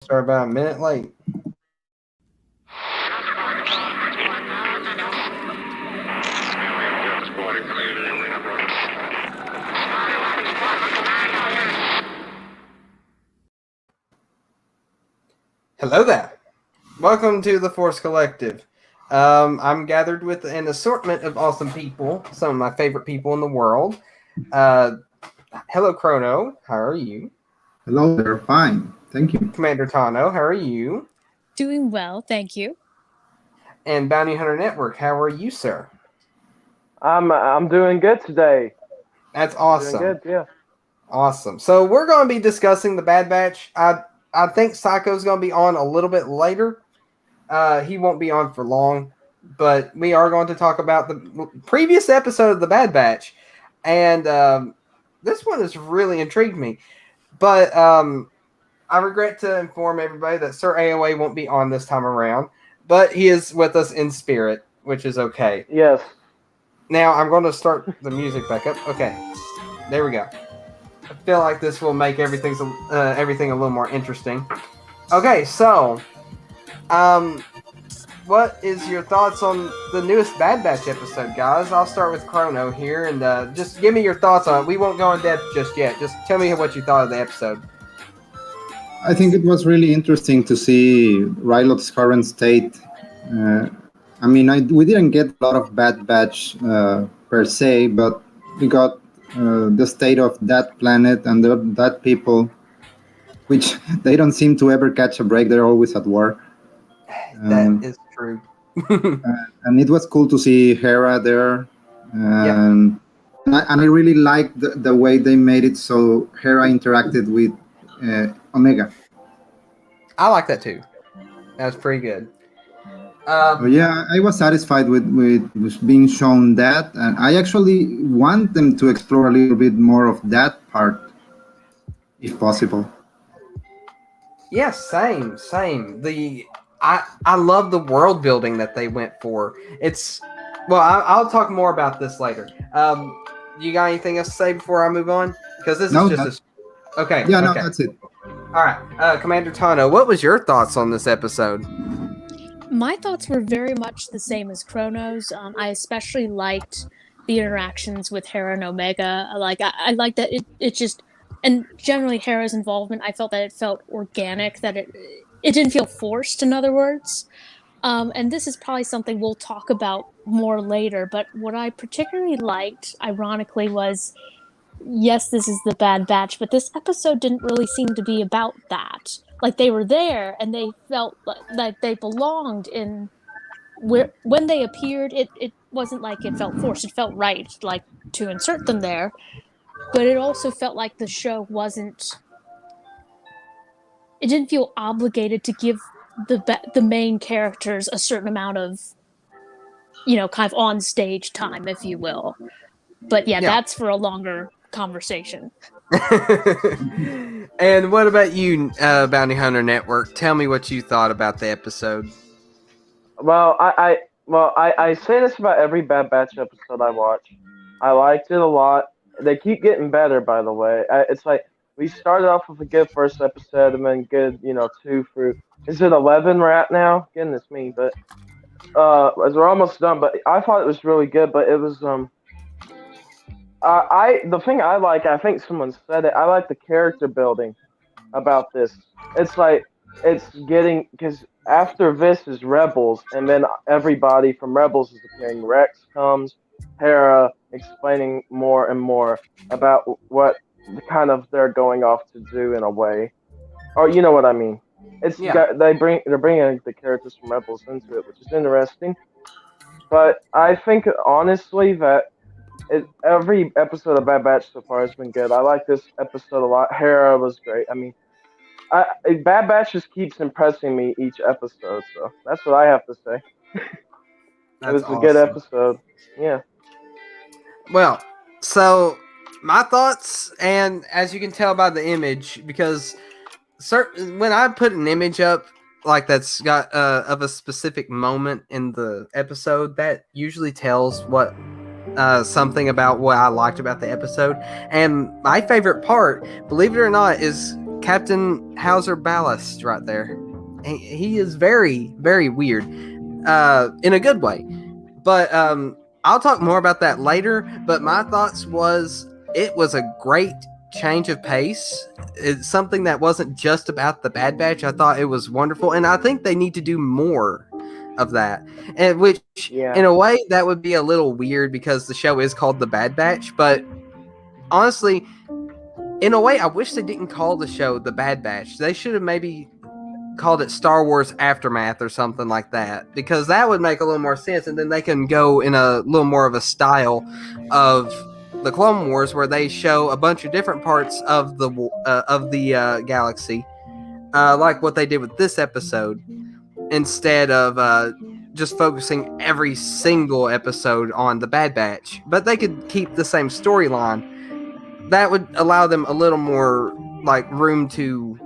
Start about a minute late. Hello there. Welcome to the Force Collective. I'm gathered with an assortment of awesome people, some of my favorite people in the world. Hello, Chrono. How are you? Hello there, fine. Thank you. Commander Tano, how are you? Doing well, thank you. And Bounty Hunter Network, how are you, sir? I'm doing good today. That's awesome. Doing good, yeah. Awesome. So we're going to be discussing the Bad Batch. I think Psycho's going to be on a little bit later. He won't be on for long, but we are going to talk about the previous episode of the Bad Batch, and this one has really intrigued me. But I regret to inform everybody that Sir AOA won't be on this time around, but he is with us in spirit, which is okay. Yes. Now I'm going to start the music back up. Okay, there we go. I feel like this will make everything a little more interesting. Okay, so, what is your thoughts on the newest Bad Batch episode, guys? I'll start with Chrono here, and just give me your thoughts on it. We won't go in depth just yet. Just tell me what you thought of the episode. I think it was really interesting to see Rylot's current state. We didn't get a lot of Bad Batch per se, but we got the state of that planet and that people, which they don't seem to ever catch a break. They're always at war. That is true. And it was cool to see Hera there. And I really liked the way they made it so Hera interacted with Omega. I like that too. That was pretty good. Yeah, I was satisfied with being shown that, and I actually want them to explore a little bit more of that part, if possible. Yeah, same. I love the world building that they went for. I'll talk more about this later. You got anything else to say before I move on? Because this is just okay. Yeah, okay. No, that's it. All right, Commander Tano, what was your thoughts on this episode? My thoughts were very much the same as Chrono's. I especially liked the interactions with Hera and Omega. I like that it just, and generally Hera's involvement, I felt that it felt organic, that it didn't feel forced, in other words. And this is probably something we'll talk about more later, but what I particularly liked, ironically, was, yes, this is the Bad Batch, but this episode didn't really seem to be about that. Like, they were there and they felt like they belonged in when they appeared. It wasn't like it felt forced. It felt right, like, to insert them there. But it also felt like the show it didn't feel obligated to give the main characters a certain amount of, kind of on stage time, if you will. But yeah, that's for a longer conversation. And what about you, Bounty Hunter Network? Tell me what you thought about the episode. Well, I say this about every Bad Batch episode I watch. I liked it a lot. They keep getting better, by the way. It's like we started off with a good first episode and then good, 2 through. Is it 11 we're at now? Goodness me, but as we're almost done. But I thought it was really good. But it was the thing I like, I think someone said it, I like the character building about this. It's like, it's getting, because after this is Rebels, and then everybody from Rebels is appearing. Rex comes, Hera explaining more and more about what kind of they're going off to do in a way. Or you know what I mean. They're bringing the characters from Rebels into it, which is interesting. But I think, honestly, that every episode of Bad Batch so far has been good. I like this episode a lot. Hera was great. I mean, Bad Batch just keeps impressing me each episode, so that's what I have to say. It was a good episode. Yeah. Well, so my thoughts, and as you can tell by the image, because when I put an image up like that's got of a specific moment in the episode, that usually tells what something about what I liked about the episode. And my favorite part, believe it or not, is Captain Hauser Ballast right there. He is very, very weird, in a good way. But I'll talk more about that later. But my thoughts was it was a great change of pace. It's something that wasn't just about the Bad Batch. I thought it was wonderful, and I think they need to do more of that. And which, in a way, that would be a little weird because the show is called The Bad Batch. But honestly, in a way, I wish they didn't call the show The Bad Batch. They should have maybe called it Star Wars Aftermath or something like that, because that would make a little more sense, and then they can go in a little more of a style of the Clone Wars, where they show a bunch of different parts of the galaxy, like what they did with this episode, instead of just focusing every single episode on the Bad Batch. But they could keep the same storyline. That would allow them a little more like room to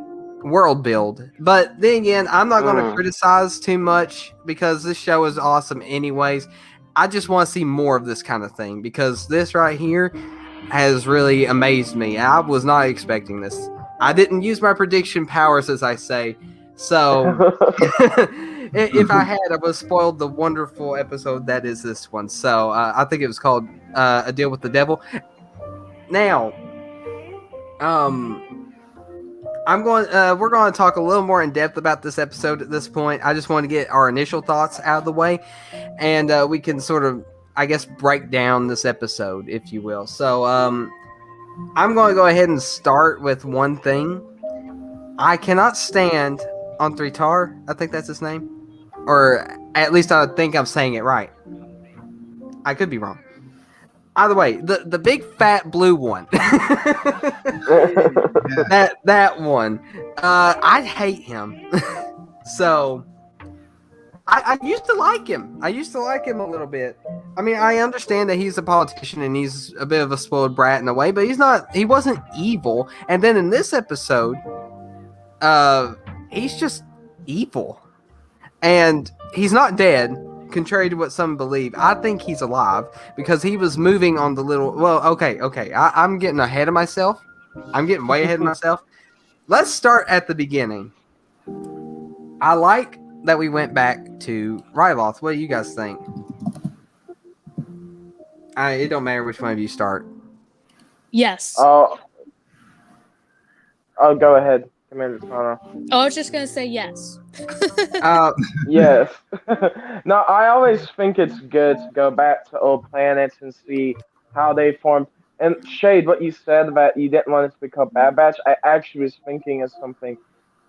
world build. But then again, I'm not going to criticize too much because this show is awesome anyways. I just want to see more of this kind of thing, because this right here has really amazed me. I was not expecting this. I didn't use my prediction powers, as I say. So if I had, I would have spoiled the wonderful episode that is this one. So I think it was called A Deal with the Devil. Now, we're going to talk a little more in depth about this episode at this point. I just want to get our initial thoughts out of the way, and we can sort of, I guess, break down this episode, if you will. So, I'm going to go ahead and start with one thing. I cannot stand Tar. I think that's his name, or at least I think I'm saying it right. I could be wrong. Either way, the big fat blue one, that one, I hate him. So I used to like him. I used to like him a little bit. I mean, I understand that he's a politician and he's a bit of a spoiled brat in a way, but he wasn't evil. And then in this episode, he's just evil, and he's not dead. Contrary to what some believe, I think he's alive because he was moving on the little... Well, okay. I'm getting ahead of myself. I'm getting way ahead of myself. Let's start at the beginning. I like that we went back to Ryloth. What do you guys think? It don't matter which one of you start. Yes. Oh, go ahead. Commander Tana. Oh, I was just going to say yes. Yes. No, I always think it's good to go back to old planets and see how they formed. And Shade, what you said that you didn't want it to become Bad Batch, I actually was thinking of something.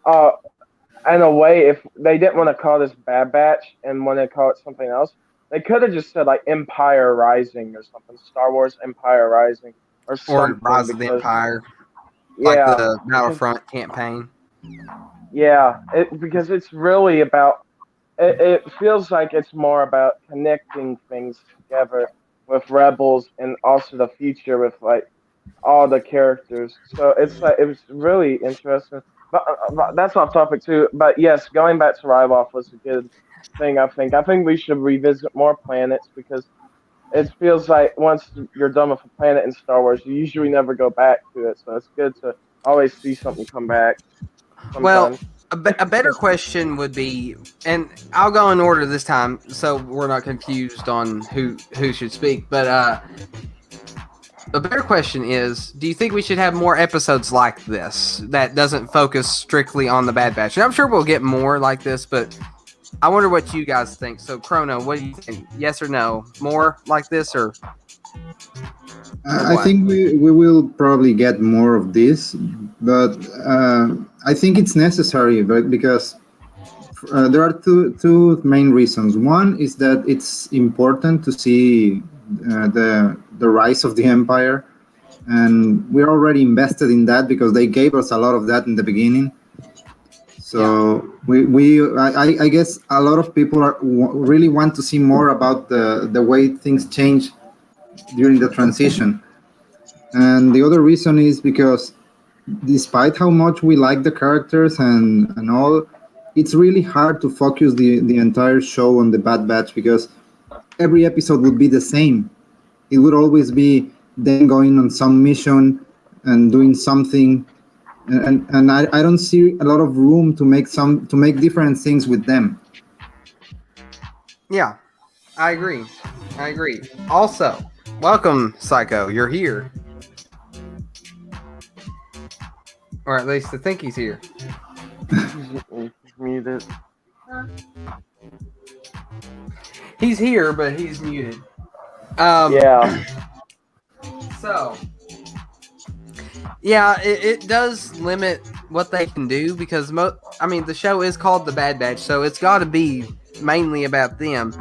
In a way, if they didn't want to call this Bad Batch and want to call it something else, they could have just said like Empire Rising or something. Star Wars Empire Rising or something. Or Rise of the Empire. Like the Battlefront campaign. Yeah, because it's really about... It feels like it's more about connecting things together with Rebels and also the future with like all the characters. So it's like it was really interesting. But that's off topic too. But yes, going back to Ryloth was a good thing. I think we should revisit more planets because it feels like once you're done with a planet in Star Wars, you usually never go back to it. So it's good to always see something come back. Sometimes. Well, a better question would be, and I'll go in order this time so we're not confused on who should speak, but a better question is, do you think we should have more episodes like this that doesn't focus strictly on the Bad Batch? And I'm sure we'll get more like this, but I wonder what you guys think. So, Chrono, what do you think? Yes or no? More like this, or? I think we will probably get more of this, but I think it's necessary because there are two main reasons. One is that it's important to see the rise of the Empire, and we're already invested in that because they gave us a lot of that in the beginning. So I guess a lot of people really want to see more about the way things change during the transition. And the other reason is because despite how much we like the characters and all, it's really hard to focus the entire show on the Bad Batch because every episode would be the same. It would always be them going on some mission and doing something, and I don't see a lot of room to make different things with them. Yeah, I agree. Also, welcome, Psycho. You're here. Or at least I think he's here. He's muted. He's here, but he's muted. Yeah. So, yeah, it does limit what they can do because the show is called The Bad Batch, so it's got to be mainly about them.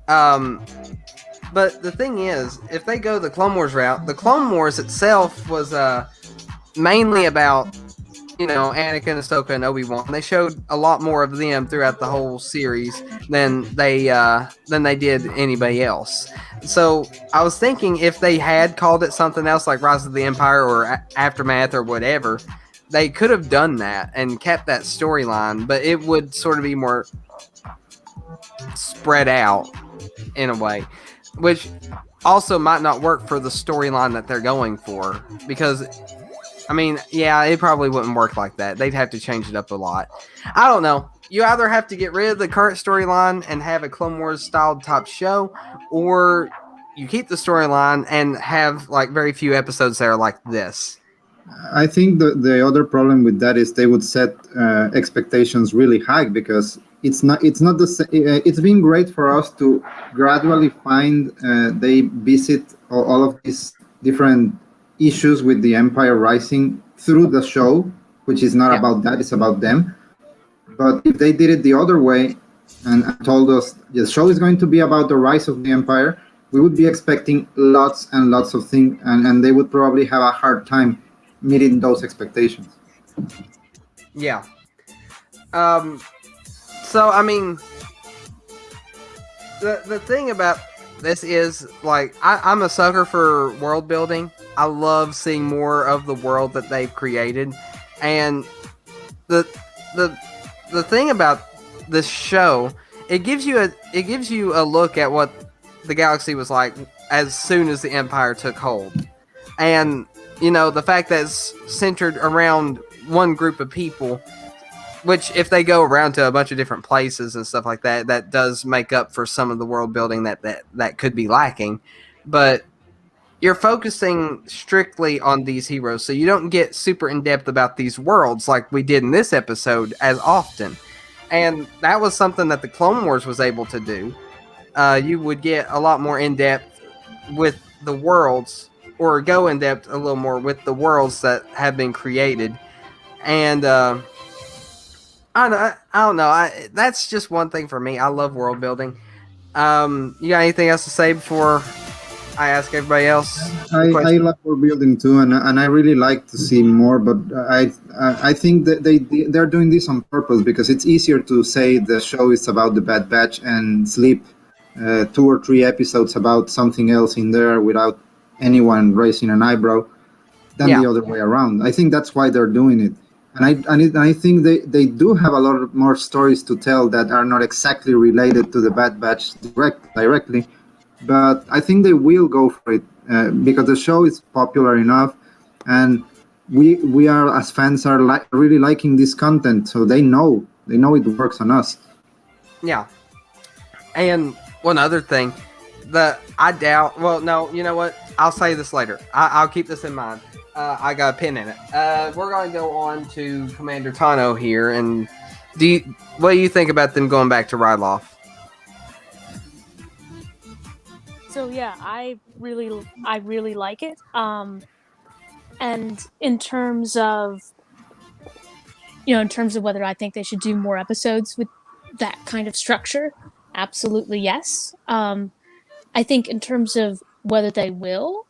But the thing is, if they go the Clone Wars route, the Clone Wars itself was mainly about, Anakin, Ahsoka, and Obi-Wan. They showed a lot more of them throughout the whole series than they did anybody else. So I was thinking if they had called it something else like Rise of the Empire or Aftermath or whatever, they could have done that and kept that storyline, but it would sort of be more spread out in a way, which also might not work for the storyline that they're going for because, it probably wouldn't work like that. They'd have to change it up a lot. I don't know. You either have to get rid of the current storyline and have a Clone Wars style type show, or you keep the storyline and have like very few episodes that are like this. I think the other problem with that is they would set expectations really high because it's not it's been great for us to gradually find they visit all of these different issues with the Empire Rising through the show, which is not about that, it's about them. But if they did it the other way and told us the show is going to be about the rise of the Empire, we would be expecting lots and lots of things, and they would probably have a hard time meeting those expectations. Yeah. The thing about this is, like, I'm a sucker for world building. I love seeing more of the world that they've created, and the thing about this show, it gives you a look at what the galaxy was like as soon as the Empire took hold, and the fact that it's centered around one group of people, which if they go around to a bunch of different places and stuff like that, that does make up for some of the world building that could be lacking. But you're focusing strictly on these heroes, so you don't get super in-depth about these worlds like we did in this episode as often. And that was something that the Clone Wars was able to do. You would get a lot more in-depth with the worlds, or go in-depth a little more with the worlds that have been created. And I don't know. That's just one thing for me. I love world building. You got anything else to say before I ask everybody else? I love world building too, and I really like to see more. But I think that they're doing this on purpose because it's easier to say the show is about the Bad Batch and sleep 2 or 3 episodes about something else in there without anyone raising an eyebrow than the other way around. I think that's why they're doing it. And I think they do have a lot more stories to tell that are not exactly related to the Bad Batch directly, but I think they will go for it because the show is popular enough, and we are, as fans, are really liking this content, so they know it works on us. Yeah. And one other thing that I doubt. Well, no, you know what? I'll say this later. I'll keep this in mind. I got a pin in it. We're going to go on to Commander Tano here, and what do you think about them going back to Ryloth? So yeah, I really like it. And in terms of whether I think they should do more episodes with that kind of structure, absolutely yes. I think in terms of whether they will,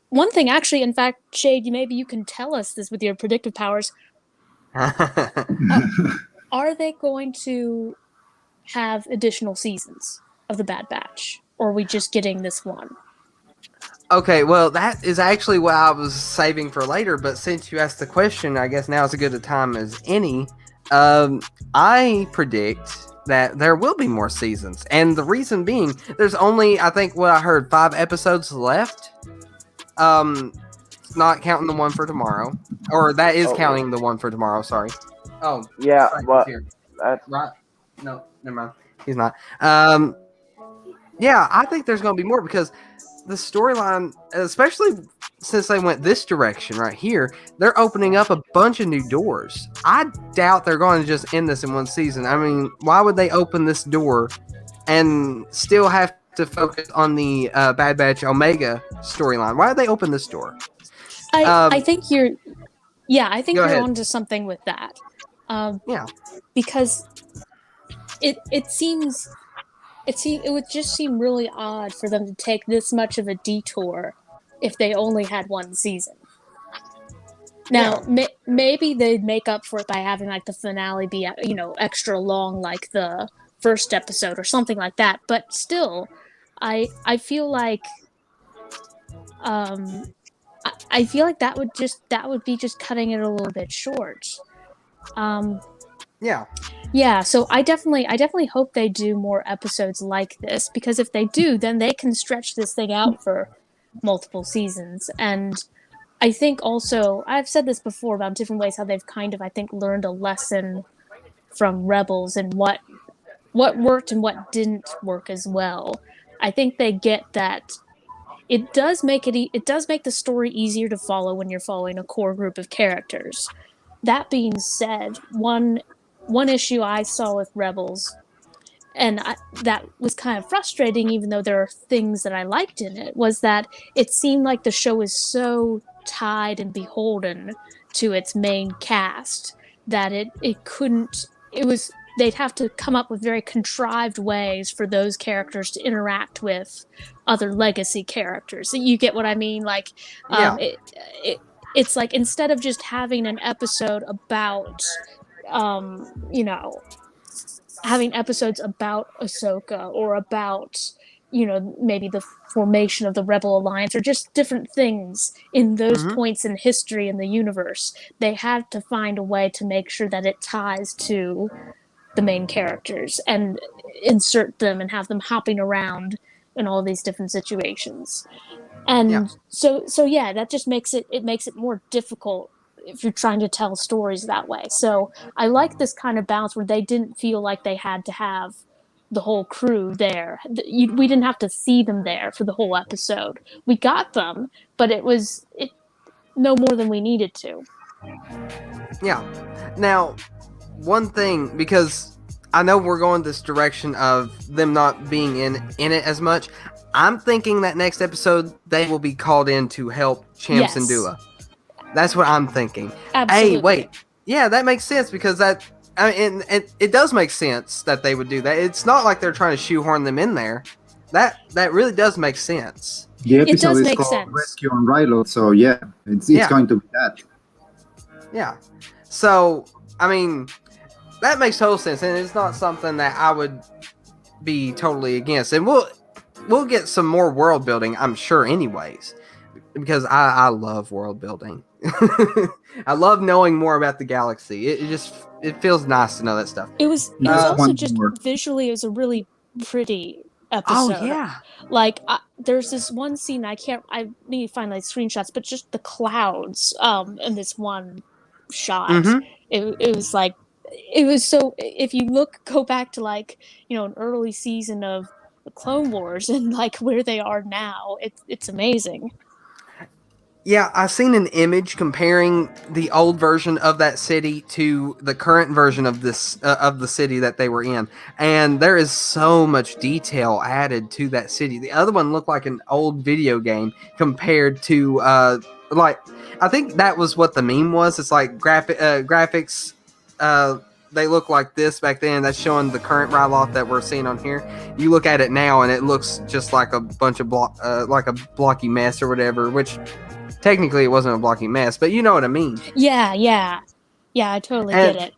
one thing actually, in fact, Shade, maybe you can tell us this with your predictive powers. Are they going to have additional seasons of the Bad Batch, or are we just getting this one? Okay, well, that is actually what I was saving for later, but since you asked the question, I guess now is as good a time as any. I predict that there will be more seasons, and the reason being, there's only, I think what I heard, 5 episodes left. That's not counting the one for tomorrow, or that is Oh, counting the one for tomorrow. Sorry. Oh, yeah, Psycho's but here. that's Right? No, never mind. He's not. Yeah, I think there's going to be more because the storyline, especially since they went this direction right here, they're opening up a bunch of new doors. I doubt they're going to just end this in one season. I mean, why would they open this door and still have to focus on the Bad Batch Omega storyline? Why did they open this door? I think you're Go ahead. onto something with that. Yeah. Because it would just seem really odd for them to take this much of a detour if they only had one season. Now, maybe they'd make up for it by having like the finale be, extra long, like the first episode or something like that. But still, I feel like, I feel like that would be just cutting it a little bit short. Yeah, so I definitely hope they do more episodes like this, because if they do, then they can stretch this thing out for multiple seasons. And I think also, I've said this before about different ways how they've kind of, I think, learned a lesson from Rebels and what worked and what didn't work as well. I think they get that it does make the story easier to follow when you're following a core group of characters. That being said, one issue I saw with Rebels, and that was kind of frustrating, even though there are things that I liked in it, was that it seemed like the show is so tied and beholden to its main cast that they'd have to come up with very contrived ways for those characters to interact with other legacy characters. You get what I mean? Like, it's like, instead of just having an episode about, having episodes about Ahsoka or about, maybe the formation of the Rebel Alliance or just different things in those points in history in the universe, they had to find a way to make sure that it ties to the main characters and insert them and have them hopping around in all these different situations. And so yeah, that just makes it more difficult if you're trying to tell stories that way. So I like this kind of balance where they didn't feel like they had to have the whole crew there. We didn't have to see them there for the whole episode. We got them, but it was no more than we needed to. Yeah. Now, one thing, because I know we're going this direction of them not being in it as much, I'm thinking that next episode they will be called in to help Cham Syndulla. That's what I'm thinking. Absolutely. Hey, wait. Yeah, that makes sense, because it does make sense that they would do that. It's not like they're trying to shoehorn them in there. That really does make sense. The episode is make called sense. Rescue on Ryloth, so yeah, it's going to be that. Yeah. So, I mean, that makes total sense, and it's not something that I would be totally against. And we'll get some more world building, I'm sure, anyways, because I love world building. I love knowing more about the galaxy. It feels nice to know that stuff. It was also just visually, it was a really pretty episode. Oh yeah. Like, there's this one scene, I need to find like screenshots, but just the clouds in this one shot. It was like, it was so, if you go back to like, an early season of the Clone Wars and like where they are now, it's amazing. Yeah, I seen an image comparing the old version of that city to the current version of this of the city that they were in, and there is so much detail added to that city. The other one looked like an old video game compared to like, I think that was what the meme was. It's like graphics. They look like this back then. That's showing the current Ryloth that we're seeing on here. You look at it now, and it looks just like a bunch of like a blocky mess or whatever, which. Technically, it wasn't a blocky mess, but you know what I mean. Yeah, I totally get it.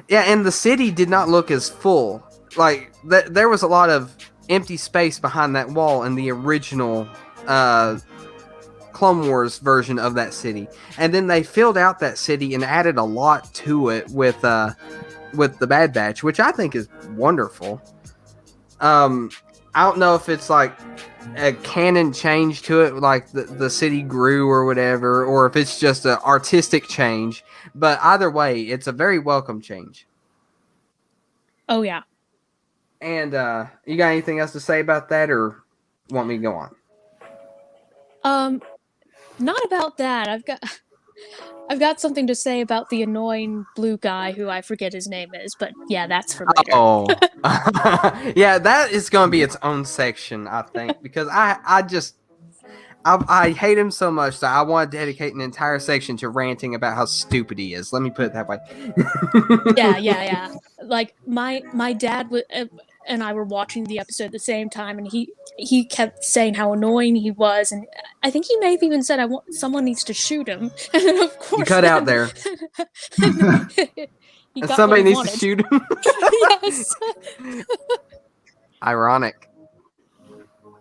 Yeah, and the city did not look as full. Like, there was a lot of empty space behind that wall in the original Clone Wars version of that city. And then they filled out that city and added a lot to it with the Bad Batch, which I think is wonderful. I don't know if it's like a canon change to it, like the city grew or whatever, or if it's just an artistic change. But either way, it's a very welcome change. Oh yeah. And you got anything else to say about that, or want me to go on? Not about that. I've got something to say about the annoying blue guy who I forget his name is, but yeah, that's for later. Oh, yeah, that is going to be its own section, I think, because I hate him so much that I want to dedicate an entire section to ranting about how stupid he is. Let me put it that way. Yeah. Like my dad and I were watching the episode at the same time, and he kept saying how annoying he was, and I think he may have even said, someone needs to shoot him." And of course, You cut out there. he got Somebody what he needs wanted. to shoot him. Yes. Ironic.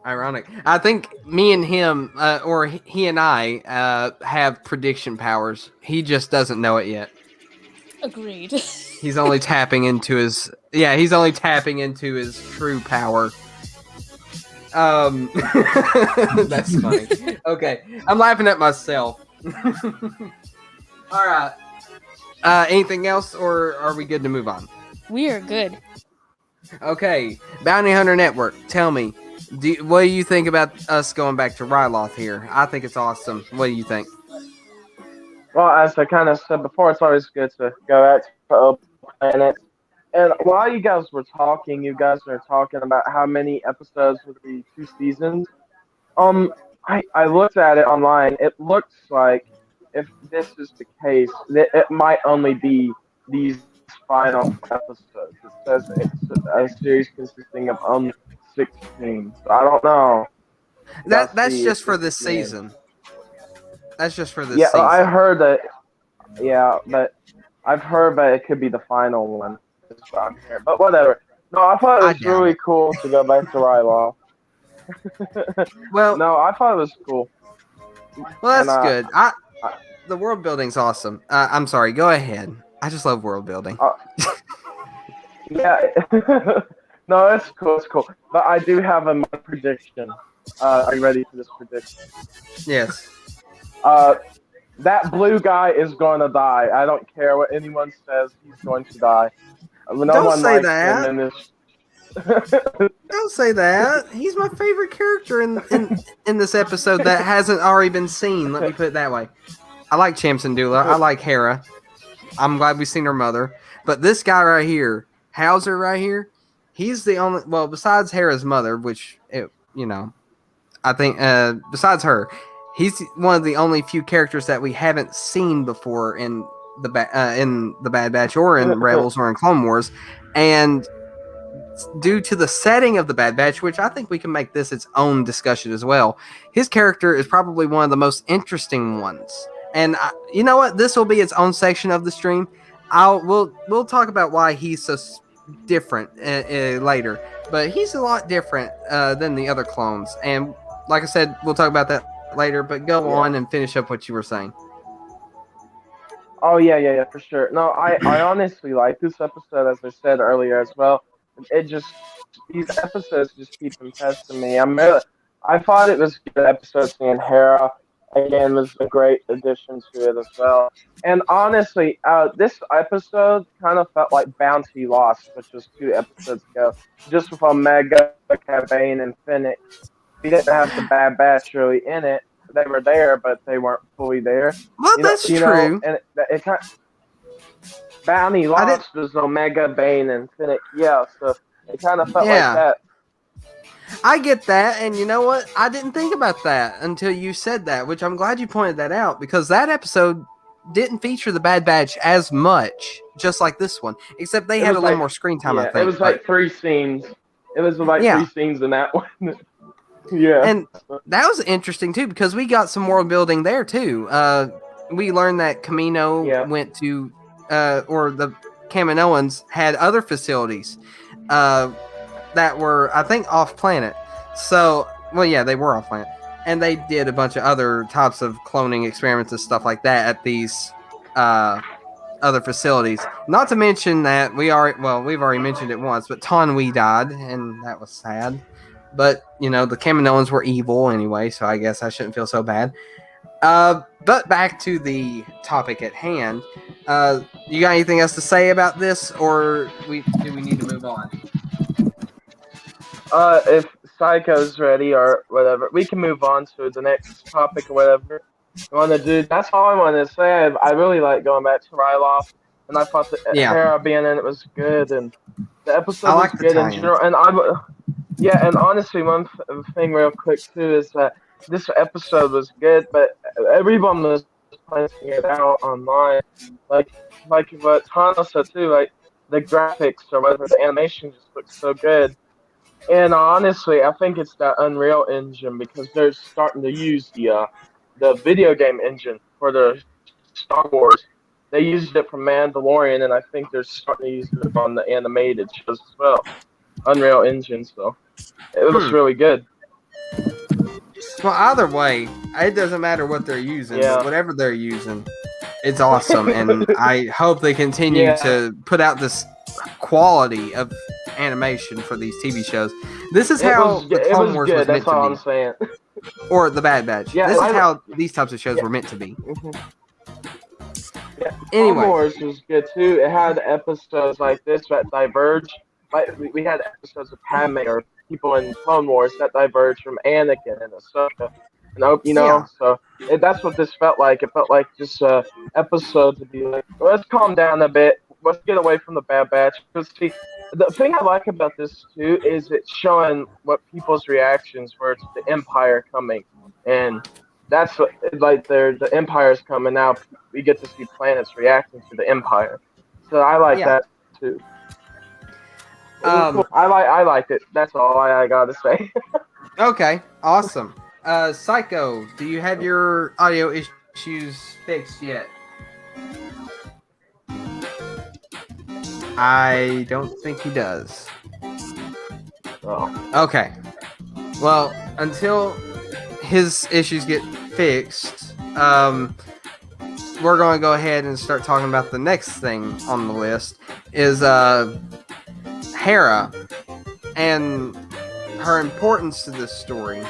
I think me and him, or he and I, have prediction powers. He just doesn't know it yet. Agreed. He's only tapping into his true power. That's funny. Okay, I'm laughing at myself. All right. Anything else, or are we good to move on? We are good. Okay, Bounty Hunter Network. Tell me, what do you think about us going back to Ryloth here? I think it's awesome. What do you think? Well, as I kind of said before, it's always good to go out to open planets. And while you guys were talking, you guys were talking about how many episodes would be 2 seasons. I looked at it online. It looks like if this is the case, it might only be these final episodes. It says it's a series consisting of only 16. So I don't know. That's just for this season. That's just for this season. Yeah, I heard that. Yeah, but I've heard that it could be the final one. But whatever. No, I thought it was really cool to go back to Ryloth. Well, no, I thought it was cool. Well, that's good. The world building's awesome. I'm sorry. Go ahead. I just love world building. Yeah. No, it's cool. It's cool. But I do have a prediction. Are you ready for this prediction? Yes. That blue guy is going to die. I don't care what anyone says. He's going to die. Don't say that. Don't say that. He's my favorite character in this episode that hasn't already been seen. Let me put it that way. I like Chamsindula. I like Hera. I'm glad we've seen her mother. But this guy right here, Hauser right here, he's the only... Well, besides Hera's mother, which, I think besides her, he's one of the only few characters that we haven't seen before in the Bad Batch or in Rebels or in Clone Wars. And due to the setting of the Bad Batch, which I think we can make this its own discussion as well, his character is probably one of the most interesting ones. And you know what? This will be its own section of the stream. We'll talk about why he's so different later. But he's a lot different than the other clones. And like I said, we'll talk about that later. But go on and finish up what you were saying. Oh, yeah, for sure. No, I honestly like this episode, as I said earlier as well. These episodes just keep impressing me. I thought it was a good episode seeing Hera. Again, was a great addition to it as well. And honestly, this episode kind of felt like Bounty Lost, which was 2 episodes ago. Just with Omega, Cad Bane, and Fennec. We didn't have the Bad Batch really in it. They were there, but they weren't fully there. Well, that's true. And it kind of, Bounty Lost was Omega, Bane, and Fennec. Yeah, so it kind of felt like that. I get that, and you know what? I didn't think about that until you said that, which I'm glad you pointed that out, because that episode didn't feature the Bad Batch as much, just like this one, except they had a little more screen time, I think. It was like 3 scenes. It was like 3 scenes in that one. Yeah. And that was interesting, too, because we got some world building there, too. We learned that Kamino went to, or the Kaminoans had other facilities that were, I think, off-planet. So, well, yeah, they were off-planet. And they did a bunch of other types of cloning experiments and stuff like that at these other facilities. Not to mention that we've already mentioned it once, but Tonwi died, and that was sad. But the Kaminoans were evil anyway, so I guess I shouldn't feel so bad. But back to the topic at hand. You got anything else to say about this, or do we need to move on? If Psycho's ready or whatever, we can move on to the next topic or whatever you want to do. That's all I want to say. I really like going back to Ryloth, and I thought the Hera being in it was good, and the episode was good in general. And and honestly, one thing real quick too is that this episode was good, but everyone was pointing it out online, like what Tana said too, like the graphics or whatever, the animation just looks so good. And honestly, I think it's that Unreal Engine because they're starting to use the video game engine for the Star Wars. They used it for Mandalorian, and I think they're starting to use it on the animated shows as well. Unreal Engine, so it looks really good. Well, either way, it doesn't matter what they're using. But whatever they're using, it's awesome, and I hope they continue to put out this quality of animation for these TV shows. This is how the Clone Wars was meant to be. That's all I'm saying. Or the Bad Batch. Yeah, this is how these types of shows were meant to be. Mm-hmm. Yeah, anyway. Clone Wars was good too. It had episodes like this that diverged. Like we had episodes of Padme or people in Clone Wars that diverged from Anakin and Ahsoka. So that's what this felt like. It felt like just an episode to be like, let's calm down a bit. Let's get away from the Bad Batch. Because see, the thing I like about this too is it's showing what people's reactions were to the Empire coming, and that's what, like the Empire's coming now. We get to see planets reacting to the Empire, so I like that too. Cool. I liked it. That's all I gotta say. Okay, awesome. Psycho, do you have your audio issues fixed yet? I don't think he does. Oh. Okay. Well, until his issues get fixed, we're going to go ahead and start talking about the next thing on the list is Hera and her importance to this story.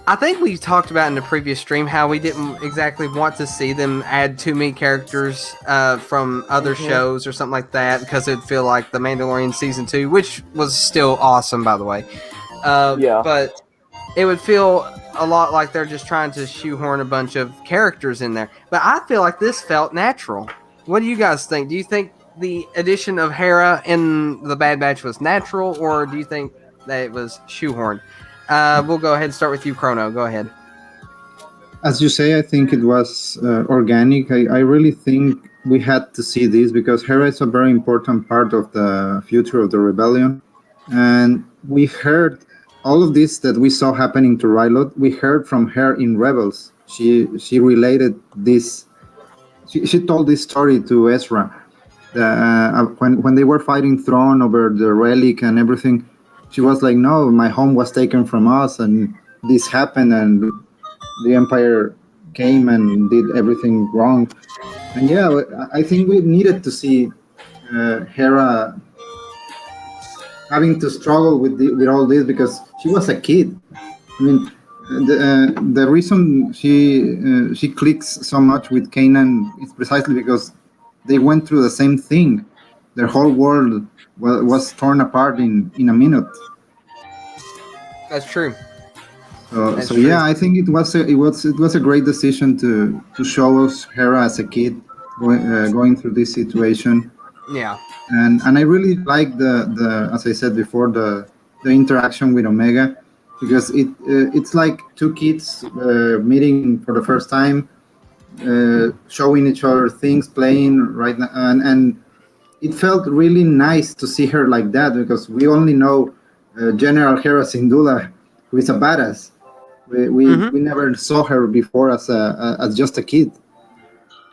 I think we talked about in the previous stream how we didn't exactly want to see them add too many characters from other shows or something like that because it'd feel like The Mandalorian Season 2, which was still awesome, by the way. But it would feel a lot like they're just trying to shoehorn a bunch of characters in there. But I feel like this felt natural. What do you guys think? Do you think the addition of Hera in the Bad Batch was natural, or do you think that it was shoehorned? We'll go ahead and start with you, Chrono. Go ahead. As you say, I think it was organic. I really think we had to see this because Hera is a very important part of the future of the rebellion. And we heard all of this that we saw happening to Ryloth. We heard from her in Rebels. She related this. She told this story to Ezra. When they were fighting Thrawn over the relic and everything, she was like, no, my home was taken from us and this happened and the Empire came and did everything wrong. And yeah, I think we needed to see Hera having to struggle with all this because she was a kid. I mean, the reason she clicks so much with Kanan is precisely because they went through the same thing. Their whole world was torn apart in a minute. That's true. So yeah, I think it was a great decision to show us Hera as a kid going through this situation. Yeah. And I really like the as I said before the interaction with Omega because it's like two kids meeting for the first time, showing each other things, playing right now, and it felt really nice to see her like that because we only know General Hera Syndulla, who is a badass. We never saw her before as just a kid.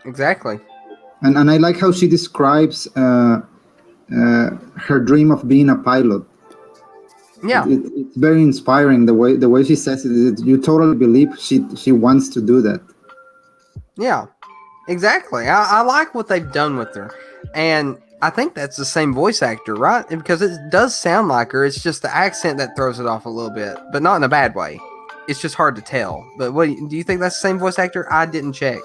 Exactly. And I like how she describes her dream of being a pilot. Yeah, it's very inspiring the way she says it. You totally believe she wants to do that. Yeah, exactly. I like what they've done with her, and I think that's the same voice actor, right? Because it does sound like her. It's just the accent that throws it off a little bit, but not in a bad way. It's just hard to tell. But what do you think that's the same voice actor? I didn't check.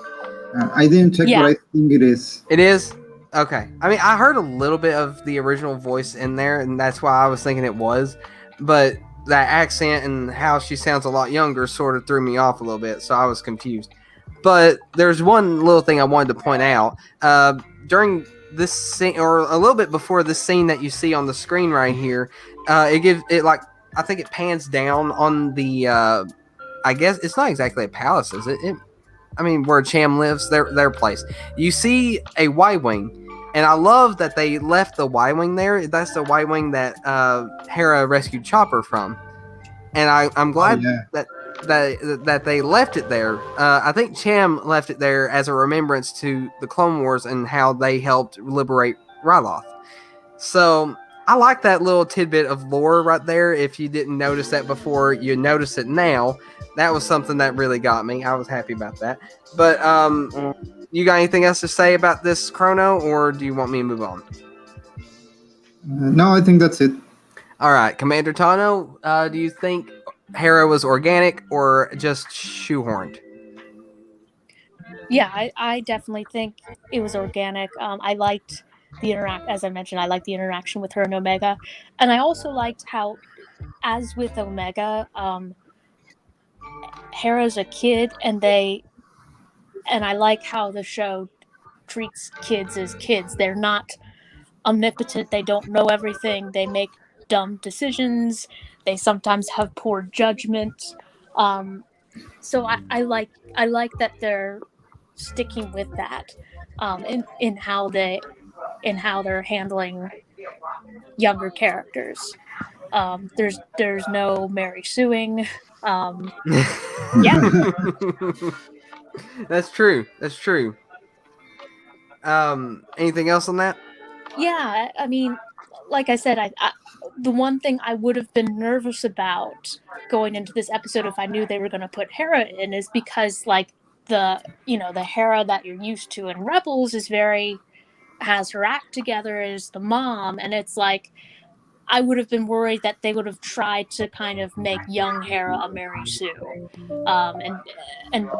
I didn't check, but Yeah. I think it is. It is? Okay. I mean, I heard a little bit of the original voice in there, and that's why I was thinking it was. But that accent and how she sounds a lot younger sort of threw me off a little bit, so I was confused. But there's one little thing I wanted to point out. During this scene, or a little bit before this scene that you see on the screen right here, it gives it like, I think it pans down on the, I guess it's not exactly a palace, is it? I mean, where Cham lives, their place. You see a Y-wing, and I love that they left the Y-wing there. That's the Y-wing that Hera rescued Chopper from, and I'm glad yeah. that they left it there. I think Cham left it there as a remembrance to the Clone Wars and how they helped liberate Ryloth. So I like that little tidbit of lore right there. If you didn't notice that before, you notice it now. That was something that really got me. I was happy about that. But you got anything else to say about this Chrono, or do you want me to move on? No, I think that's it. All right, Commander Tano, do you think Hera was organic or just shoehorned? Yeah, I definitely think it was organic. I liked the as I mentioned, I liked the interaction with her and Omega, and I also liked how, as with Omega, Hera's a kid, and I like how the show treats kids as kids. They're not omnipotent. They don't know everything. They make dumb decisions. They sometimes have poor judgment. So I like that they're sticking with that in how they're handling younger characters. There's no Mary suing. Yeah. That's true. Anything else on that? Yeah, I mean, like I said, the one thing I would have been nervous about going into this episode if I knew they were going to put Hera in is because, like, the Hera that you're used to in Rebels has her act together as the mom, and it's like I would have been worried that they would have tried to kind of make young Hera a Mary Sue, and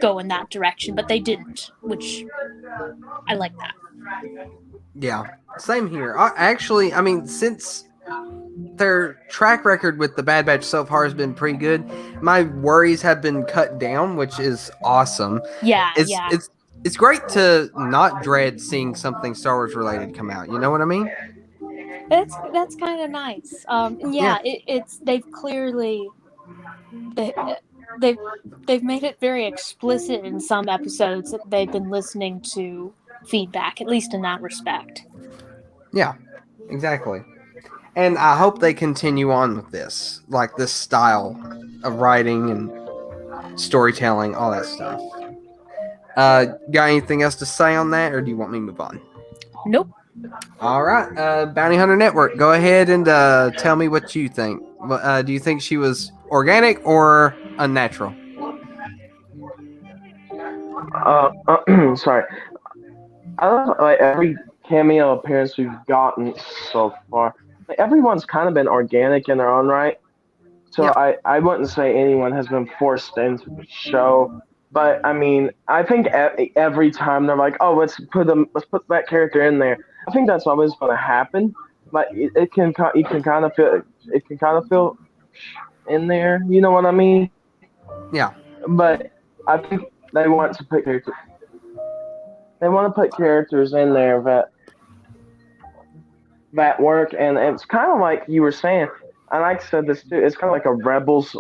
go in that direction, but they didn't, which I like that. Yeah, same here. I mean, since their track record with the Bad Batch so far has been pretty good, my worries have been cut down, which is awesome. Yeah, It's great to not dread seeing something Star Wars related come out. You know what I mean? That's kind of nice. Yeah. It's they've clearly they've made it very explicit in some episodes that they've been listening to feedback, at least in that respect. Yeah, exactly. And I hope they continue on with this, like this style of writing and storytelling, all that stuff. Got anything else to say on that, or do you want me to move on? Nope. All right, Bounty Hunter Network, go ahead and tell me what you think. Do you think she was organic or unnatural? Sorry. I don't know, like every cameo appearance we've gotten so far, like everyone's kind of been organic in their own right. So Yeah. I wouldn't say anyone has been forced into the show. But I mean, I think every time they're like, "Oh, let's put that character in there." I think that's always going to happen. But you can kind of feel in there. You know what I mean? Yeah. But I think they want to put characters. They want to put characters in there that work, and it's kind of like you were saying. And I said this too. It's kind of like a Rebels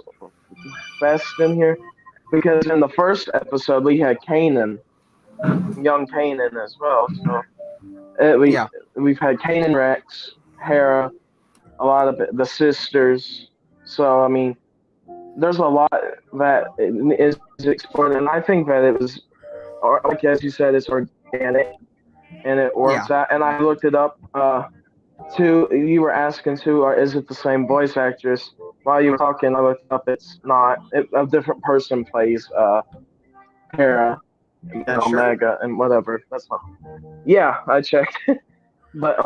fest in here. Because in the first episode we had Kanan, young Kanan as well. So we've had Kanan, Rex, Hera, a lot of the sisters. So I mean, there's a lot that is explored, and I think that it was, like as you said, it's organic, and it works out. And I looked it up. Too, you were asking too, or is it the same voice actress? While you were talking, I looked up. It's not. A different person plays Hera and Omega and whatever. That's not. Yeah, I checked. But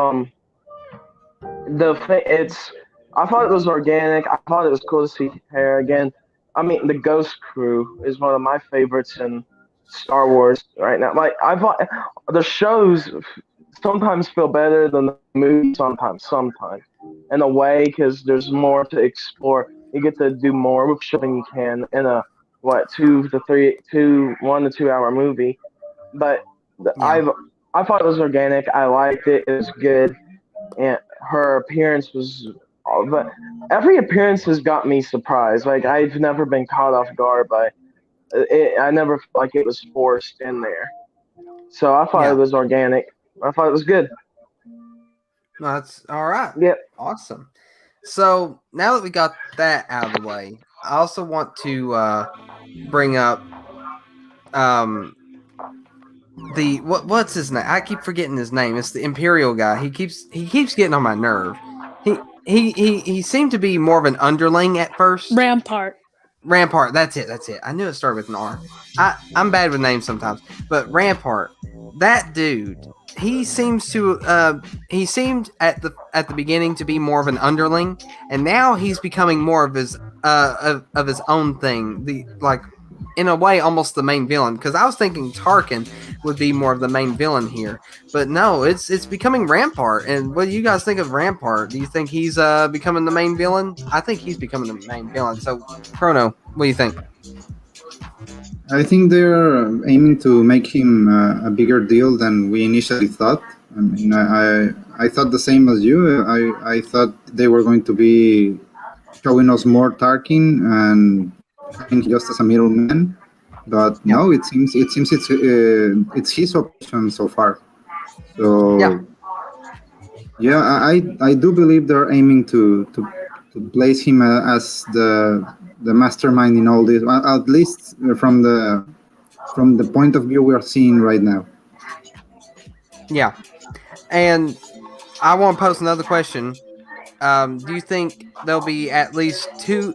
it's I thought it was organic. I thought it was cool to see hair again. I mean, the Ghost Crew is one of my favorites in Star Wars right now. Like I thought the shows sometimes feel better than the movies. Sometimes in a way because there's more to explore. You get to do more with show than you can in a 1 to 2 hour movie. But Yeah. I thought it was organic. I liked it. It was good, and her appearance was. But every appearance has got me surprised. Like I've never been caught off guard by it. I never felt like it was forced in there. So I thought Yeah. it was organic. I thought it was good. No, that's all right. Yep. Awesome. So now that we got that out of the way, I also want to bring up the what's his name? I keep forgetting his name. It's the Imperial guy. He keeps getting on my nerve. He seemed to be more of an underling at first. Rampart. Rampart, that's it. I knew it started with an R. I'm bad with names sometimes, but Rampart, that dude, he seems to he seemed at the beginning to be more of an underling, and now he's becoming more of his of his own thing. The like in a way almost the main villain, because I was thinking Tarkin would be more of the main villain here, but no, it's becoming Rampart. And what do you guys think of Rampart? Do you think he's becoming the main villain? I think he's becoming the main villain. So Chrono, what do you think? I think they're aiming to make him a bigger deal than we initially thought. I mean, I thought the same as you. I thought they were going to be showing us more Tarkin and having just as a middleman, but no, it seems it's his option so far. So yeah, I do believe they're aiming to place him as the mastermind in all this, at least from the point of view we are seeing right now. Yeah, and I want to pose another question. Do you think there'll be at least two?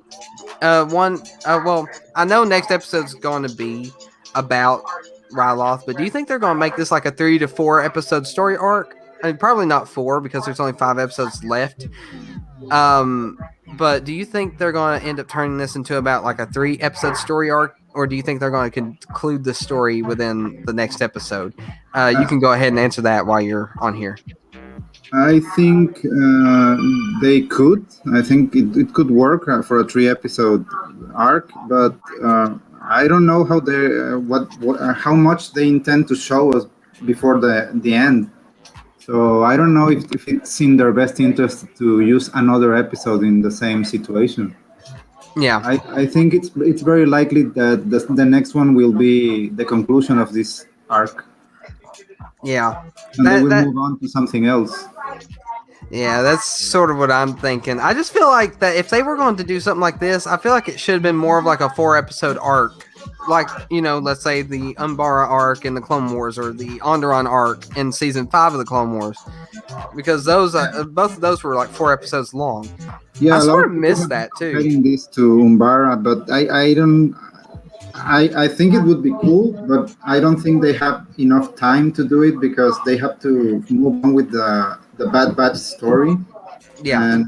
Well, I know next episode's going to be about Ryloth, but do you think they're going to make this like a 3 to 4 episode story arc? I mean, probably not 4 because there's only 5 episodes left. But do you think they're going to end up turning this into about like a 3 episode story arc, or do you think they're going to conclude the story within the next episode? You can go ahead and answer that while you're on here. I think they could. I think it could work for a 3 episode arc, but I don't know how they how much they intend to show us before the end. So I don't know if it's in their best interest to use another episode in the same situation. Yeah, I think it's very likely that the next one will be the conclusion of this arc. Yeah, and they will move on to something else. Yeah, that's sort of what I'm thinking. I just feel like that if they were going to do something like this, I feel like it should have been more of like a 4 episode arc. Like, you know, let's say the Umbara arc in the Clone Wars or the Onderon arc in season 5 of the Clone Wars. Because those both of those were like 4 episodes long. Yeah, I sort of missed that too. Comparing this to Umbara, but I don't. I think it would be cool, but I don't think they have enough time to do it because they have to move on with the Bad Batch story. Yeah.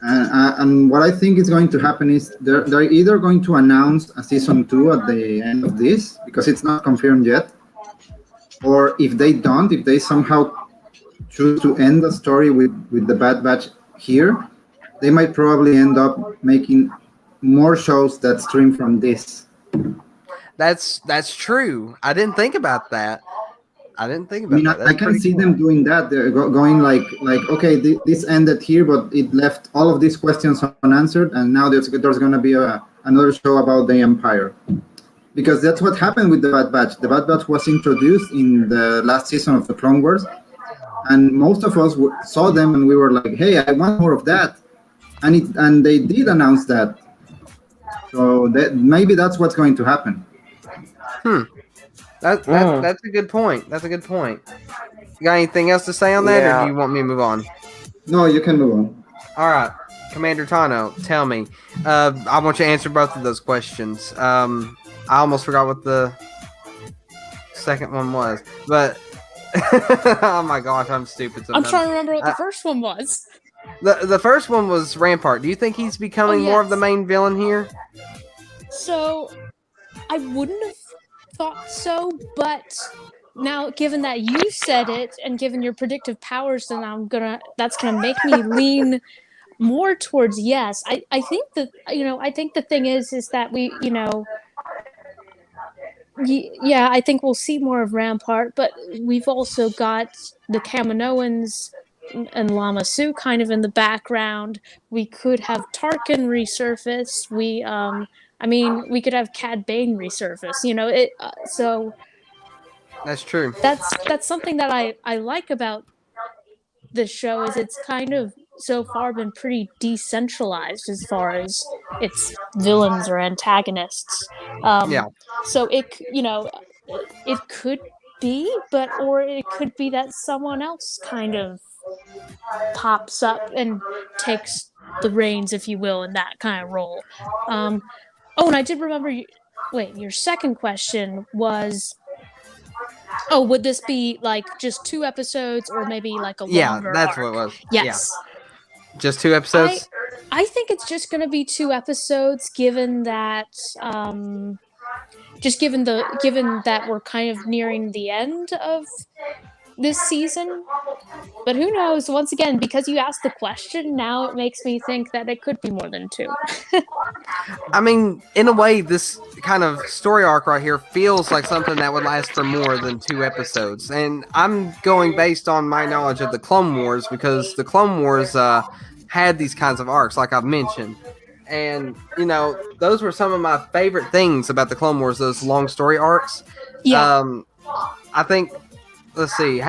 And what I think is going to happen is they're either going to announce a season 2 at the end of this because it's not confirmed yet, or if they somehow choose to end the story with the Bad Batch here, they might probably end up making more shows that stream from this. That's true. I didn't think about that. That. I can see them doing that. They're going like okay, this ended here, but it left all of these questions unanswered, and now there's going to be another show about the Empire, because that's what happened with the Bad Batch. The Bad Batch was introduced in the last season of the Clone Wars, and most of us saw them and we were like, "Hey, I want more of that," and they did announce that. So maybe that's what's going to happen. That's a good point. You got anything else to say on that, or do you want me to move on? No, you can move on. All right, Commander Tano, tell me. I want you to answer both of those questions. I almost forgot what the second one was, but Oh my gosh, I'm stupid I'm sometimes. trying to remember what the first one was. The first one was Rampart. Do you think he's becoming more of the yes. main villain here? So I wouldn't have thought so, but now given that you said it and given your predictive powers, then that's gonna make me lean more towards yes. I think that I think the thing is that we yeah, I think we'll see more of Rampart, but we've also got the Kaminoans and Lama Su kind of in the background. We could have Tarkin resurface. I mean, we could have Cad Bane resurface. So That's true. that's something that I like about the show is it's kind of so far been pretty decentralized as far as its villains or antagonists. Yeah. So it could be, or it could be that someone else kind of pops up and takes the reins, if you will, in that kind of role. And I did remember. Wait, your second question was, oh, would this be like just 2 episodes or maybe like a Yeah, longer that's arc? what it was. Yes. Yeah. Just 2 episodes? I think it's just going to be 2 episodes, given that given that we're kind of nearing the end of this season. But who knows? Once again, because you asked the question, now it makes me think that it could be more than 2. I mean, in a way, this kind of story arc right here feels like something that would last for more than 2 episodes. And I'm going based on my knowledge of the Clone Wars, because the Clone Wars had these kinds of arcs, like I've mentioned. And, those were some of my favorite things about the Clone Wars, those long story arcs. Yeah. I think, let's see,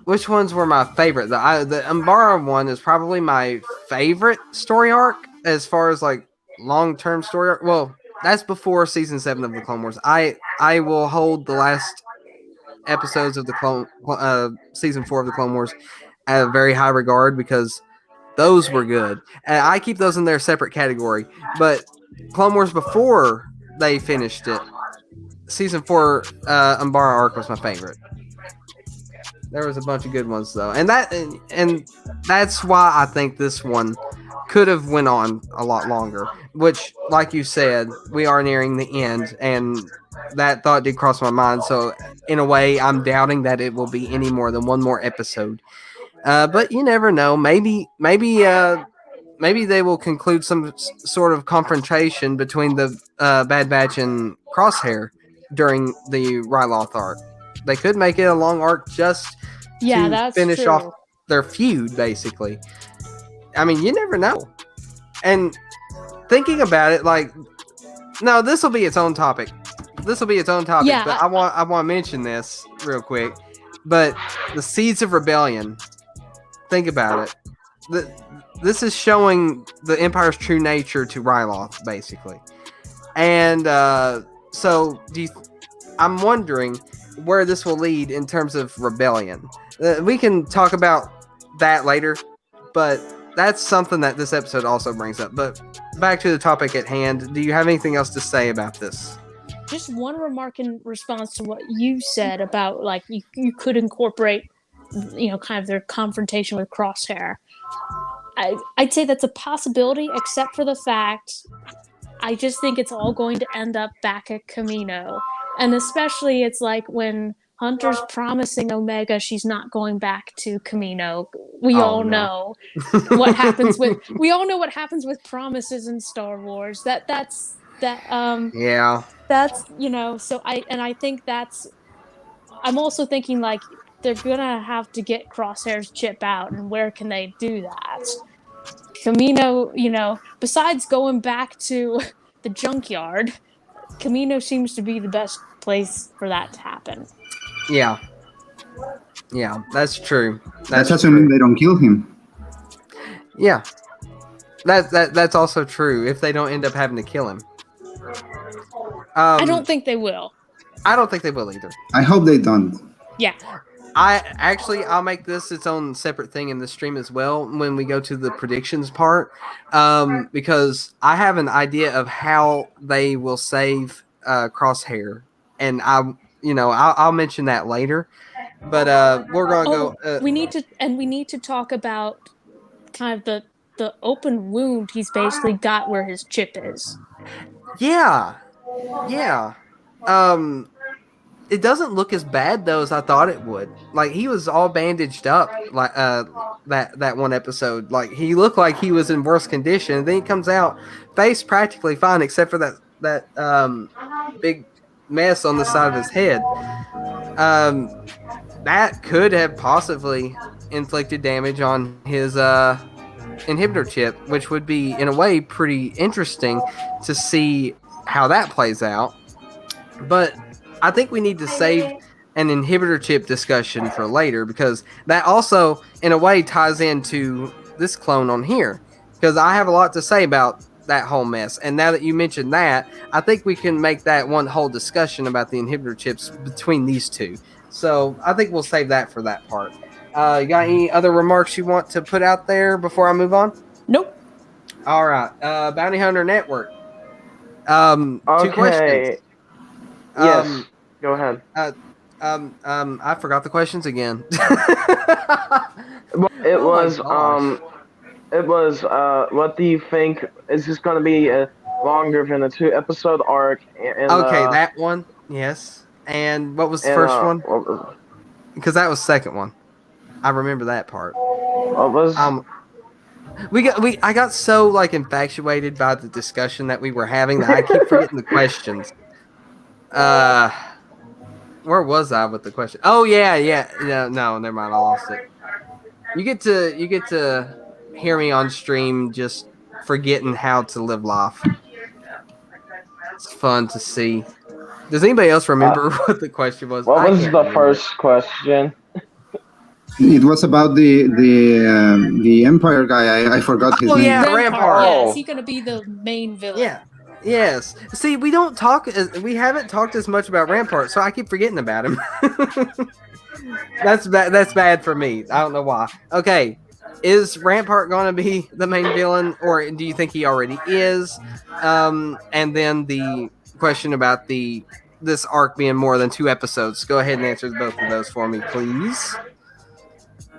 which ones were my favorite? The Umbara one is probably my favorite story arc as far as like long-term story arc. Well, that's before season 7 of the Clone Wars. I will hold the last episodes of the season 4 of the Clone Wars at a very high regard, because those were good. And I keep those in their separate category. But Clone Wars before they finished it, season 4 Umbara arc was my favorite. There was a bunch of good ones though, and that's why I think this one could have went on a lot longer. Which, like you said, we are nearing the end, and that thought did cross my mind. So, in a way, I'm doubting that it will be any more than one more episode. But you never know. Maybe they will conclude some sort of confrontation between the Bad Batch and Crosshair during the Ryloth arc. They could make it a long arc just to finish off their feud, basically. I mean, you never know. And thinking about it, no, this will be its own topic. Yeah, but I want to mention this real quick. But the Seeds of Rebellion. Think about it. This is showing the Empire's true nature to Ryloth, basically. And so, I'm wondering where this will lead in terms of rebellion. We can talk about that later, but that's something that this episode also brings up. But back to the topic at hand, do you have anything else to say about this? Just one remark in response to what you said about, like, you could incorporate, kind of their confrontation with Crosshair. I'd say that's a possibility, except for the fact I just think it's all going to end up back at Kamino. And especially it's like when Hunter's promising Omega she's not going back to Kamino. We all know what happens with promises in Star Wars. That's so I think that's, I'm also thinking like they're gonna have to get Crosshair's chip out, and where can they do that? Kamino, besides going back to the junkyard, Kamino seems to be the best place for that to happen. Yeah, that's true. That's assuming they don't kill him. Yeah, that's also true. If they don't end up having to kill him, I don't think they will. I don't think they will either. I hope they don't. Yeah. I'll make this its own separate thing in the stream as well when we go to the predictions part, because I have an idea of how they will save Crosshair, and I'll mention that later. But we're gonna go. We need to talk about kind of the open wound he's basically got where his chip is. Yeah, yeah. It doesn't look as bad though as I thought it would. Like he was all bandaged up, like that one episode. Like he looked like he was in worse condition. And then he comes out face practically fine, except for that big mess on the side of his head. That could have possibly inflicted damage on his inhibitor chip, which would be in a way pretty interesting to see how that plays out. But I think we need to save an inhibitor chip discussion for later, because that also in a way ties into this clone on here, because I have a lot to say about that whole mess. And now that you mentioned that, I think we can make that one whole discussion about the inhibitor chips between these two. So I think we'll save that for that part. You got any other remarks you want to put out there before I move on? Nope. All right. Bounty Hunter Network. Okay. 2 questions. Yes. Go ahead. I forgot the questions again. It was what do you think? Is this going to be longer than a 2-episode arc? Okay, that one. Yes. And what was the first one? Because that was the second one. I remember that part. What was? I got so like infatuated by the discussion that we were having that I keep forgetting the questions. Where was I with the question? Oh yeah. No, never mind. I lost it. You get to hear me on stream just forgetting how to live life. It's fun to see. Does anybody else remember what the question was? What was the first question? It was about the Empire guy. I forgot his name. Oh yeah, Rampart. Yeah, is he going to be the main villain? Yeah. Yes. See, we haven't talked as much about Rampart, so I keep forgetting about him. That's bad for me. I don't know why. Okay. Is Rampart going to be the main villain, or do you think he already is? And then the question about this arc being more than 2 episodes. Go ahead and answer both of those for me, please.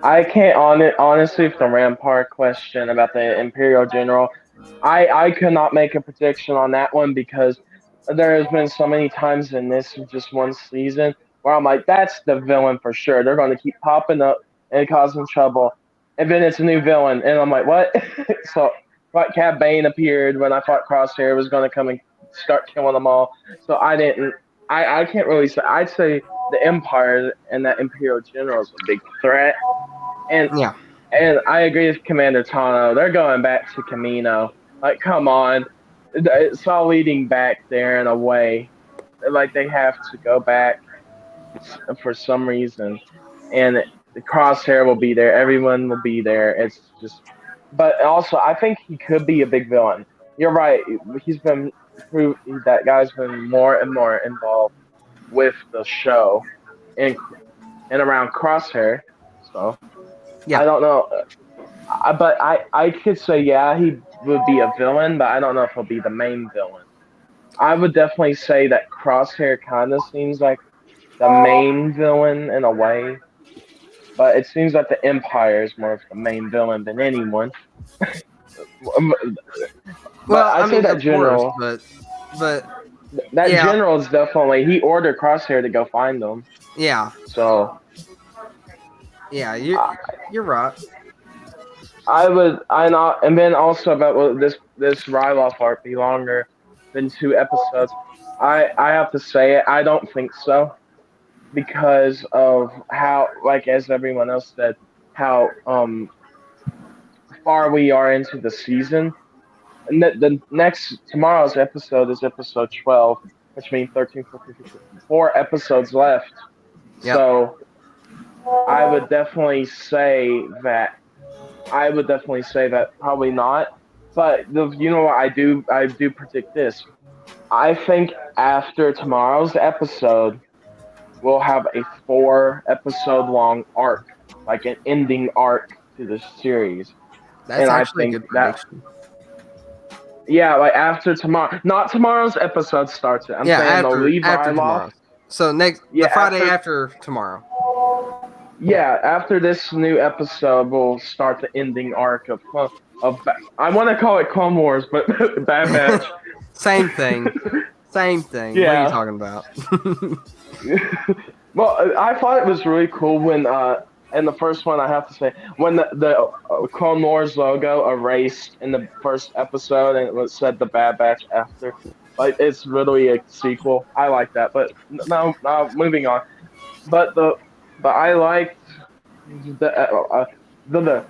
I can't honestly, for the Rampart question about the Imperial General, I could not make a prediction on that one, because there has been so many times in this just one season where I'm like, that's the villain for sure. They're going to keep popping up and causing trouble, and then it's a new villain, and I'm like, what? So, like, Cad Bane appeared when I thought Crosshair was going to come and start killing them all. So I can't really say. I'd say the Empire and that Imperial General is a big threat. And I agree with Commander Tano. They're going back to Camino. Like, come on. It's all leading back there in a way. Like, they have to go back for some reason. And the Crosshair will be there. Everyone will be there. It's just... But also, I think he could be a big villain. You're right. That guy's been more and more involved with the show and around Crosshair. So... Yeah. I don't know, but I could say, yeah, he would be a villain, but I don't know if he'll be the main villain. I would definitely say that Crosshair kind of seems like the main villain in a way, but it seems like the Empire is more of the main villain than anyone. Well, I say that general, but that general is definitely, he ordered Crosshair to go find them. Yeah. So. Yeah, you're right. And then also about this Ryloth arc be longer than 2 episodes. I have to say it. I don't think so, because of how, like as everyone else said, how far we are into the season. And tomorrow's episode is episode 12, which means 13, 14, 15, 4 episodes left. Yep. So. I would definitely say that probably not. But you know what, I do predict this. I think after tomorrow's episode, we'll have a 4-episode long arc, like an ending arc to the series. That's actually a good prediction. Yeah, like after tomorrow, not tomorrow's episode starts it. I'm saying they'll leave Ryloth. So the Friday after tomorrow. Yeah, after this new episode, we'll start the ending arc of I want to call it Clone Wars, but Bad Batch. Same thing. Yeah. What are you talking about? Well, I thought it was really cool when in the first one, I have to say, when the Clone Wars logo erased in the first episode and it said the Bad Batch after. Like, it's really a sequel. I like that, but no, moving on. But I liked the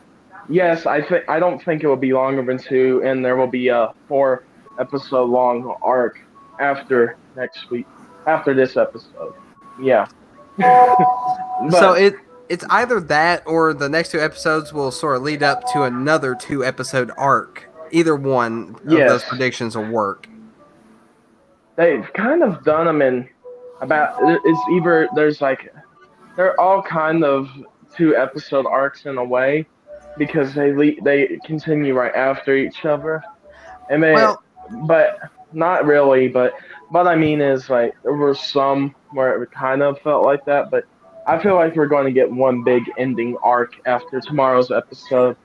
yes, I don't think it will be longer than 2, and there will be a 4-episode long arc after next week, after this episode. Yeah. So it's either that or the next 2 episodes will sort of lead up to another 2-episode arc. Either one of those predictions will work. They've kind of done them in about. It's either they're all kind of 2-episode arcs in a way, because they continue right after each other. And then, but not really. But what I mean is, like, there were some where it kind of felt like that, but I feel like we're going to get one big ending arc after tomorrow's episode.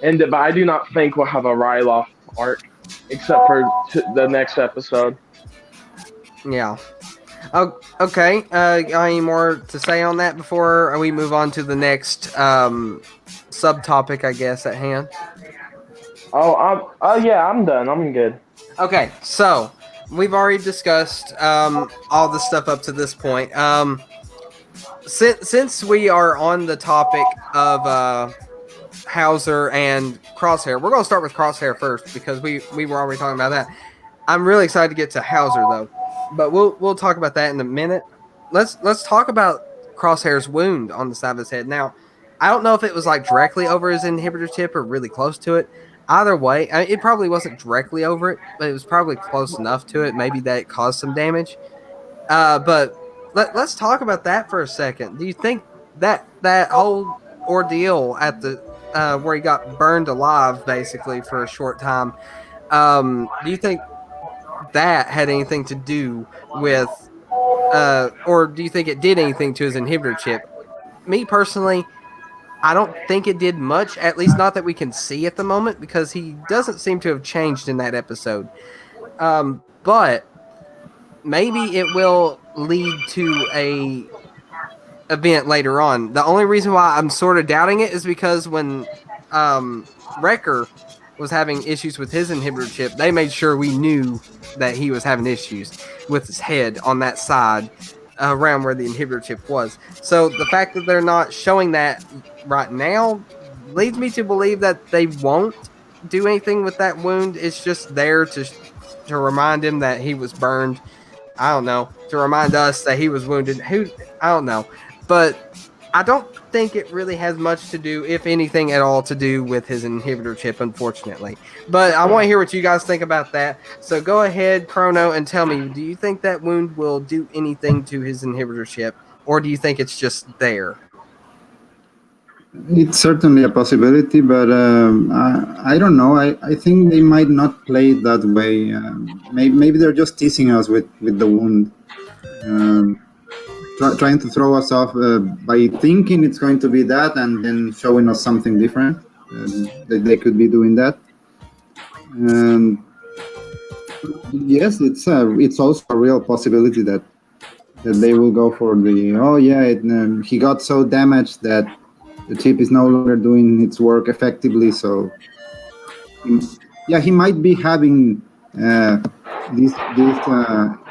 But I do not think we'll have a Ryloth arc, except for the next episode. Yeah. Oh, okay. Any more to say on that before we move on to the next subtopic, I guess, at hand? Yeah, I'm done. I'm good. Okay, so we've already discussed all the stuff up to this point. Since we are on the topic of Hauser and Crosshair, we're going to start with Crosshair first because we were already talking about that. I'm really excited to get to Hauser though, but we'll talk about that in a minute. Let's talk about Crosshair's wound on the side of his head. Now, I don't know if it was like directly over his inhibitor tip or really close to it. Either way, it probably wasn't directly over it, but it was probably close enough to it. Maybe that it caused some damage. But let's talk about that for a second. Do you think that whole ordeal at the where he got burned alive basically for a short time, do you think that had anything to do with, or do you think it did anything to his inhibitor chip? Me personally, I don't think it did much, at least not that we can see at the moment, because he doesn't seem to have changed in that episode. But maybe it will lead to a event later on. The only reason why I'm sort of doubting it is because when Wrecker was having issues with his inhibitor chip, they made sure we knew that he was having issues with his head on that side around where the inhibitor chip was. So the fact that they're not showing that right now leads me to believe that they won't do anything with that wound. It's just there to remind him that he was burned. I don't know. To remind us that he was wounded. I don't know. But I don't think it really has much to do, if anything at all, to do with his inhibitor chip, unfortunately. But I want to hear what you guys think about that. So go ahead, Chrono, and tell me, do you think that wound will do anything to his inhibitor chip, or do you think it's just there? It's certainly a possibility, but I don't know. I think they might not play it that way. Maybe they're just teasing us with the wound. Trying to throw us off by thinking it's going to be that and then showing us something different. That they could be doing that. And yes, it's also a real possibility that they will go for the he got so damaged that the chip is no longer doing its work effectively. So he might be having these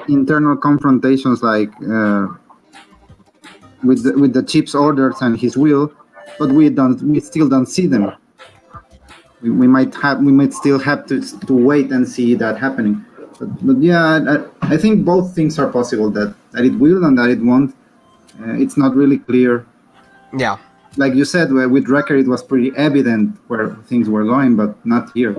internal confrontations like. With the chip's orders and his will, but we still don't see them. We might still have to wait and see that happening. But yeah, I think both things are possible, that it will and that it won't. It's not really clear. Yeah. Like you said, with Wrecker it was pretty evident where things were going, but not here.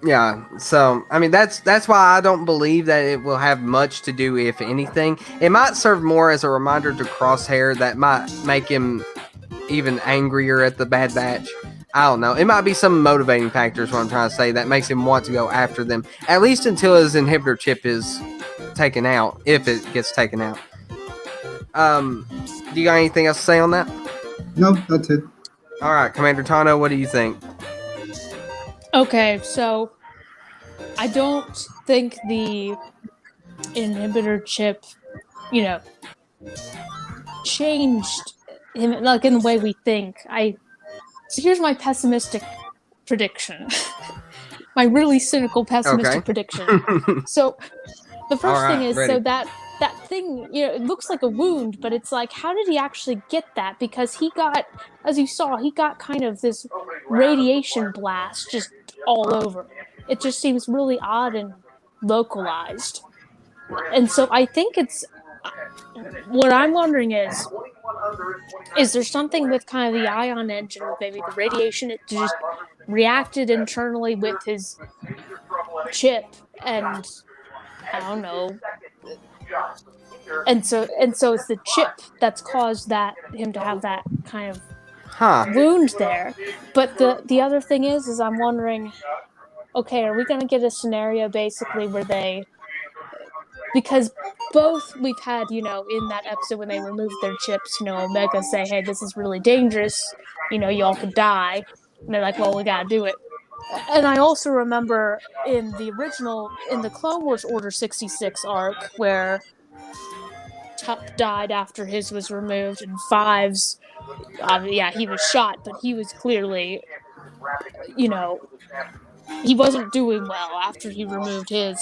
Yeah, so I mean that's why I don't believe that it will have much to do, if anything. It might serve more as a reminder to Crosshair that might make him even angrier at the Bad Batch. I don't know. It might be some motivating factor is what I'm trying to say that makes him want to go after them, at least until his inhibitor chip is taken out, if it gets taken out. Do you got anything else to say on that? No, that's it. All right, Commander Tano, what do you think? Okay, so I don't think the inhibitor chip, changed him like in the way we think. So here's my pessimistic prediction. My really cynical pessimistic prediction. So the first thing is ready. so that thing, it looks like a wound, but it's like, how did he actually get that? Because he got, as you saw, he got kind of this radiation blast just all over. It just seems really odd and localized. And so I think it's, what I'm wondering is there something with kind of the ion engine, with maybe the radiation, it just reacted internally with his chip, and I don't know. And so it's the chip that's caused him to have that kind of wound there. But the other thing is I'm wondering, okay, are we going to get a scenario basically where because both we've had, in that episode when they removed their chips, Omega say, hey, this is really dangerous, y'all could die. And they're like, well, we got to do it. And I also remember in the Clone Wars Order 66 arc, where Tup died after his was removed, and Fives, he was shot, but he was clearly, he wasn't doing well after he removed his.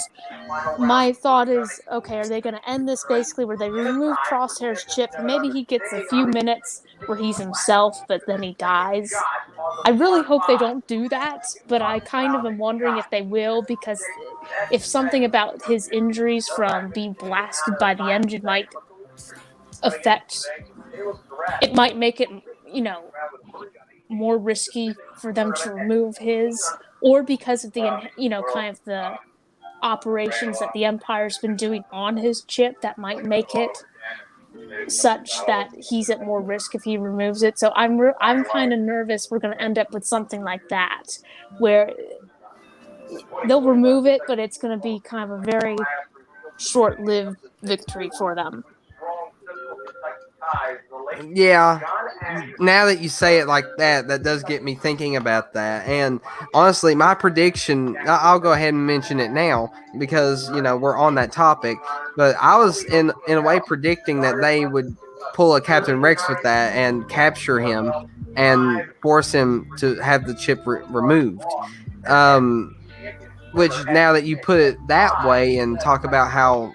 My thought is, okay, are they going to end this basically where they remove Crosshair's chip, and maybe he gets a few minutes where he's himself, but then he dies? I really hope they don't do that, but I kind of am wondering if they will, because if something about his injuries from being blasted by the engine might make it, more risky for them to remove his, or because of the, kind of the operations that the Empire's been doing on his chip, that might make it such that he's at more risk if he removes it. So I'm kind of nervous we're going to end up with something like that, where they'll remove it, but it's going to be kind of a very short-lived victory for them. Yeah, now that you say it like that does get me thinking about that. And honestly, my prediction, I'll go ahead and mention it now because, we're on that topic. But I was in a way predicting that they would pull a Captain Rex with that and capture him and force him to have the chip removed. Which, now that you put it that way and talk about how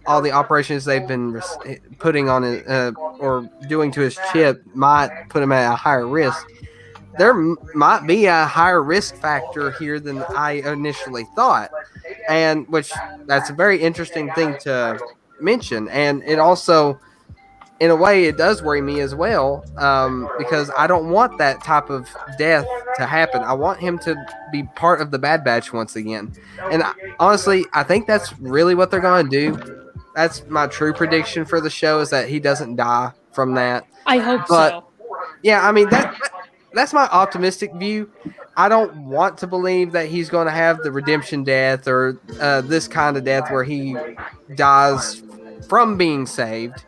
all the operations they've been putting on it or doing to his chip might put him at a higher risk. There might be a higher risk factor here than I initially thought, and that's a very interesting thing to mention. And it also, in a way, it does worry me as well, because I don't want that type of death to happen. I want him to be part of the Bad Batch once again. And honestly, I think that's really what they're going to do. That's my true prediction for the show, is that he doesn't die from that. I hope so. Yeah, I mean, that's my optimistic view. I don't want to believe that he's going to have the redemption death or this kind of death where he dies from being saved,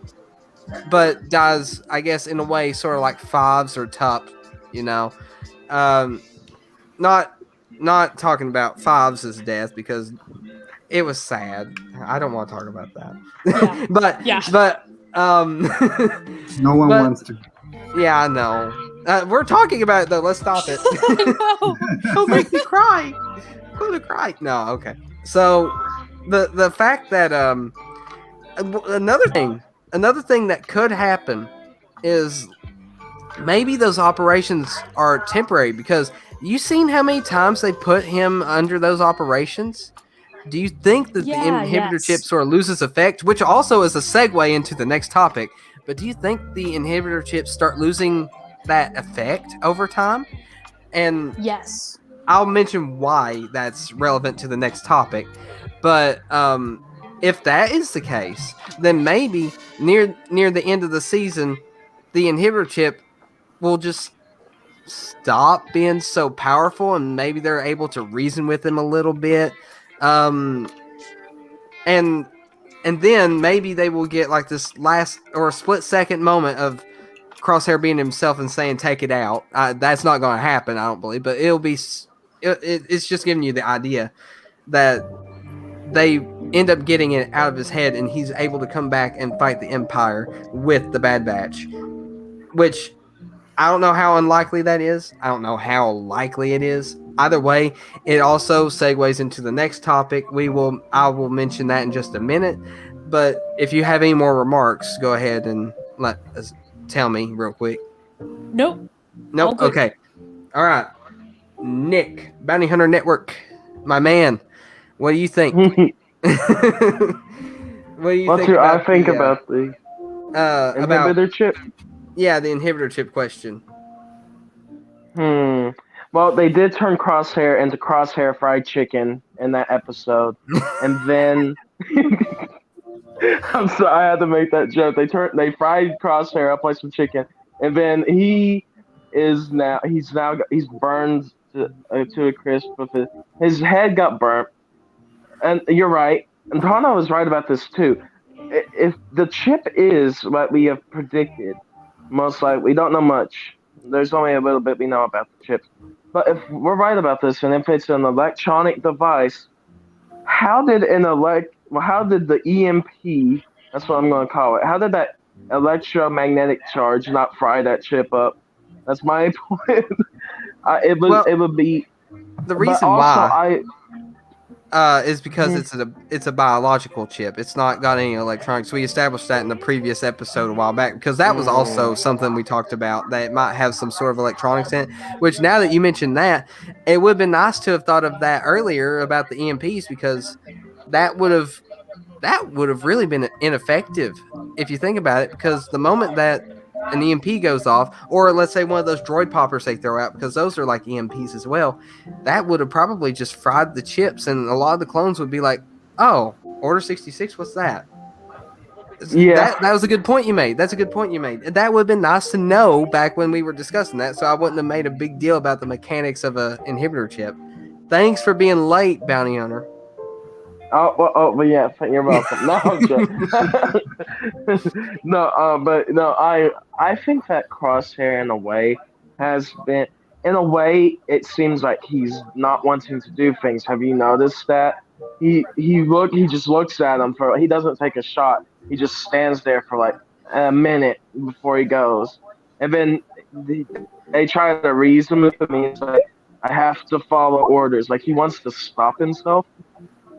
but dies, I guess, in a way, sort of like Fives or Tup, Not talking about Fives' death because it was sad. I don't want to talk about that. Yeah. but No one wants to. Yeah, I know. We're talking about it though. Let's stop it. Don't make me cry. I'm going to cry. No, okay. So the fact that another thing that could happen is maybe those operations are temporary, because you've seen how many times they put him under those operations. Do you think that the inhibitor chip sort of loses effect, which also is a segue into the next topic, but do you think the inhibitor chips start losing that effect over time? And yes, I'll mention why that's relevant to the next topic. But if that is the case, then maybe near the end of the season, the inhibitor chip will just stop being so powerful, and maybe they're able to reason with him a little bit. And and then maybe they will get like this last or a split second moment of Crosshair being himself and saying "take it out." That's not going to happen, I don't believe, but it'll be. It's just giving you the idea that they end up getting it out of his head, and he's able to come back and fight the Empire with the Bad Batch, which I don't know how unlikely that is. I don't know how likely it is. Either way, it also segues into the next topic. I will mention that in just a minute. But if you have any more remarks, go ahead and tell me real quick. Nope. Nope. Okay. All right. Nick, Bounty Hunter Network, my man. What do you think? What do you think? I think about the inhibitor chip. Yeah, the inhibitor chip question. Well, they did turn Crosshair into Crosshair Fried Chicken in that episode, and then I'm sorry, I had to make that joke. They fried Crosshair up like some chicken, and then he's burned to a crisp. With his head got burnt, and you're right. And Tana was right about this too. If the chip is what we have predicted, most likely we don't know much. There's only a little bit we know about the chip. But if we're right about this, and if it's an electronic device, how did the EMP, that's what I'm going to call it, how did that electromagnetic charge not fry that chip up? That's my point. It would be... The reason why is because it's a biological chip. It's not got any electronics. We established that in the previous episode a while back, because that was also something we talked about, that it might have some sort of electronics in it, which now that you mentioned that, it would have been nice to have thought of that earlier about the EMPs, because that would have really been ineffective if you think about it, because the moment that an EMP goes off, or let's say one of those droid poppers they throw out, because those are like EMPs as well, that would have probably just fried the chips, and a lot of the clones would be like, oh, Order 66, what's that? Yeah. That was a good point you made. That's a good point you made. That would have been nice to know back when we were discussing that, so I wouldn't have made a big deal about the mechanics of an inhibitor chip. Thanks for being late, Bounty Hunter. But yeah, you're welcome. No, I'm joking. I think that Crosshair, in a way, it seems like he's not wanting to do things. Have you noticed that? He just looks at him he doesn't take a shot. He just stands there for like a minute before he goes. And then they try to reason with him. He's like, I have to follow orders. Like, he wants to stop himself.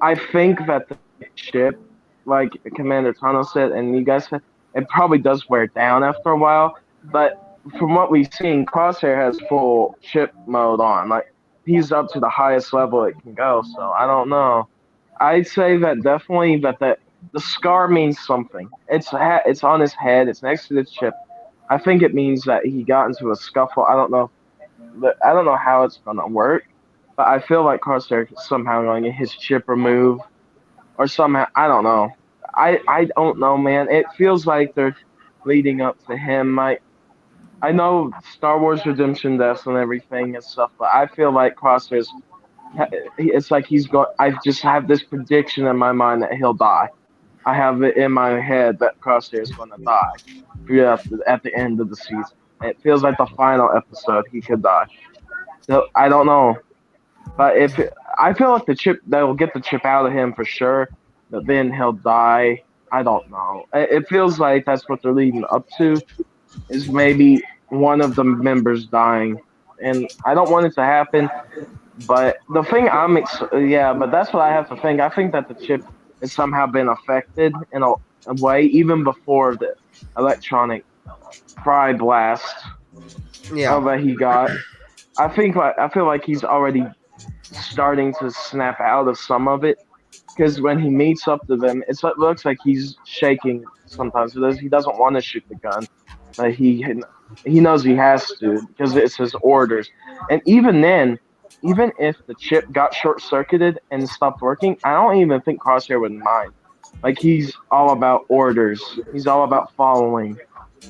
I think that the chip, like Commander Tano said, and you guys said, it probably does wear down after a while. But from what we've seen, Crosshair has full chip mode on. Like, he's up to the highest level it can go. So I don't know. I'd say that definitely that the scar means something. It's on his head. It's next to the chip. I think it means that he got into a scuffle. I don't know how it's gonna work. But I feel like Crosshair is somehow going to get his chip removed, or somehow, I don't know. I don't know, man. It feels like they're leading up to him. I know Star Wars Redemption deaths and everything and stuff, but I feel like Crosshair's. It's like he's going. I just have this prediction in my mind that he'll die. I have it in my head that Crosshair is going to die at the end of the season. It feels like the final episode he could die. So I don't know. But I feel like they'll get the chip out of him for sure, but then he'll die. I don't know. It feels like that's what they're leading up to, is maybe one of the members dying, and I don't want it to happen. But the thing but that's what I have to think. I think that the chip has somehow been affected in a way, even before the electronic fry blast that he got. I feel like he's already starting to snap out of some of it, because when he meets up to them, it looks like he's shaking sometimes because he doesn't want to shoot the gun, but he knows he has to because it's his orders. And even then, even if the chip got short-circuited and stopped working, I don't even think Crosshair would mind. Like, he's all about orders. He's all about following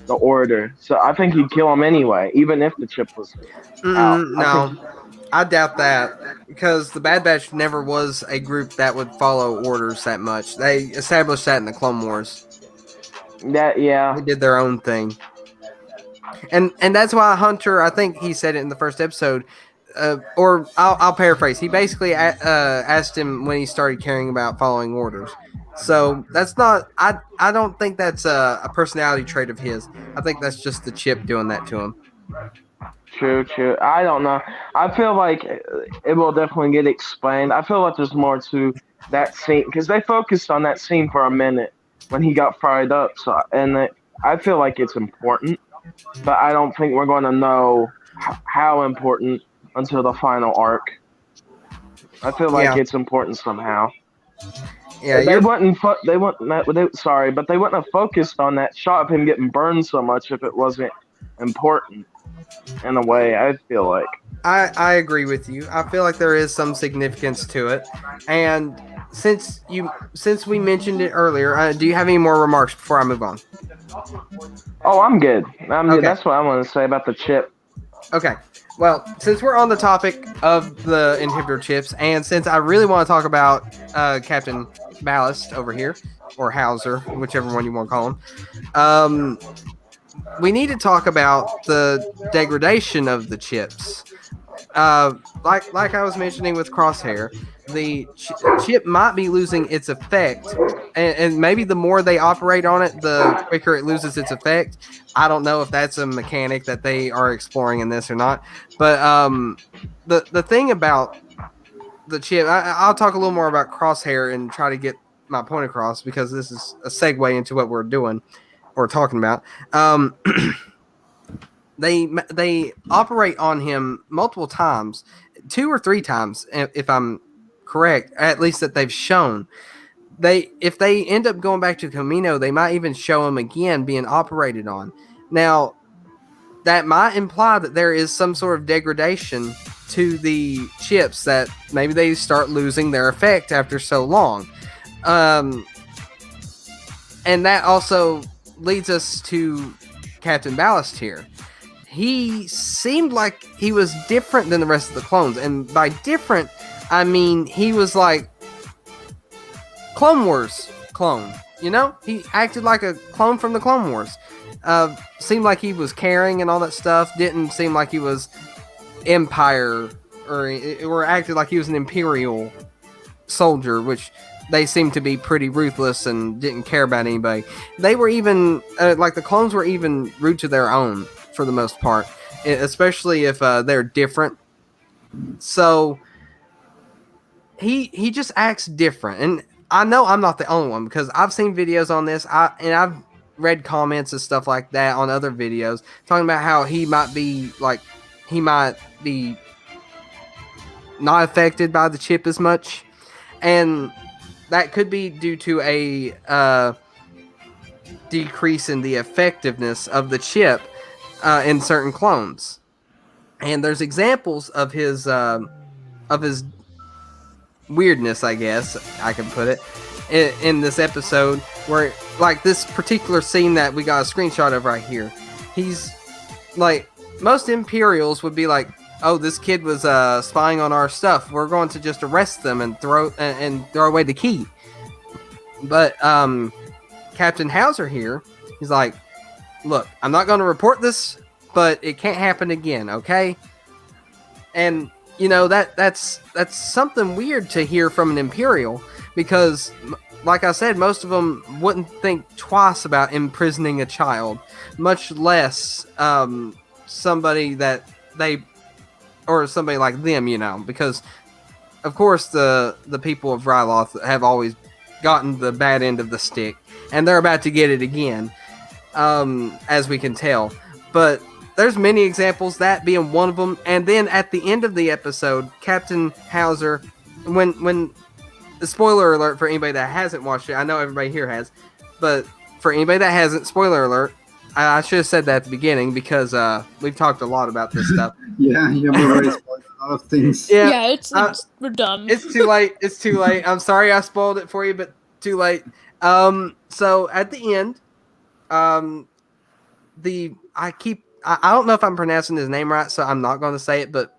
the order. So I think he'd kill him anyway, even if the chip was out. No. I doubt that because the Bad Batch never was a group that would follow orders that much. They established that in the Clone Wars. Yeah. They did their own thing, and that's why Hunter. I think he said it in the first episode, or I'll paraphrase. He basically asked him when he started caring about following orders. So that's not. I don't think that's a personality trait of his. I think that's just the chip doing that to him. True. I don't know. I feel like it will definitely get explained. I feel like there's more to that scene because they focused on that scene for a minute when he got fried up. So, I feel like it's important, but I don't think we're going to know how important until the final arc. I feel like it's important somehow. Yeah, they wouldn't. Sorry, but they wouldn't have focused on that shot of him getting burned so much if it wasn't important. In a way, I feel like. I agree with you. I feel like there is some significance to it, and since we mentioned it earlier, do you have any more remarks before I move on? Oh, I'm good. Okay. That's what I want to say about the chip. Okay. Well, since we're on the topic of the inhibitor chips, and since I really want to talk about Captain Ballast over here, or Hauser, whichever one you want to call him, we need to talk about the degradation of the chips. Like I was mentioning with Crosshair, the chip might be losing its effect, and maybe the more they operate on it, the quicker it loses its effect. I don't know if that's a mechanic that they are exploring in this or not. But the thing about the chip, I'll talk a little more about Crosshair and try to get my point across because this is a segue into what we're doing or talking about. They operate on him multiple times, 2 or 3 times, if I'm correct, at least that they've shown. If they end up going back to Camino, they might even show him again being operated on. Now, that might imply that there is some sort of degradation to the chips, that maybe they start losing their effect after so long. And that also leads us to Captain Ballast here. He seemed like he was different than the rest of the clones. And by different, I mean he was like Clone Wars clone. You know? He acted like a clone from the Clone Wars. Seemed like he was caring and all that stuff. Didn't seem like he was Empire or acted like he was an Imperial soldier, which they seemed to be pretty ruthless and didn't care about anybody. They were even, like the clones were even rude to their own for the most part, especially if they're different. So he just acts different. And I know I'm not the only one because I've seen videos on this. I've read comments and stuff like that on other videos talking about how he might be not affected by the chip as much. And that could be due to a decrease in the effectiveness of the chip in certain clones. And there's examples of his weirdness, I guess I can put it, in this episode, where like this particular scene that we got a screenshot of right here. He's like, most Imperials would be like, oh, this kid was spying on our stuff. We're going to just arrest them and throw away the key. But Captain Hauser here, he's like, look, I'm not going to report this, but it can't happen again, okay? And you know that's something weird to hear from an Imperial, because, like I said, most of them wouldn't think twice about imprisoning a child, much less somebody that they, or somebody like them, you know, because of course the people of Ryloth have always gotten the bad end of the stick, and they're about to get it again, as we can tell. But there's many examples, that being one of them. And then at the end of the episode, Captain Hauser, when spoiler alert for anybody that hasn't watched it, I know everybody here has, but for anybody that hasn't, spoiler alert, I should have said that at the beginning because we've talked a lot about this stuff. Yeah, you've already spoiled a lot of things. Yeah, it's we're done. It's too late. It's too late. I'm sorry I spoiled it for you, but too late. So at the end, I don't know if I'm pronouncing his name right, so I'm not going to say it, but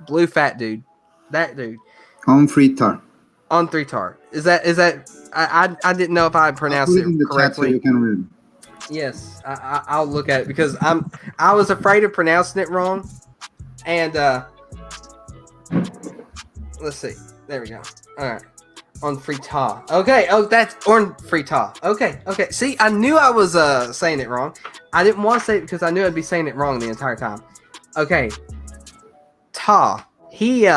blue fat dude, that dude On Fritar. on 3-tar. Is that? I didn't know if I I'll pronounced put it it in the chat so correctly. you can read. Yes, I'll look at it because I was afraid of pronouncing it wrong, and let's see. There we go. All right. On Frita. Okay. Oh, that's on Frita. Okay. See, I knew I was saying it wrong. I didn't want to say it because I knew I'd be saying it wrong the entire time. Okay. Ta. He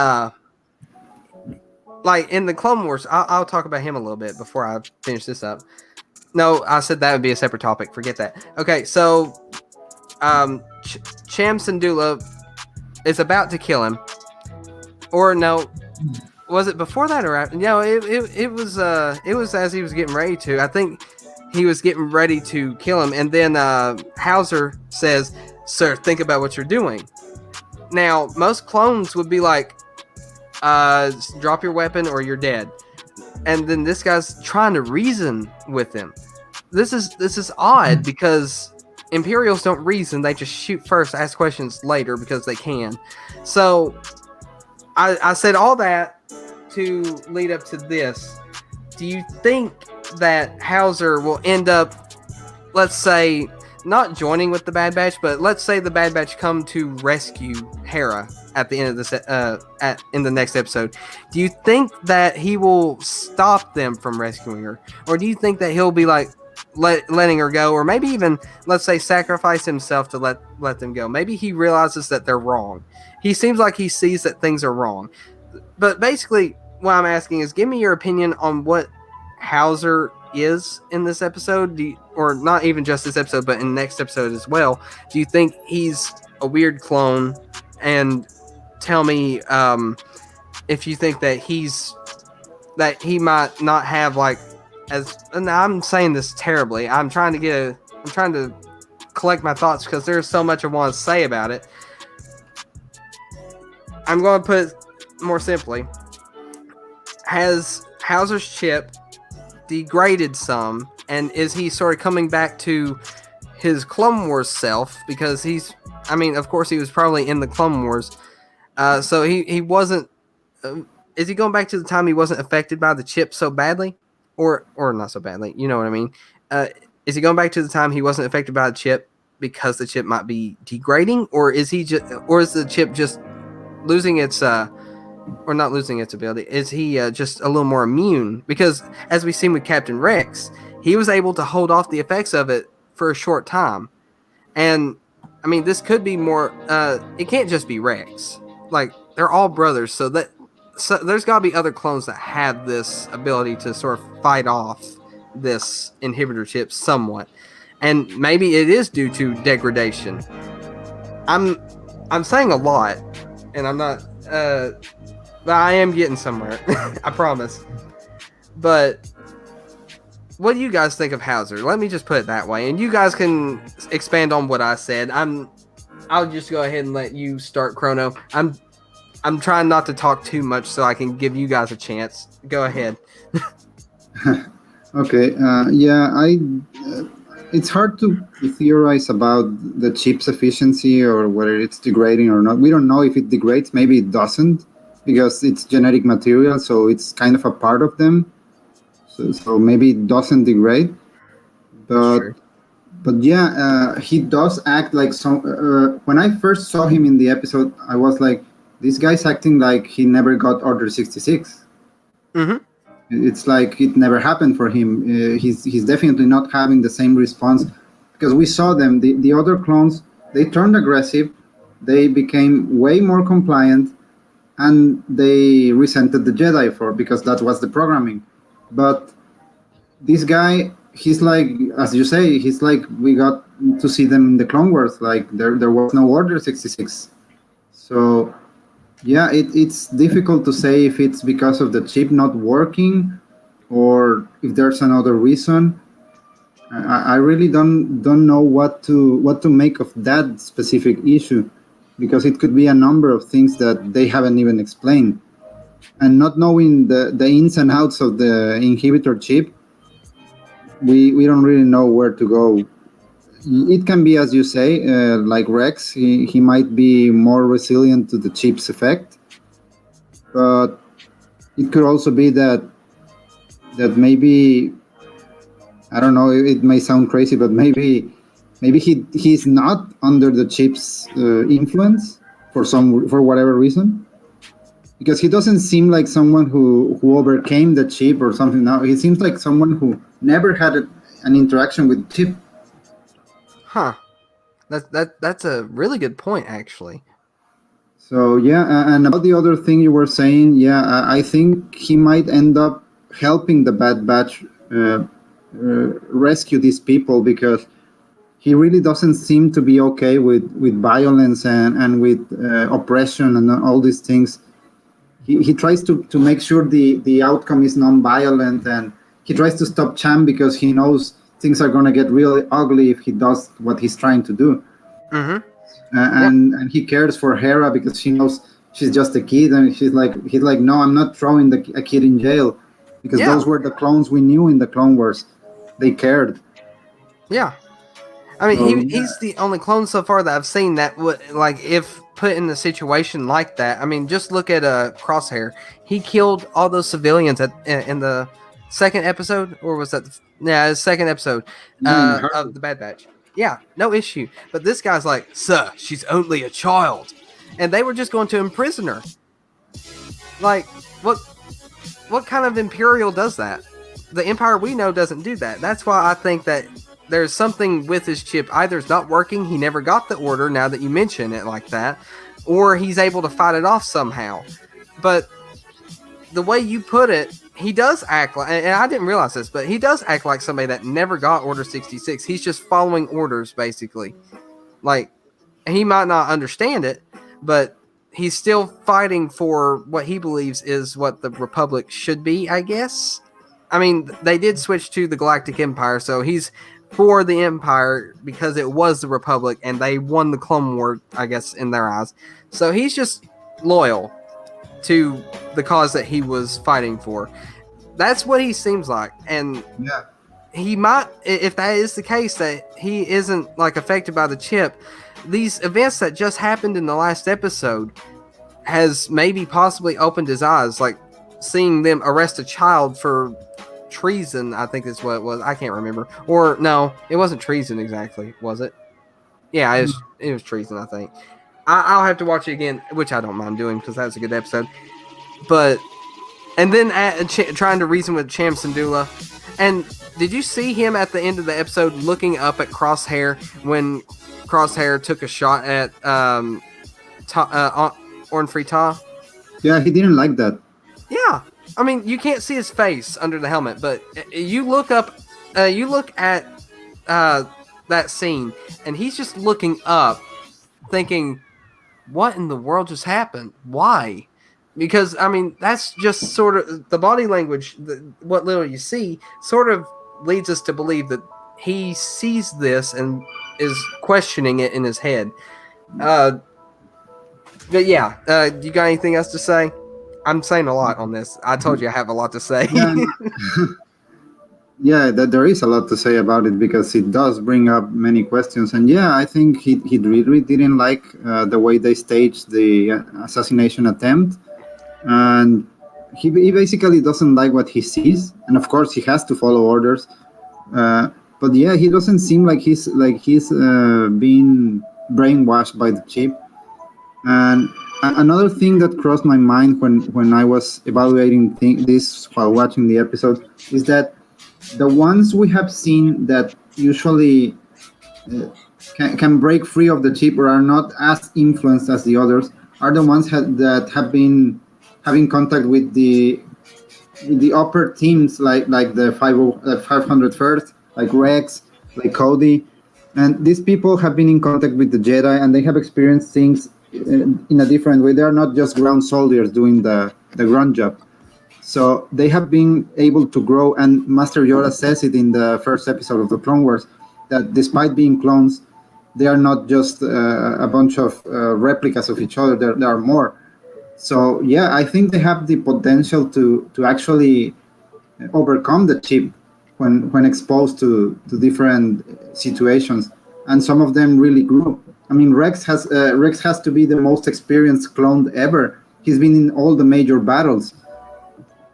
like in the Clone Wars. I'll talk about him a little bit before I finish this up. No, I said that would be a separate topic. Forget that. Okay, so Cham Syndulla is about to kill him, or no? Was it before that or after? No, it was as he was getting ready to. I think he was getting ready to kill him, and then Hauser says, "Sir, think about what you're doing." Now, most clones would be like, "Drop your weapon or you're dead," and then this guy's trying to reason with him. This is odd because Imperials don't reason; they just shoot first, ask questions later because they can. So, I said all that to lead up to this. Do you think that Hauser will end up, let's say, not joining with the Bad Batch, but let's say the Bad Batch come to rescue Hera at the end of this in the next episode? Do you think that he will stop them from rescuing her, or do you think that he'll be like letting her go, or maybe even, let's say, sacrifice himself to let them go? Maybe he realizes that they're wrong. He seems like he sees that things are wrong. But basically, what I'm asking is, give me your opinion on what Hauser is in this episode, or not even just this episode, but in the next episode as well. Do you think he's a weird clone? And tell me if you think that he might not have like as. And I'm saying this terribly. I'm trying to collect my thoughts because there's so much I want to say about it. I'm going to put it more simply. Has Hauser's chip degraded some, and is he sort of coming back to his Clone Wars self? Because of course he was probably in the Clone Wars, so he wasn't. Is he going back to the time he wasn't affected by the chip so badly, or not so badly? You know what I mean? Is he going back to the time he wasn't affected by the chip because the chip might be degrading, or is the chip just losing its or not losing its ability? Is he just a little more immune? Because as we've seen with Captain Rex, he was able to hold off the effects of it for a short time. And I mean, this could be more. It can't just be Rex. Like, they're all brothers, so there's got to be other clones that have this ability to sort of fight off this inhibitor chip somewhat. And maybe it is due to degradation. I'm saying a lot, and I'm not. But I am getting somewhere. I promise. But what do you guys think of Hauser? Let me just put it that way, and you guys can expand on what I said. I'll just go ahead and let you start, Chrono. I'm trying not to talk too much so I can give you guys a chance. Go ahead. Okay. It's hard to theorize about the chip's efficiency or whether it's degrading or not. We don't know if it degrades. Maybe it doesn't, because it's genetic material, so it's kind of a part of them. So maybe it doesn't degrade. But Sure. He does act like some. When I first saw him in the episode, I was like, this guy's acting like he never got Order 66. Mm-hmm. It's like it never happened for him. He's definitely not having the same response, because we saw them. The other clones, they turned aggressive, they became way more compliant, and they resented the Jedi because that was the programming. But this guy, he's like, as you say, he's like, we got to see them in the Clone Wars. Like there was no Order 66. So yeah, it's difficult to say if it's because of the chip not working or if there's another reason. I really don't know what to make of that specific issue, because it could be a number of things that they haven't even explained. And not knowing the ins and outs of the inhibitor chip, we don't really know where to go. it can be, as you say, like Rex. He might be more resilient to the chip's effect, but it could also be that maybe, I don't know. It may sound crazy, but maybe he's not under the chip's influence for whatever reason, because he doesn't seem like someone who overcame the chip or something. Now he seems like someone who never had an interaction with the chip. Huh. That's a really good point, actually. So yeah, and about the other thing you were saying, yeah, I think he might end up helping the Bad Batch rescue these people, because he really doesn't seem to be okay with violence and with oppression and all these things. He tries to make sure the outcome is non-violent, and he tries to stop Cham because he knows things are going to get really ugly if he does what he's trying to do. Mm-hmm. And he cares for Hera because she knows she's just a kid, and he's like, no, I'm not throwing a kid in jail, because those were the clones we knew in the Clone Wars. They cared. Yeah. I mean, he's the only clone so far that I've seen that would, like, if put in a situation like that. I mean, just look at Crosshair. He killed all those civilians in the second episode, or was that? The second episode of the Bad Batch. Yeah, no issue. But this guy's like, sir, she's only a child, and they were just going to imprison her. Like, what kind of Imperial does that? The Empire we know doesn't do that. That's why I think that there's something with his chip. Either it's not working, he never got the order, now that you mention it like that, or he's able to fight it off somehow. But the way you put it, he does act like, and I didn't realize this, but he does act like somebody that never got Order 66. He's just following orders, basically. Like, he might not understand it, but he's still fighting for what he believes is what the Republic should be, I guess. I mean, they did switch to the Galactic Empire, so he's for the Empire because it was the Republic, and they won the Clone War, I guess, in their eyes. So he's just loyal to the cause that he was fighting for. That's what he seems like. And he might, if that is the case, that he isn't like affected by the chip, these events that just happened in the last episode has maybe possibly opened his eyes, like seeing them arrest a child for treason, I think is what it was. I can't remember. Or no, it wasn't treason exactly, was it? Yeah, it was treason, I think. I'll have to watch it again, which I don't mind doing because that was a good episode. But, and then trying to reason with Cham Syndulla. And did you see him at the end of the episode looking up at Crosshair when Crosshair took a shot at Orn Free Taa? Yeah, he didn't like that. Yeah. I mean, you can't see his face under the helmet, but you look up, you look at that scene, and he's just looking up, thinking, what in the world just happened? Why? Because, I mean, that's just sort of the body language, what little you see, sort of leads us to believe that he sees this and is questioning it in his head. But yeah, you got anything else to say? I'm saying a lot on this. I told you I have a lot to say. Yeah, there is a lot to say about it because it does bring up many questions. And yeah, I think he really didn't like the way they staged the assassination attempt. And he basically doesn't like what he sees. And of course, he has to follow orders. But yeah, he doesn't seem like he's being brainwashed by the chip. And another thing that crossed my mind when I was evaluating this while watching the episode is that the ones we have seen that usually can break free of the chip or are not as influenced as the others are the ones that have been having contact with the upper teams, like the 501st, like Rex, like Cody. And these people have been in contact with the Jedi, and they have experienced things in a different way. They are not just ground soldiers doing the ground job. So they have been able to grow, and Master Yoda says it in the first episode of the Clone Wars, that despite being clones, they are not just a bunch of replicas of each other. There are more. So yeah, I think they have the potential to actually overcome the chip when exposed to different situations. and some of them really grew. I mean, Rex has to be the most experienced clone ever. He's been in all the major battles.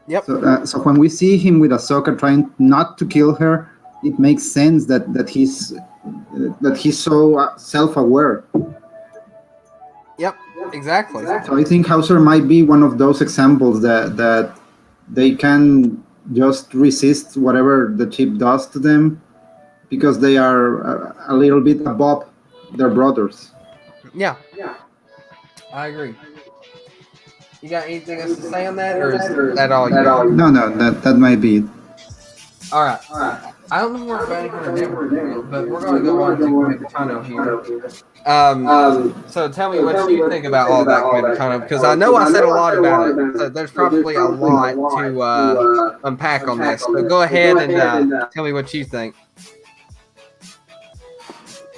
Yep. So when we see him with Ahsoka trying not to kill her, it makes sense that he's so self-aware. Yep. Exactly. So I think Hauser might be one of those examples that they can just resist whatever the chip does to them because they are a little bit above their brothers. Yeah. I agree. You got anything else to say on that, or is that all you got? No, that might be it. All right. I don't know where Bounty Hunter Network went, but we're going to go on to Commander Tano here. So tell me what you think about all that, Commander Tano, because I know I said a lot about it. So there's probably a lot to unpack on this. So go ahead and tell me what you think.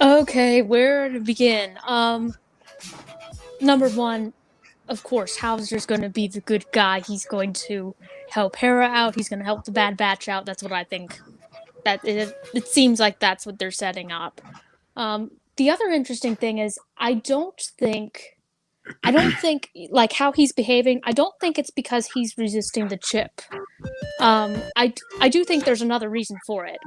Okay, where to begin? Number one, of course, Hauser's going to be the good guy. He's going to help Hera out. He's going to help the Bad Batch out. That's what I think. That it seems like that's what they're setting up. The other interesting thing is I don't think like how he's behaving. I don't think it's because he's resisting the chip. I do think there's another reason for it.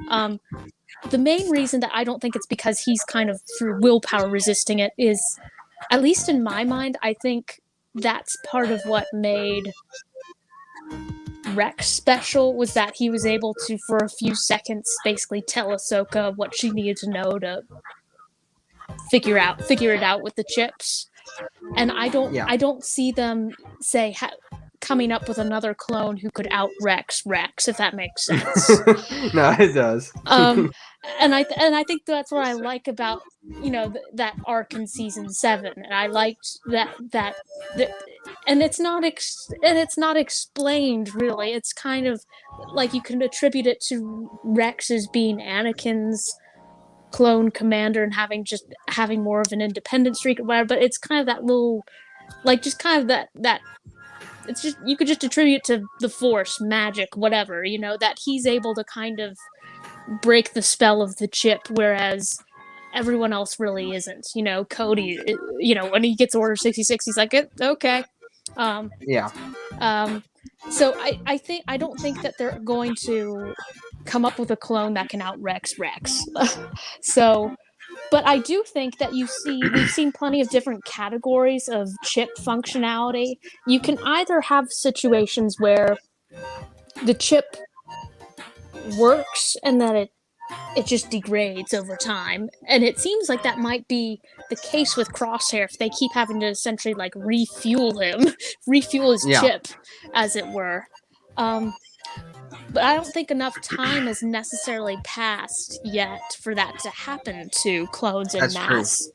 The main reason that I don't think it's because he's kind of through willpower resisting it is, at least in my mind, I think that's part of what made Rex special, was that he was able to, for a few seconds, basically tell Ahsoka what she needed to know to figure it out with the chips. And I don't see them coming up with another clone who could out Rex, if that makes sense. No, it does. And I think that's what I like about that arc in season 7, and I liked that and it's not explained really. It's kind of like you can attribute it to Rex as being Anakin's clone commander and having more of an independent streak or whatever, but it's kind of that little, like, just kind of that it's just, you could just attribute to the Force, magic, whatever, that he's able to kind of break the spell of the chip, whereas everyone else really isn't. Cody, when he gets Order 66, he's like, okay. Yeah. So I don't think that they're going to come up with a clone that can out Rex. So, but I do think that we've seen plenty of different categories of chip functionality. You can either have situations where the chip works and that it just degrades over time, and it seems like that might be the case with Crosshair if they keep having to essentially like refuel his chip, as it were. But I don't think enough time has necessarily passed yet for that to happen to clones en masse.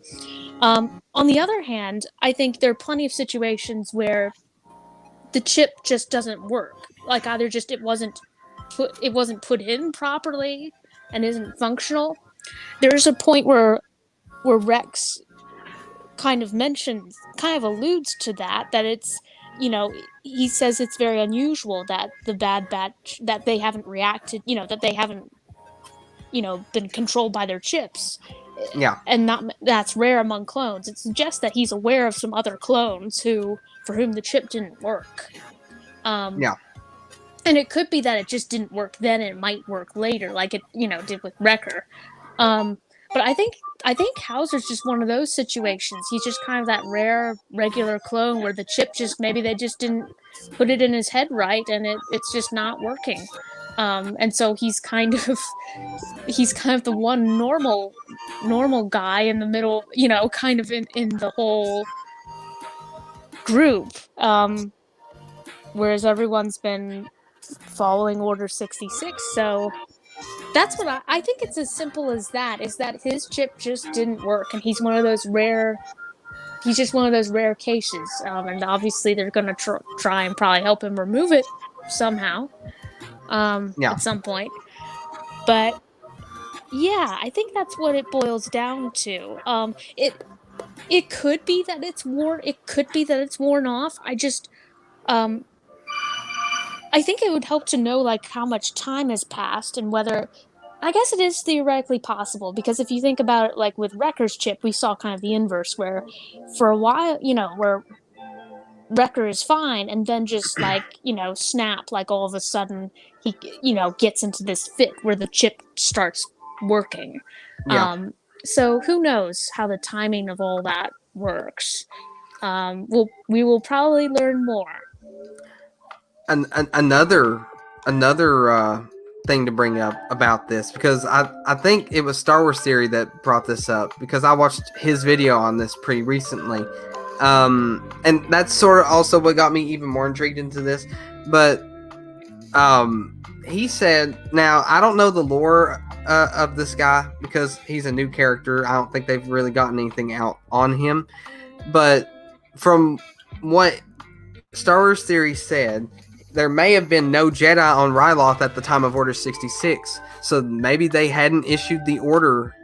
On the other hand, I think there are plenty of situations where the chip just doesn't work. Like either just it wasn't put in properly and isn't functional. There's a point where Rex kind of alludes to that it's, he says it's very unusual that the Bad Batch, that they haven't reacted, that they haven't, been controlled by their chips. Yeah. And that's rare among clones. It suggests that he's aware of some other clones for whom the chip didn't work. Yeah. And it could be that it just didn't work then and it might work later, like it, did with Wrecker. But I think Hauser's just one of those situations. He's just kind of that rare, regular clone where the chip maybe they just didn't put it in his head right, and it's just not working. And so he's kind of the one normal guy in the middle, kind of in the whole group. Whereas everyone's been following Order 66, so that's what I think. It's as simple as that, is that his chip just didn't work, and he's just one of those rare cases, and obviously they're going to try and probably help him remove it somehow at some point. But yeah, I think that's what it boils down to. It could be that it's worn off. I just I think it would help to know like how much time has passed and whether I guess it is theoretically possible because if you think about it, like with Wrecker's chip, we saw kind of the inverse, where for a while, where Wrecker is fine, and then just like snap, like all of a sudden he gets into this fit where the chip starts working. Yeah. So who knows how the timing of all that works? We will probably learn more. Another thing to bring up about this, because I think it was Star Wars Theory that brought this up, because I watched his video on this pretty recently, and that's sort of also what got me even more intrigued into this. But he said, now I don't know the lore of this guy because he's a new character. I don't think they've really gotten anything out on him, but from what Star Wars Theory said, there may have been no Jedi on Ryloth at the time of Order 66, so maybe they hadn't issued the order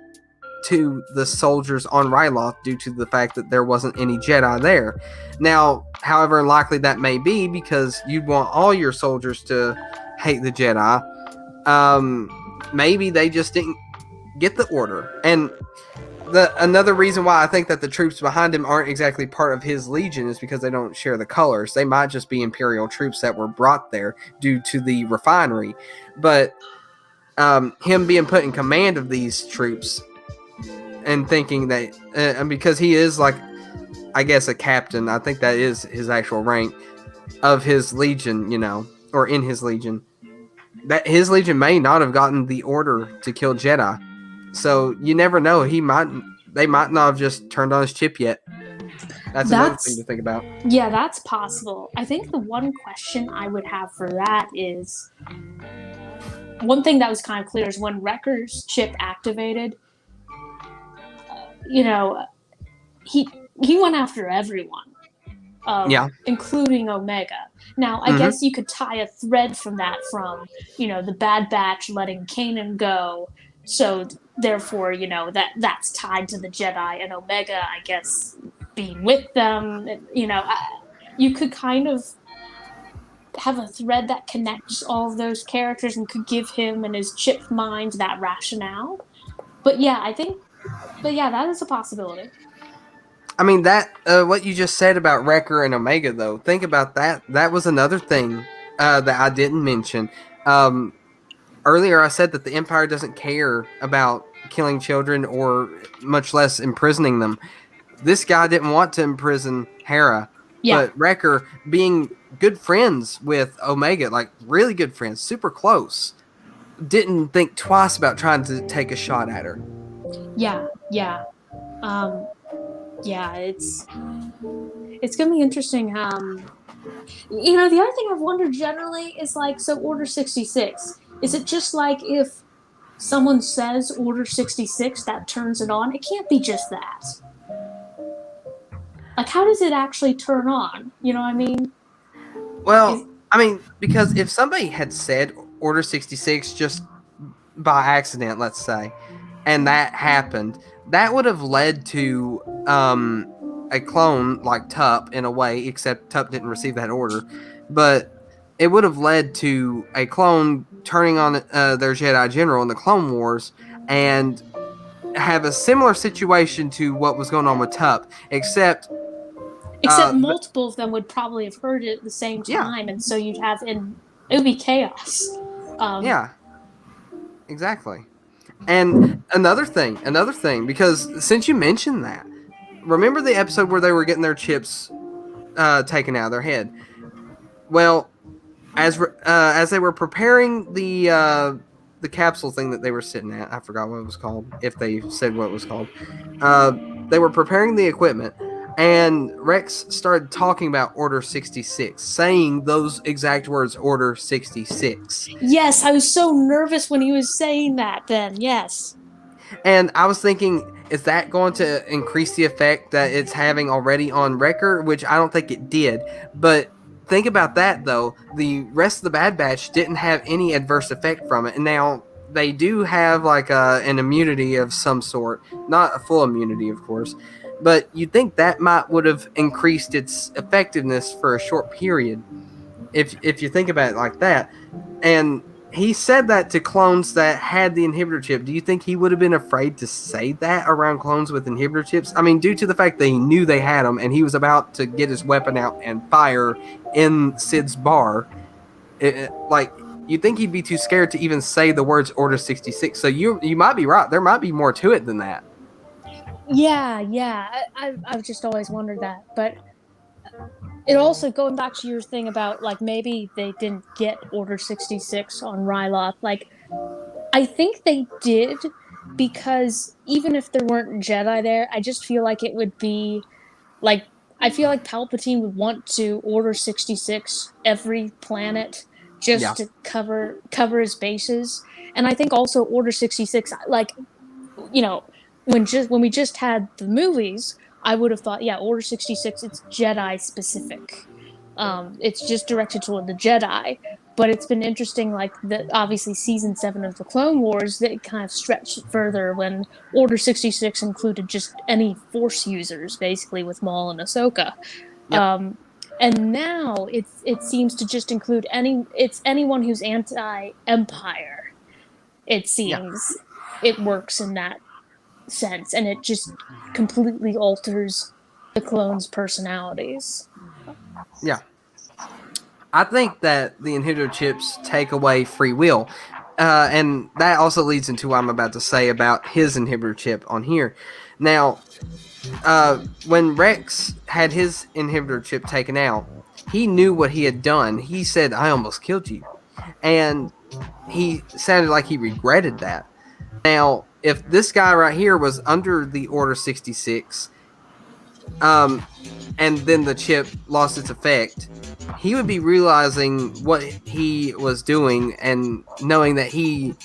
to the soldiers on Ryloth due to the fact that there wasn't any Jedi there. Now, however unlikely that may be, because you'd want all your soldiers to hate the Jedi, maybe they just didn't get the order. And another reason why I think that the troops behind him aren't exactly part of his legion is because they don't share the colors. They might just be Imperial troops that were brought there due to the refinery. But him being put in command of these troops and thinking that, because he is like, I guess, a captain, I think that is his actual rank of his legion, or in his legion, that his legion may not have gotten the order to kill Jedi. So you never know. They might not have just turned on his chip yet. That's another thing to think about. Yeah, that's possible. I think the one question I would have for that is, one thing that was kind of clear is when Wrecker's chip activated, he went after everyone, including Omega. Now, I guess you could tie a thread from the Bad Batch letting Kanan go. So therefore, that's tied to the Jedi, and Omega, I guess, being with them. You could kind of have a thread that connects all of those characters and could give him and his chip mind that rationale. But yeah, that is a possibility. I mean, that what you just said about Wrecker and Omega, though, think about that. That was another thing that I didn't mention. Earlier, I said that the Empire doesn't care about killing children or much less imprisoning them. This guy didn't want to imprison Hera, but Wrecker, being good friends with Omega, like really good friends, super close, didn't think twice about trying to take a shot at her. Yeah. It's gonna be interesting. The other thing I've wondered generally is like, so Order 66. Is it just like if someone says Order 66 that turns it on? It can't be just that. Like, how does it actually turn on? You know what I mean? Well, because if somebody had said Order 66 just by accident, let's say, and that happened, that would have led to a clone like Tup in a way, except Tup didn't receive that order. But it would have led to a clone turning on their Jedi General in the Clone Wars and have a similar situation to what was going on with Tup, except multiple of them would probably have heard it at the same time, and so it would be chaos. Yeah, exactly. And another thing, because since you mentioned that, remember the episode where they were getting their chips taken out of their head? Well, as they were preparing the capsule thing that they were sitting at, I forgot what it was called, if they said what it was called. They were preparing the equipment, and Rex started talking about Order 66, saying those exact words, Order 66. Yes, I was so nervous when he was saying that then, yes. And I was thinking, is that going to increase the effect that it's having already on Wrecker? Which I don't think it did. But think about that, though. The rest of the Bad Batch didn't have any adverse effect from it. And now they do have like an immunity of some sort. Not a full immunity, of course. But you'd think that would have increased its effectiveness for a short period. If you think about it like that. And he said that to clones that had the inhibitor chip. Do you think he would have been afraid to say that around clones with inhibitor chips? I mean, due to the fact that he knew they had them and he was about to get his weapon out and fire in Sid's bar, like, you think he'd be too scared to even say the words Order 66. So you might be right. There might be more to it than that. Yeah. I've just always wondered that. But it also, going back to your thing about, like, maybe they didn't get Order 66 on Ryloth. Like, I think they did, because even if there weren't Jedi there, I just feel like it would be, like, I feel like Palpatine would want to Order 66 every planet Yeah. just to cover his bases. And I think also Order 66, like, you know, when we just had the movies, I would have thought, yeah, Order 66, it's Jedi specific. It's just directed toward the Jedi. But it's been interesting, like, obviously season 7 of the Clone Wars, that kind of stretched further when Order 66 included just any Force users, basically, with Maul and Ahsoka. Yep. And now it seems to just include anyone who's anti-Empire. It seems it works in that sense, and it just completely alters the clones' personalities. Yeah. I think that the inhibitor chips take away free will. And that also leads into what I'm about to say about his inhibitor chip on here. Now, when Rex had his inhibitor chip taken out, he knew what he had done. He said, "I almost killed you." And he sounded like he regretted that. Now, if this guy right here was under the Order 66, and then the chip lost its effect, he would be realizing what he was doing and knowing that he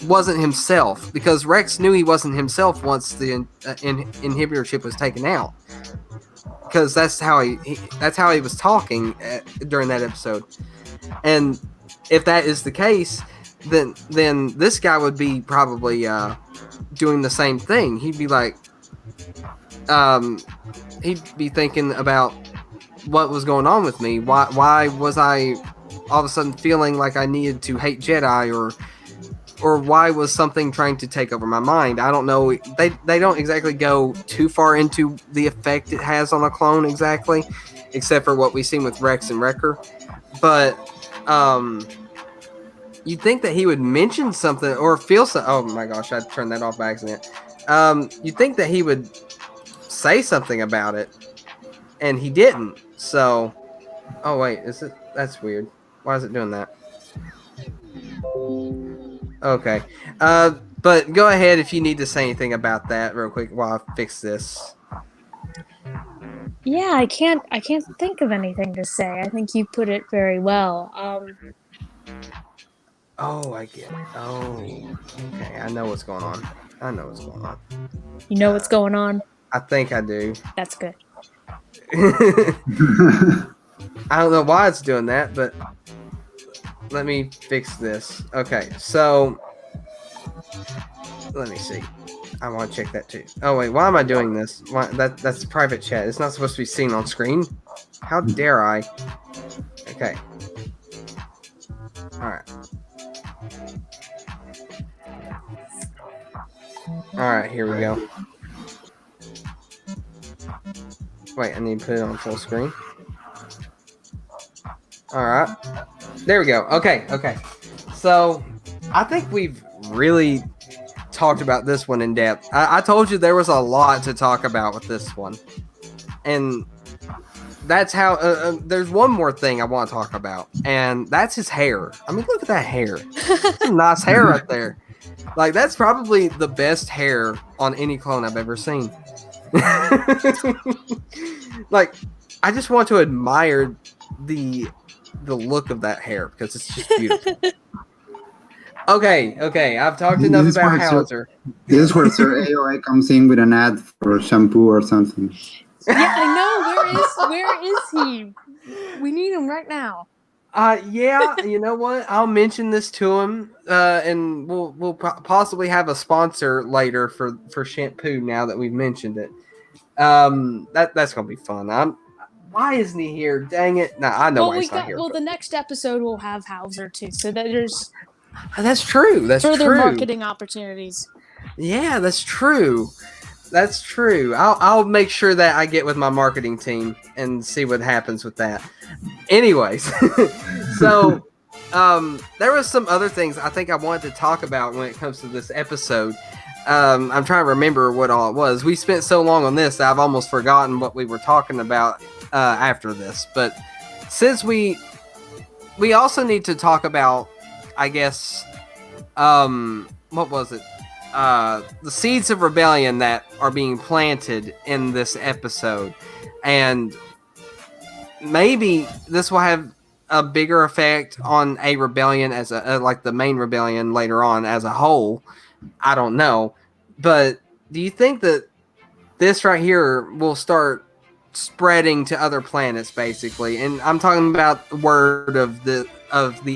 wasn't himself, because Rex knew he wasn't himself once the inhibitor chip was taken out, because that's how he was talking during that episode. And if that is the case, then this guy would be probably doing the same thing. He'd be like, he'd be thinking about what was going on with me. Why was I all of a sudden feeling like I needed to hate Jedi, or why was something trying to take over my mind? I don't know. They don't exactly go too far into the effect it has on a clone exactly, except for what we've seen with Rex and Wrecker. But you'd think that he would mention something or feel so. Oh my gosh, I turned that off by accident. You'd think that he would say something about it, and he didn't. So, oh wait, that's weird. Why is it doing that? Okay. But go ahead if you need to say anything about that real quick while I fix this. Yeah, I can't think of anything to say. I think you put it very well. Oh, I get it. Oh, okay. I know what's going on. You know what's going on? I think I do. That's good. I don't know why it's doing that, but let me fix this. Okay, so let me see. I want to check that too. Oh wait, why am I doing this? That's private chat. It's not supposed to be seen on screen. How dare I? Okay. All right. All right, here we go. Wait, I need to put it on full screen. All right. There we go. Okay. So, I think we've really talked about this one in depth. I told you there was a lot to talk about with this one. And that's how... there's one more thing I want to talk about, and that's his hair. I mean, look at that hair. That's some nice hair right there. Like, that's probably the best hair on any clone I've ever seen. Like, I just want to admire the look of that hair, because it's just beautiful. Okay, I've talked enough about Howitzer. This is where Sir AOI comes in with an ad for shampoo or something. Yeah, I know. Where is he? We need him right now. Yeah, you know what? I'll mention this to him, and we'll possibly have a sponsor later for shampoo. Now that we've mentioned it, that's gonna be fun. Why isn't he here? Dang it! No, I know why he's not here. Well, the next episode will have Hauser too, so that there's That's true. That's Further true. marketing opportunities. Yeah, that's true. That's true. I'll make sure that I get with my marketing team and see what happens with that. Anyways, so there was some other things I think I wanted to talk about when it comes to this episode. I'm trying to remember what all it was. We spent so long on this that I've almost forgotten what we were talking about after this. But since we also need to talk about, I guess, what was it? The seeds of rebellion that are being planted in this episode, and maybe this will have a bigger effect on a rebellion as a like the main rebellion later on as a whole. I don't know, but do you think that this right here will start spreading to other planets, basically? And I'm talking about the word of the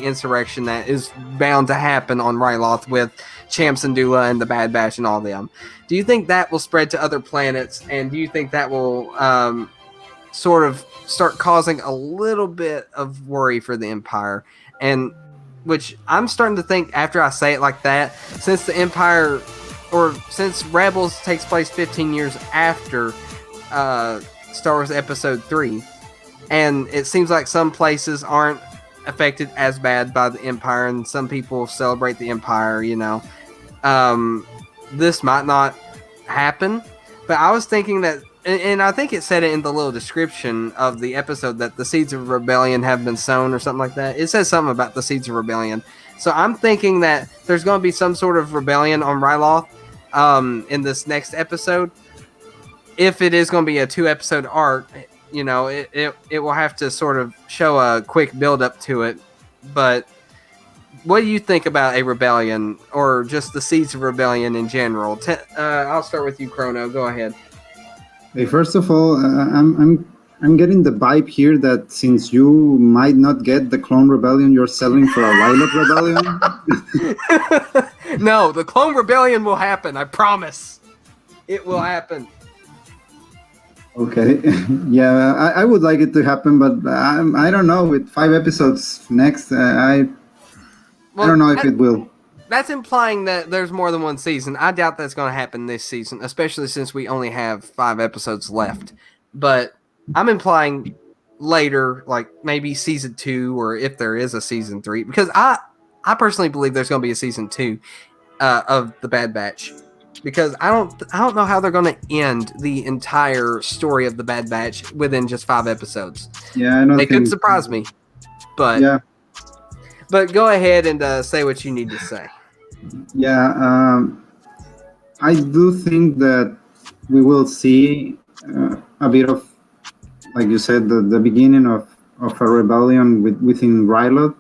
insurrection that is bound to happen on Ryloth with Chamsandula and the Bad Batch and all them. Do you think that will spread to other planets, and do you think that will sort of start causing a little bit of worry for the Empire? And which I'm starting to think, after I say it like that, since the Empire, or since Rebels takes place 15 years after Star Wars Episode 3, and it seems like some places aren't affected as bad by the Empire, and some people celebrate the Empire, this might not happen. But I was thinking that, and I think it said it in the little description of the episode, that the seeds of rebellion have been sown or something like that. It says something about the seeds of rebellion. So I'm thinking that there's going to be some sort of rebellion on Ryloth in this next episode. If it is going to be a 2-episode arc, it will have to sort of show a quick build up to it. But what do you think about a rebellion, or just the seeds of rebellion in general? I'll start with you, Chrono. Go ahead. Hey, first of all, I'm getting the vibe here that since you might not get the Clone Rebellion, you're selling for a Ryloth Rebellion. No, the Clone Rebellion will happen. I promise. It will happen. Okay, yeah, I would like it to happen, but I don't know. With 5 episodes next, I don't know if it will. That's implying that there's more than one season. I doubt that's going to happen this season, especially since we only have 5 episodes left. But I'm implying later, like maybe season 2, or if there is a season 3, because I personally believe there's going to be a season 2 of the Bad Batch. Because I don't know how they're going to end the entire story of the Bad Batch within just 5 episodes. Yeah, I don't think... could surprise me, but yeah. But go ahead and say what you need to say. Yeah, I do think that we will see a bit of, like you said, the beginning of a rebellion within Ryloth.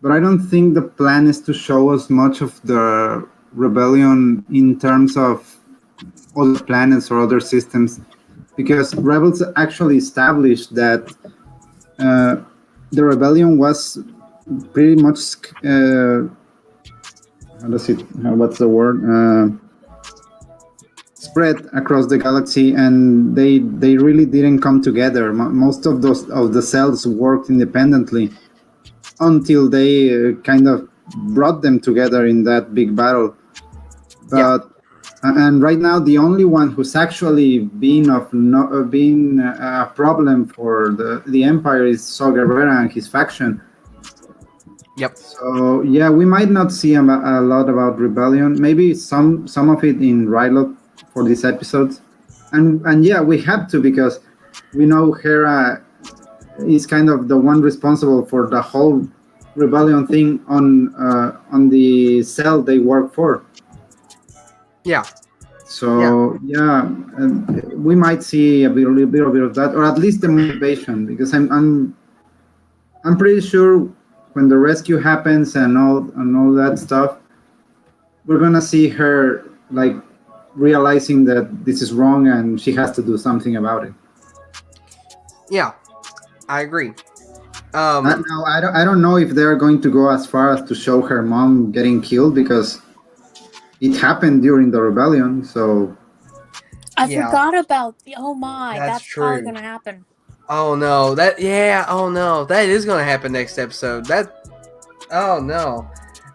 But I don't think the plan is to show us much of the rebellion in terms of other planets or other systems, because Rebels actually established that the rebellion was pretty much what's the word, spread across the galaxy, and they really didn't come together. Most of the cells worked independently until they kind of brought them together in that big battle. But and right now the only one who's actually been a problem for the Empire is Saw Gerrera and his faction. Yep. So yeah, we might not see a lot about rebellion. Maybe some of it in Ryloth for these episodes, and yeah, we have to, because we know Hera is kind of the one responsible for the whole rebellion thing on the cell they work for. Yeah. So yeah, we might see a little bit of that, or at least the motivation, because I'm pretty sure when the rescue happens and all that stuff, we're gonna see her like realizing that this is wrong and she has to do something about it. Yeah, I agree. Now, I don't know if they're going to go as far as to show her mom getting killed, because it happened during the rebellion. So I forgot about that's true. probably gonna happen. Oh no, that is gonna happen next episode. Oh no.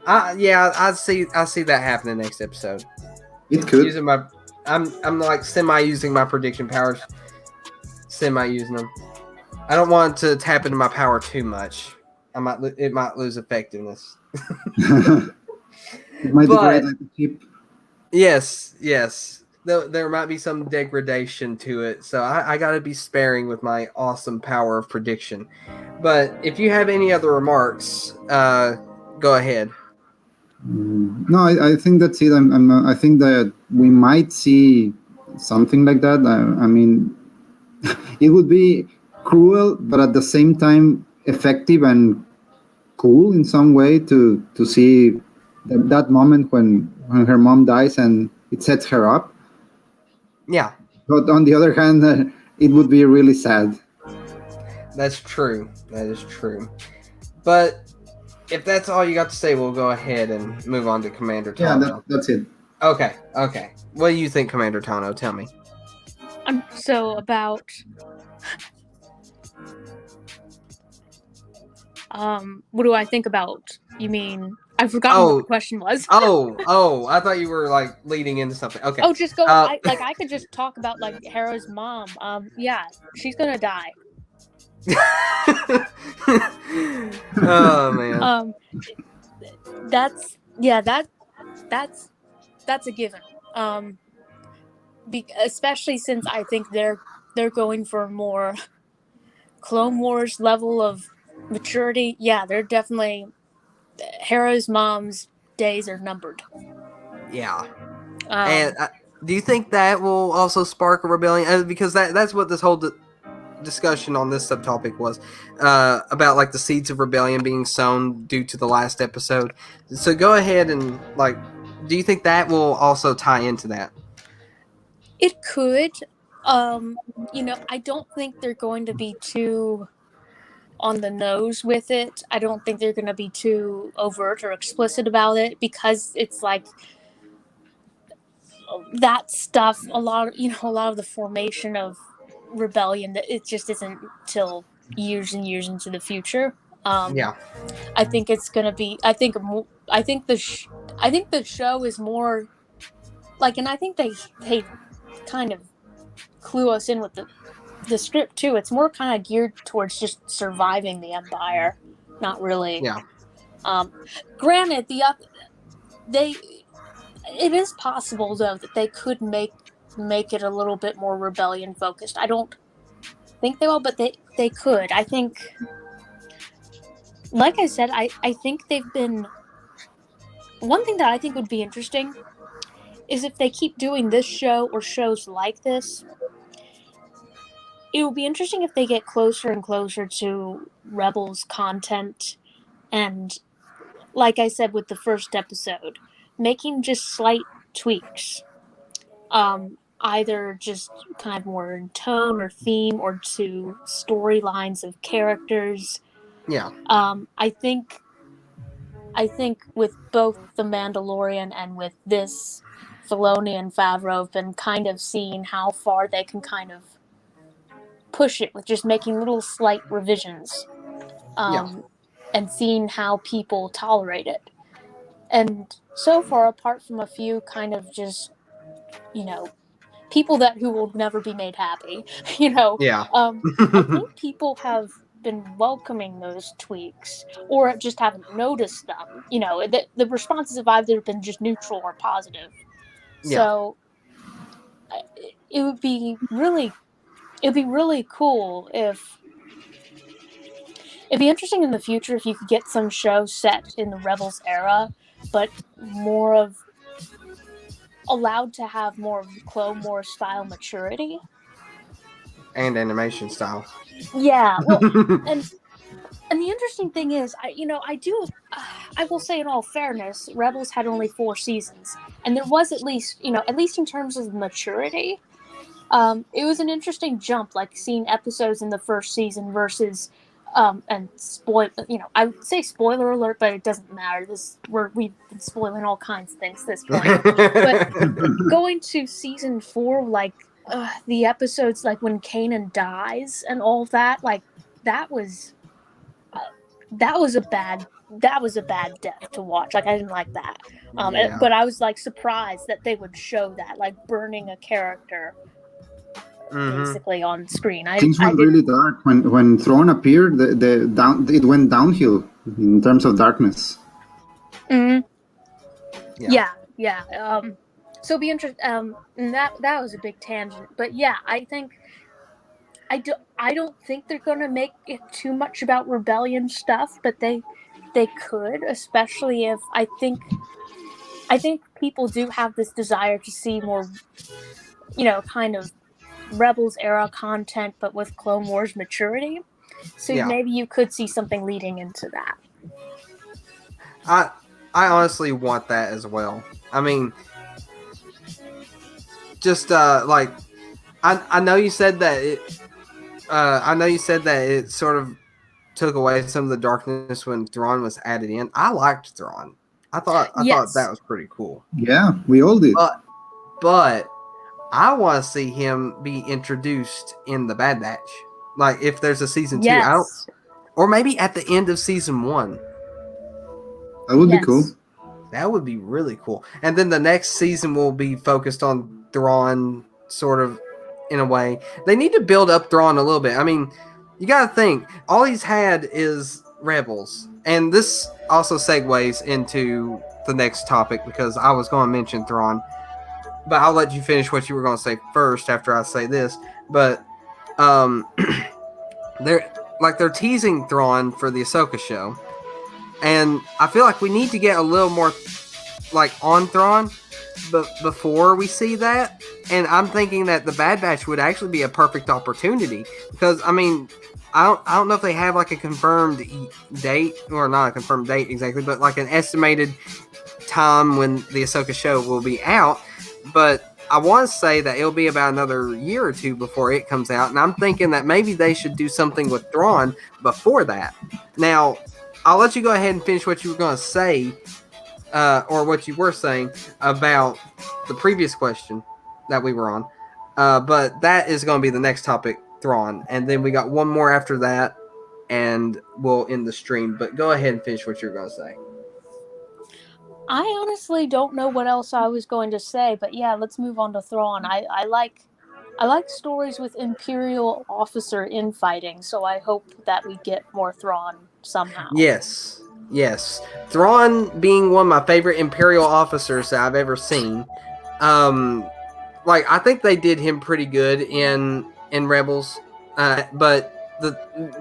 I see that happening next episode. It could. Using my, I'm like semi using my prediction powers, semi using them. I don't want to tap into my power too much. It might lose effectiveness. It might degrade like a chip. Yes. There might be some degradation to it, so I got to be sparing with my awesome power of prediction. But if you have any other remarks, go ahead. No, I think that's it. I think that we might see something like that. I mean, it would be cruel, but at the same time effective and cool in some way to see that moment when her mom dies and it sets her up. Yeah. But on the other hand, it would be really sad. That's true. That is true. But if that's all you got to say, we'll go ahead and move on to Commander Tano. Yeah, that's it. Okay. What do you think, Commander Tano? Tell me. So about what do I think about? You mean I've forgotten what the question was. I thought you were like leading into something. Okay. Oh, just go. I could just talk about like Hera's mom. Yeah, she's gonna die. Oh man. That's a given. Especially since I think they're going for a more Clone Wars level of maturity. Yeah, they're definitely Hera's mom's days are numbered. Yeah. And do you think that will also spark a rebellion? Because that's what this whole discussion on this subtopic was about, like the seeds of rebellion being sown due to the last episode. So go ahead and like, do you think that will also tie into that? It could. I don't think they're going to be too on the nose with it. I don't think they're going to be too overt or explicit about it because it's like that stuff. A lot of the formation of rebellion, that it just isn't till years and years into the future. Yeah. I think it's going to be. I think the show is more like, and I think they kind of clue us in with the script too. It's more kind of geared towards just surviving the Empire, not really. Yeah. Granted, it is possible though that they could make it a little bit more rebellion focused. I don't think they will, but they could. I think, like I said, I think they've been. One thing that I think would be interesting is if they keep doing this show or shows like this. It will be interesting if they get closer and closer to Rebels content, and like I said with the first episode, making just slight tweaks. Either just kind of more in tone or theme or to storylines of characters. Yeah. I think with both The Mandalorian and with this, Filoni and Favreau have been kind of seeing how far they can kind of push it with just making little slight revisions, and seeing how people tolerate it. And so far, apart from a few kind of just, people who will never be made happy, Yeah. I think people have been welcoming those tweaks or just haven't noticed them. The responses have either been just neutral or positive. Yeah. So it would be really cool if it'd be interesting in the future if you could get some show set in the Rebels era, but more of allowed to have more of Clone Wars style maturity and animation style. Yeah, well, and the interesting thing is, I will say in all fairness, Rebels had only 4 seasons, and there was at least in terms of maturity. It was an interesting jump, like seeing episodes in the first season versus, and I would say spoiler alert, but it doesn't matter. We've been spoiling all kinds of things at this point. But going to season 4, like the episodes, like when Kanan dies and all that, like that was a bad that was a bad death to watch. Like I didn't like that. Yeah. But I was like surprised that they would show that, like burning a character basically on screen. Things went really dark when Thrawn appeared. It went downhill in terms of darkness. Yeah. So it'll be interesting. And that was a big tangent, but yeah, I think I don't think they're gonna make it too much about rebellion stuff, but they could, especially if I think people do have this desire to see more, kind of Rebels era content, but with Clone Wars maturity. So maybe you could see something leading into that. I honestly want that as well. I mean, just like I know you said that it sort of took away some of the darkness when Thrawn was added in. I liked Thrawn. I thought that was pretty cool. Yeah, we all did. But I want to see him be introduced in the Bad Batch. Like if there's a season 2, or maybe at the end of season 1. That would be cool. That would be really cool. And then the next season will be focused on Thrawn, sort of, in a way. They need to build up Thrawn a little bit. I mean, you got to think, all he's had is Rebels. And this also segues into the next topic, because I was going to mention Thrawn. But I'll let you finish what you were going to say first after I say this. But they're teasing Thrawn for the Ahsoka show. And I feel like we need to get a little more on Thrawn before we see that. And I'm thinking that the Bad Batch would actually be a perfect opportunity, because I mean, I don't know if they have like a confirmed date, or not a confirmed date exactly, but like an estimated time when the Ahsoka show will be out. But I want to say that it'll be about another year or two before it comes out. And I'm thinking that maybe they should do something with Thrawn before that. Now, I'll let you go ahead and finish what you were going to say, or what you were saying about the previous question that we were on. But that is going to be the next topic, Thrawn. And then we got one more after that, and we'll end the stream. But go ahead and finish what you're going to say. I honestly don't know what else I was going to say, but yeah, let's move on to Thrawn. I like stories with Imperial officer infighting, so I hope that we get more Thrawn somehow. Yes. Thrawn being one of my favorite Imperial officers that I've ever seen. I think they did him pretty good in Rebels. But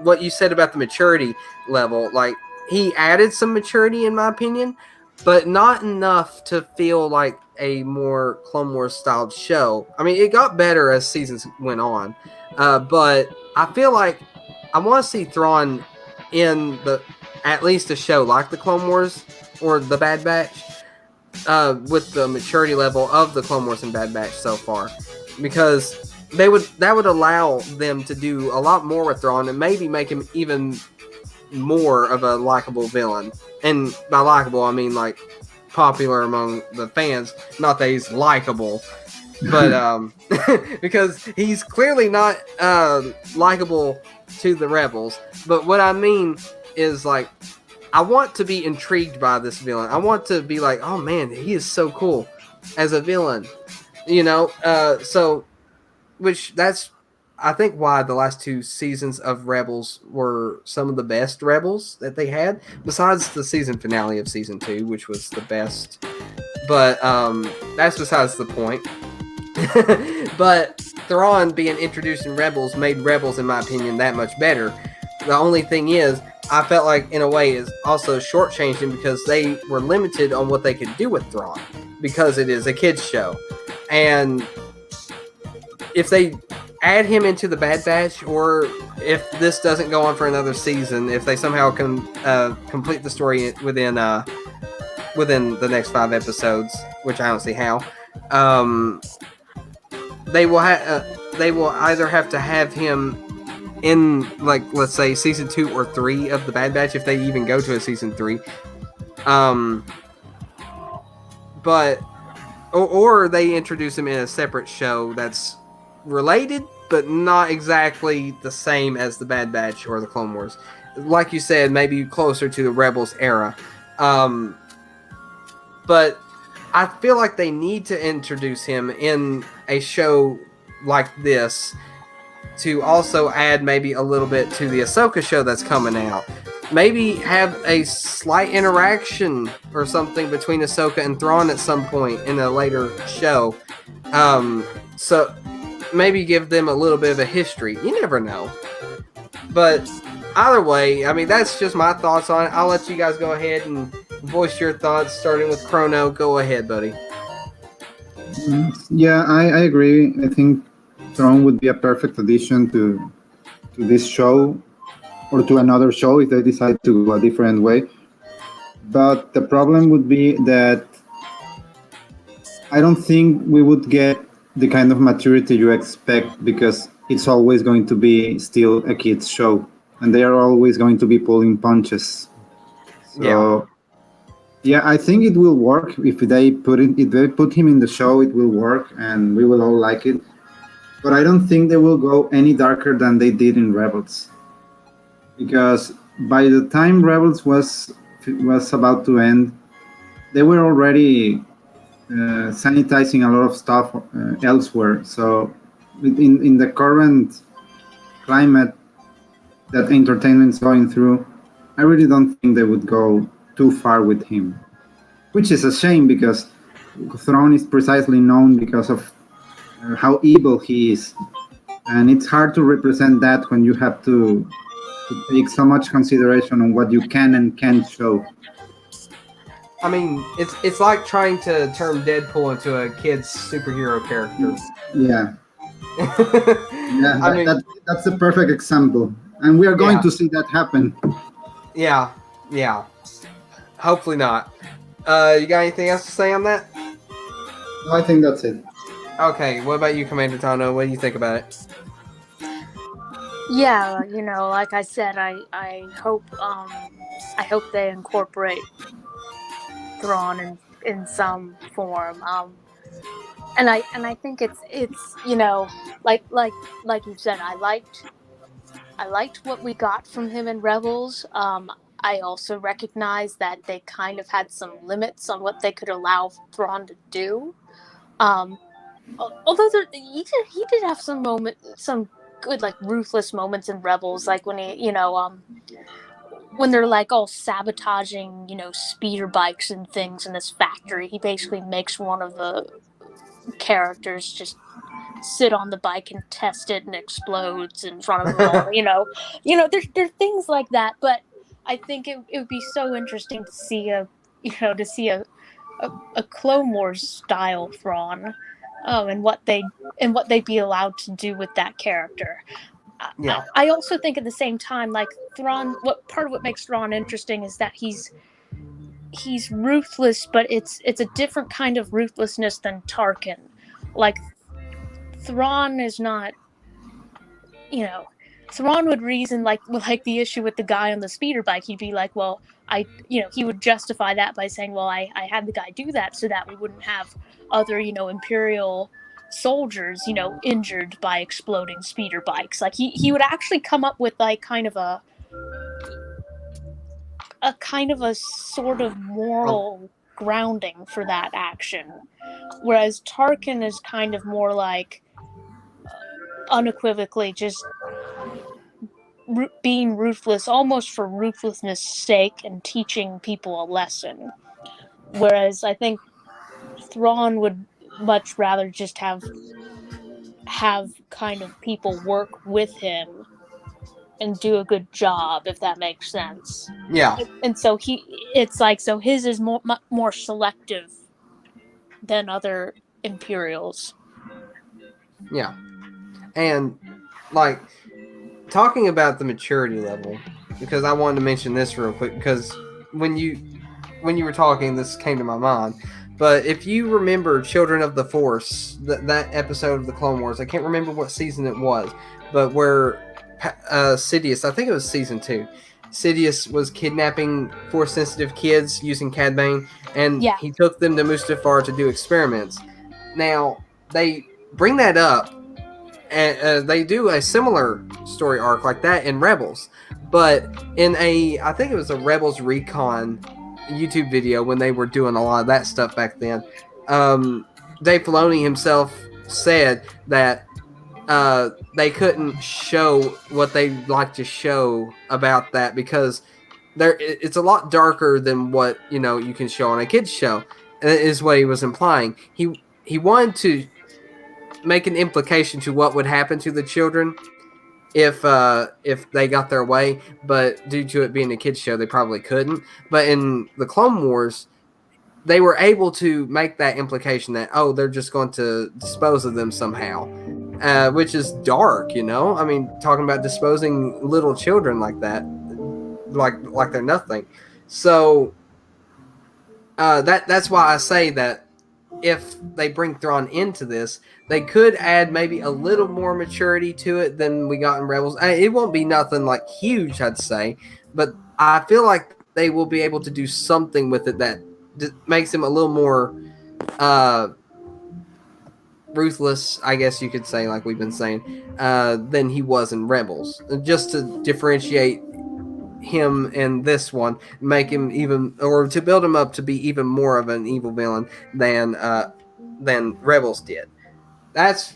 what you said about the maturity level, like he added some maturity in my opinion, but not enough to feel like a more Clone Wars styled show. I mean, it got better as seasons went on, but I feel like I want to see Thrawn in at least a show like the Clone Wars or the Bad Batch, with the maturity level of the Clone Wars and Bad Batch so far, because that would allow them to do a lot more with Thrawn and maybe make him even more of a likable villain. And by likable, I mean like popular among the fans. Not that he's likable, but because he's clearly not likable to the Rebels. But what I mean is, like, I want to be intrigued by this villain. I want to be like, oh man, he is so cool as a villain, which that's, I think, why the last 2 seasons of Rebels were some of the best Rebels that they had, besides the season finale of season 2, which was the best. But that's besides the point. But Thrawn being introduced in Rebels made Rebels, in my opinion, that much better. The only thing is, I felt like, in a way, is also shortchanged him because they were limited on what they could do with Thrawn, because it is a kids show. And if they add him into the Bad Batch, or if this doesn't go on for another season, if they somehow can complete the story within the next 5 episodes, which I don't see how, they will either have to have him in, like, let's say season 2 or 3 of the Bad Batch, if they even go to a season 3, but or they introduce him in a separate show that's related but not exactly the same as the Bad Batch or the Clone Wars. Like you said, maybe closer to the Rebels era. But I feel like they need to introduce him in a show like this to also add maybe a little bit to the Ahsoka show that's coming out. Maybe have a slight interaction or something between Ahsoka and Thrawn at some point in a later show. So maybe give them a little bit of a history. You never know. But either way, I mean, that's just my thoughts on it. I'll let you guys go ahead and voice your thoughts, starting with Chrono. Go ahead, buddy. Yeah, I agree. I think Thrawn would be a perfect addition to this show or to another show if they decide to go a different way. But the problem would be that I don't think we would get the kind of maturity you expect because it's always going to be still a kids show and they are always going to be pulling punches. So yeah, I think it will work if they put him in the show. It will work and we will all like it. But I don't think they will go any darker than they did in Rebels, because by the time Rebels was about to end, they were already sanitizing a lot of stuff elsewhere. So in the current climate that entertainment's going through, I really don't think they would go too far with him, which is a shame because Thrawn is precisely known because of how evil he is, and it's hard to represent that when you have to take so much consideration on what you can and can't show. I mean, it's like trying to turn Deadpool into a kid's superhero character. Yeah. Yeah, I mean, that's the perfect example, and we are going to see that happen. Yeah. Hopefully not. You got anything else to say on that? No, I think that's it. Okay, what about you, Commander Tano? What do you think about it? Yeah, like I said, I hope they incorporate Thrawn in some form. And I think it's like you said, I liked what we got from him in Rebels. I also recognize that they kind of had some limits on what they could allow Thrawn to do. Although he did have some good, like, ruthless moments in Rebels, like when he, when they're like all sabotaging, speeder bikes and things in this factory. He basically makes one of the characters just sit on the bike and test it and explodes in front of them all. There's things like that, but I think it would be so interesting to see a Clone Wars style Thrawn, and what they'd be allowed to do with that character. Yeah. I also think at the same time, like, Thrawn, what makes Thrawn interesting is that he's ruthless, but it's a different kind of ruthlessness than Tarkin. Like, Thrawn is not, Thrawn would reason like the issue with the guy on the speeder bike. He'd be like, well, he would justify that by saying, well, I had the guy do that so that we wouldn't have other, Imperial soldiers, injured by exploding speeder bikes. Like, he would actually come up with like kind of a sort of moral grounding for that action, whereas Tarkin is kind of more like unequivocally just being ruthless, almost for ruthlessness' sake, and teaching people a lesson. Whereas I think Thrawn would much rather just have kind of people work with him and do a good job, if that makes sense. Yeah. And so his is more selective than other Imperials. Yeah. And, like, talking about the maturity level, because I wanted to mention this real quick, because when you were talking, this came to my mind. But if you remember Children of the Force, that episode of the Clone Wars, I can't remember what season it was, but where Sidious, I think it was season 2, Sidious was kidnapping Force-sensitive kids using Cad Bane, and he took them to Mustafar to do experiments. Now, they bring that up, And they do a similar story arc like that in Rebels, but in I think it was a Rebels Recon YouTube video when they were doing a lot of that stuff back then. Dave Filoni himself said that they couldn't show what they like to show about that because it's a lot darker than what you can show on a kids show, is what he was implying. He wanted to make an implication to what would happen to the children if they got their way, but due to it being a kids show, they probably couldn't. But in the Clone Wars, they were able to make that implication that they're just going to dispose of them somehow, which is dark. I mean, talking about disposing little children like that, like they're nothing. So that's why I say that if they bring Thrawn into this, they could add maybe a little more maturity to it than we got in Rebels. It won't be nothing like huge, I'd say, but I feel like they will be able to do something with it that makes him a little more ruthless, I guess you could say, like we've been saying, than he was in Rebels, just to differentiate him in this one, make him to build him up to be even more of an evil villain than Rebels did. That's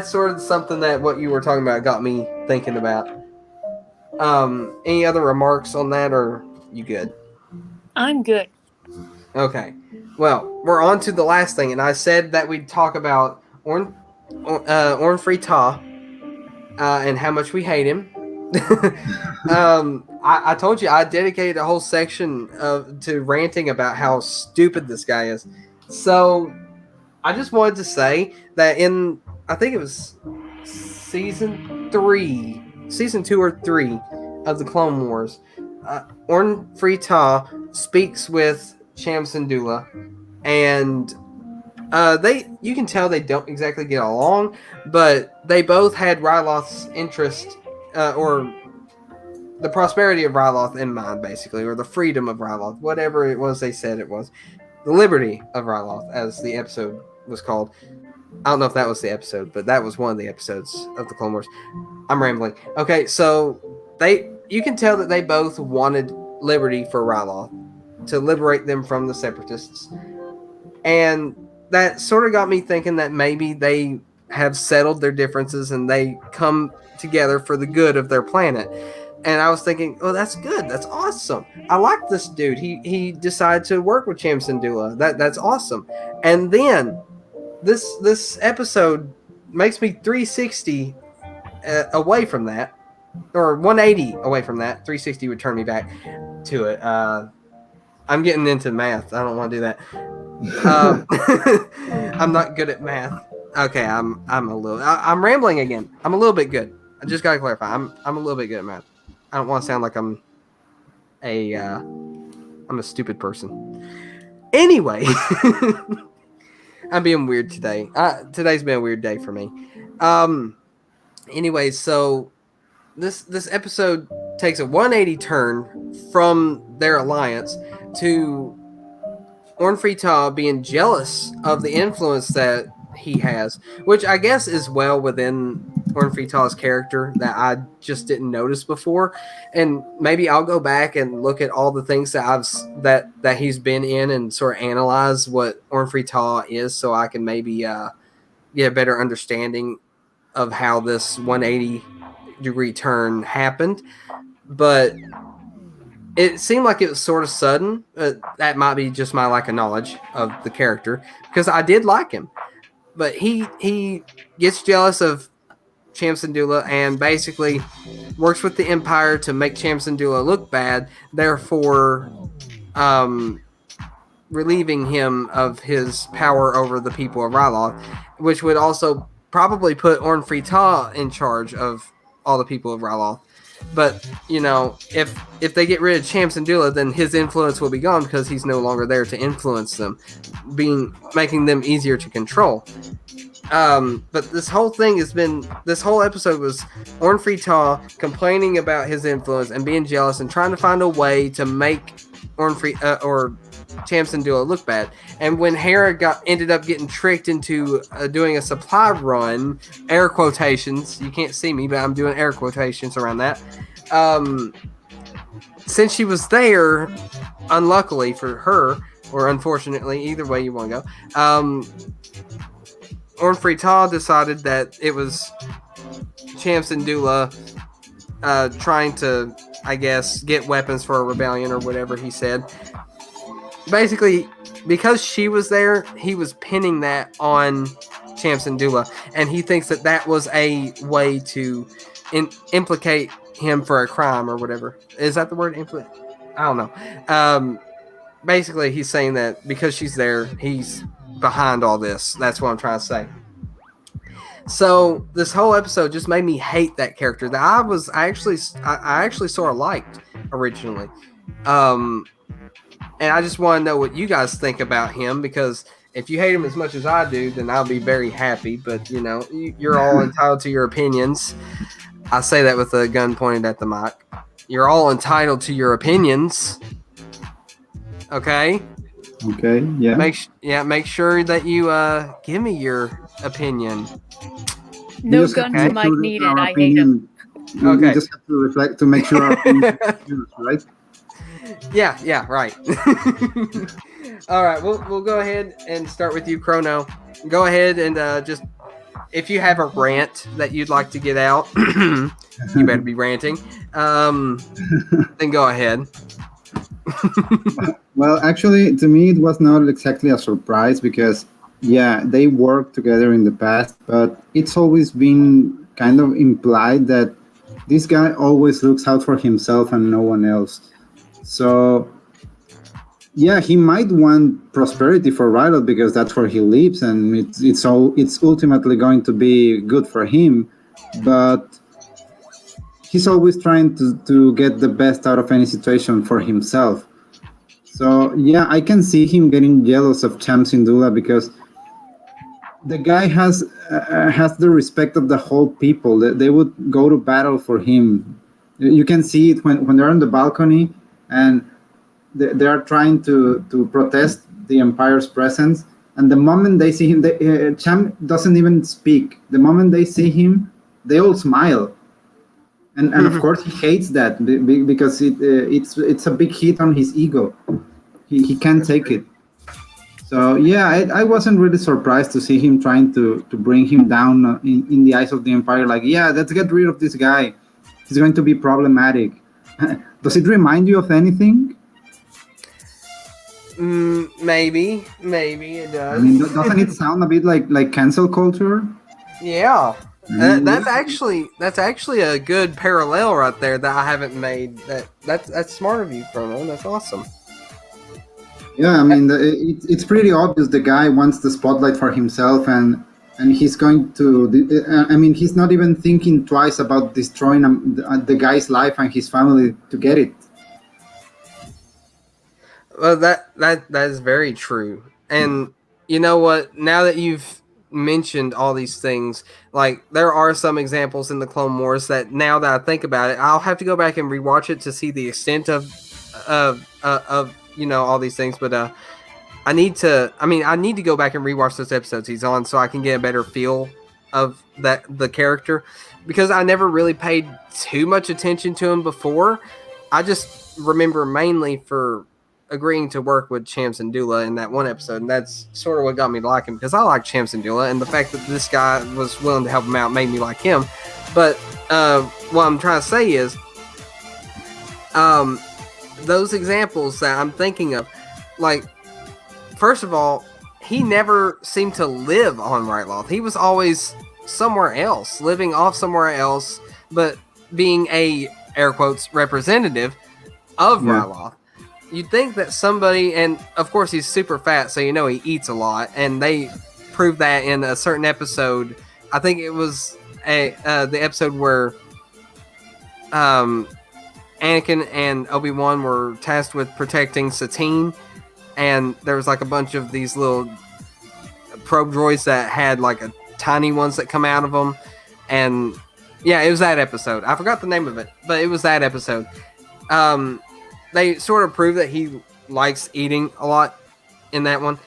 sort of something that what you were talking about got me thinking about. Any other remarks on that, or you good? I'm good. Okay. Well, we're on to the last thing, and I said that we'd talk about Orn Free Ta and how much we hate him. I told you I dedicated a whole section to ranting about how stupid this guy is. So I just wanted to say that I think it was season 2 or 3 of the Clone Wars, Orn Free Ta speaks with Cham Syndulla, and you can tell they don't exactly get along, but they both had Ryloth's interest or the prosperity of Ryloth in mind, basically, or the freedom of Ryloth, whatever it was they said it was. The liberty of Ryloth, as the episode was called. I don't know if that was the episode, but that was one of the episodes of the Clone Wars. I'm rambling. Okay, so you can tell that they both wanted liberty for Ryloth, to liberate them from the Separatists. And that sort of got me thinking that maybe they have settled their differences and they come together for the good of their planet. And I was thinking, that's good. That's awesome. I like this dude. He decided to work with Cham Syndulla. That's awesome. And then this episode makes me 360 away from that, or 180 away from that. 360 would turn me back to it. I'm getting into math. I don't want to do that. I'm not good at math. Okay, I'm rambling again. I'm a little bit good. I just gotta clarify. I'm a little bit good at math. I don't want to sound like I'm a stupid person. Anyway, I'm being weird today. Today's been a weird day for me. Anyway, so this episode takes a 180 turn from their alliance to Orn Free Ta being jealous of the influence that he has, which I guess is well within Orn Free Ta's character that I just didn't notice before. And maybe I'll go back and look at all the things that that he's been in and sort of analyze what Orn Free Ta is, so I can maybe get a better understanding of how this 180-degree turn happened. But it seemed like it was sort of sudden. That might be just my lack of knowledge of the character, because I did like him. But he gets jealous of Cham Syndulla and basically works with the Empire to make Cham Syndulla look bad, therefore relieving him of his power over the people of Ryloth, which would also probably put Orn Free Ta in charge of all the people of Ryloth. But, if they get rid of Cham Syndulla, then his influence will be gone because he's no longer there to influence them, making them easier to control. But this whole episode was Orn Free Ta complaining about his influence and being jealous and trying to find a way to make or Cham Syndulla look bad. And when Hera ended up getting tricked into doing a supply run, air quotations, you can't see me, but I'm doing air quotations around that. Since she was there, unluckily for her, or unfortunately, either way you want to go, Orn Free Taa decided that it was Cham Syndulla trying to, I guess, get weapons for a rebellion or whatever he said. Basically, because she was there, he was pinning that on Cham Syndulla, and he thinks that was a way to implicate him for a crime or whatever. Is that the word? I don't know. Basically, he's saying that because she's there, he's behind all this. That's what I'm trying to say. So this whole episode just made me hate that character that I actually sort of liked originally. And I just want to know what you guys think about him, because if you hate him as much as I do, then I'll be very happy. But, you know, you're all entitled to your opinions. I say that with a gun pointed at the mic. You're all entitled to your opinions. Okay? Okay, yeah. Make sure that you give me your opinion. No guns to Mike needed. I hate him. Okay. We just have to reflect to make sure our opinions are yours, right? Yeah, right. All right, we'll go ahead and start with you, Chrono. Go ahead and just, if you have a rant that you'd like to get out, you better be ranting. Then go ahead. Well, actually, to me, it was not exactly a surprise because, yeah, they worked together in the past, but it's always been kind of implied that this guy always looks out for himself and no one else. So, yeah, he might want prosperity for Rylot because that's where he lives, and it's ultimately going to be good for him. But he's always trying to get the best out of any situation for himself. So, yeah, I can see him getting jealous of Cham Syndulla because the guy has the respect of the whole people. They would go to battle for him. You can see it when they're on the balcony and they are trying to protest the Empire's presence. And the moment they see him, Cham doesn't even speak. The moment they see him, they all smile. And of course he hates that because it's a big hit on his ego. He can't take it. So yeah, I wasn't really surprised to see him trying to bring him down in the eyes of the Empire. Like, yeah, let's get rid of this guy. He's going to be problematic. Does it remind you of anything? Maybe it does. I mean, doesn't it sound a bit like cancel culture? Yeah. That's actually a good parallel right there that I haven't made. That's smart of you, Chrono. That's awesome. Yeah, I mean, it's pretty obvious the guy wants the spotlight for himself, and he's going to. I mean, he's not even thinking twice about destroying the guy's life and his family to get it. Well, that is very true. And you know what? Now that you've mentioned all these things, like there are some examples in the Clone Wars that now that I think about it, I'll have to go back and rewatch it to see the extent of you know, all these things. But I need to go back and rewatch those episodes he's on so I can get a better feel of the character, because I never really paid too much attention to him before. I just remember mainly for agreeing to work with Cham Syndulla in that one episode, and that's sort of what got me to like him, because I like Cham Syndulla, and the fact that this guy was willing to help him out made me like him. But what I'm trying to say is, those examples that I'm thinking of, like, first of all, he never seemed to live on Ryloth. He was always somewhere else, living off somewhere else, but being a, air quotes, representative of Ryloth. You'd think that somebody, and of course he's super fat, so you know he eats a lot, and they proved that in a certain episode. I think it was the episode where Anakin and Obi-Wan were tasked with protecting Satine, and there was like a bunch of these little probe droids that had like a tiny ones that come out of them, and yeah, it was that episode. I forgot the name of it, but it was that episode. They sort of proved that he likes eating a lot in that one.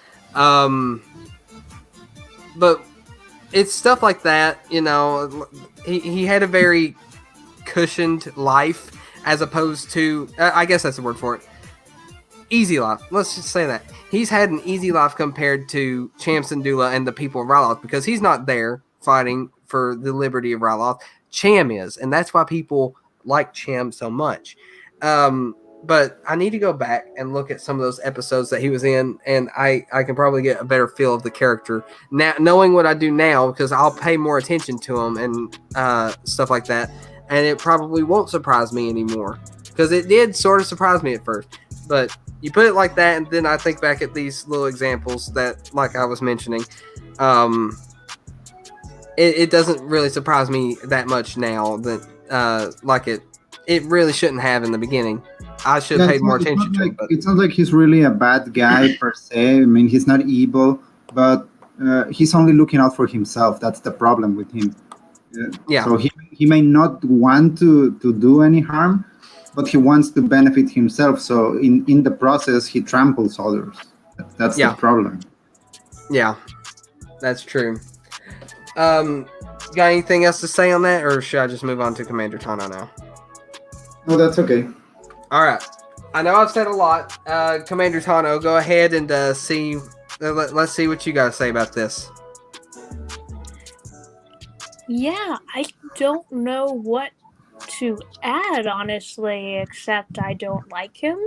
But it's stuff like that, you know. He had a very cushioned life as opposed to, I guess that's the word for it, easy life. Let's just say that. He's had an easy life compared to Cham Syndulla and the people of Ryloth because he's not there fighting for the liberty of Ryloth. Cham is, and that's why people like Cham so much. But I need to go back and look at some of those episodes that he was in, and I can probably get a better feel of the character now, knowing what I do now, because I'll pay more attention to him and stuff like that, and it probably won't surprise me anymore, because it did sort of surprise me at first. But you put it like that, and then I think back at these little examples that, like I was mentioning, it doesn't really surprise me that much now that like it really shouldn't have in the beginning. I should have paid more attention to it. But it's not like he's really a bad guy per se. I mean, he's not evil, but he's only looking out for himself. That's the problem with him. Yeah. So he may not want to do any harm, but he wants to benefit himself. So in the process, he tramples others. That's the problem. Yeah, that's true. Got anything else to say on that, or should I just move on to Commander Tano now? No, that's okay. All right. I know I've said a lot. Commander Tano, go ahead and see. Let's see what you got to say about this. Yeah, I don't know what to add, honestly, except I don't like him.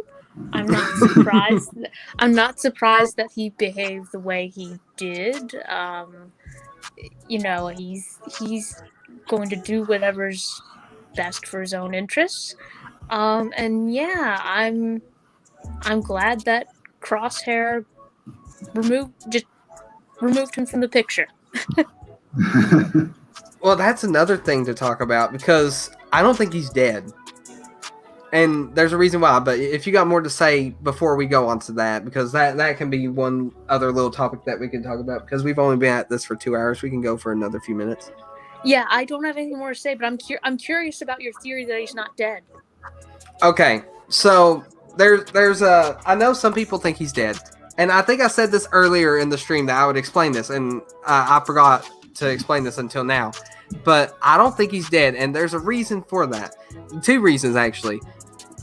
I'm not surprised. I'm not surprised that he behaved the way he did. You know, he's going to do whatever's best for his own interests. And yeah, I'm glad that Crosshair removed him from the picture. Well, that's another thing to talk about, because I don't think he's dead. And there's a reason why, but if you got more to say before we go on to that, because that can be one other little topic that we can talk about, because we've only been at this for 2 hours. We can go for another few minutes. Yeah, I don't have anything more to say, but I'm curious about your theory that he's not dead. Okay, so there's I know some people think he's dead, and I think I said this earlier in the stream that I would explain this, and I forgot to explain this until now, but I don't think he's dead, and there's a reason for that. 2 reasons, actually.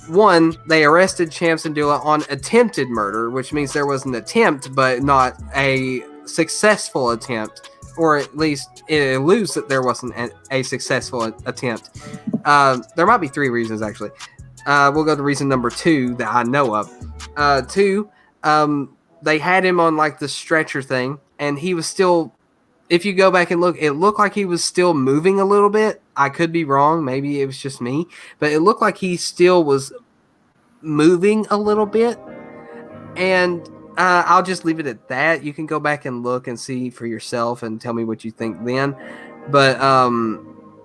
One, they arrested Cham Syndulla on attempted murder, which means there was an attempt, but not a successful attempt, or at least it alludes that there wasn't a successful attempt. There might be 3 reasons, actually. We'll go to reason number 2 that I know of. 2, they had him on like the stretcher thing, and he was still, if you go back and look, it looked like he was still moving a little bit. I could be wrong. Maybe it was just me, but it looked like he still was moving a little bit. And I'll just leave it at that. You can go back and look and see for yourself and tell me what you think then. But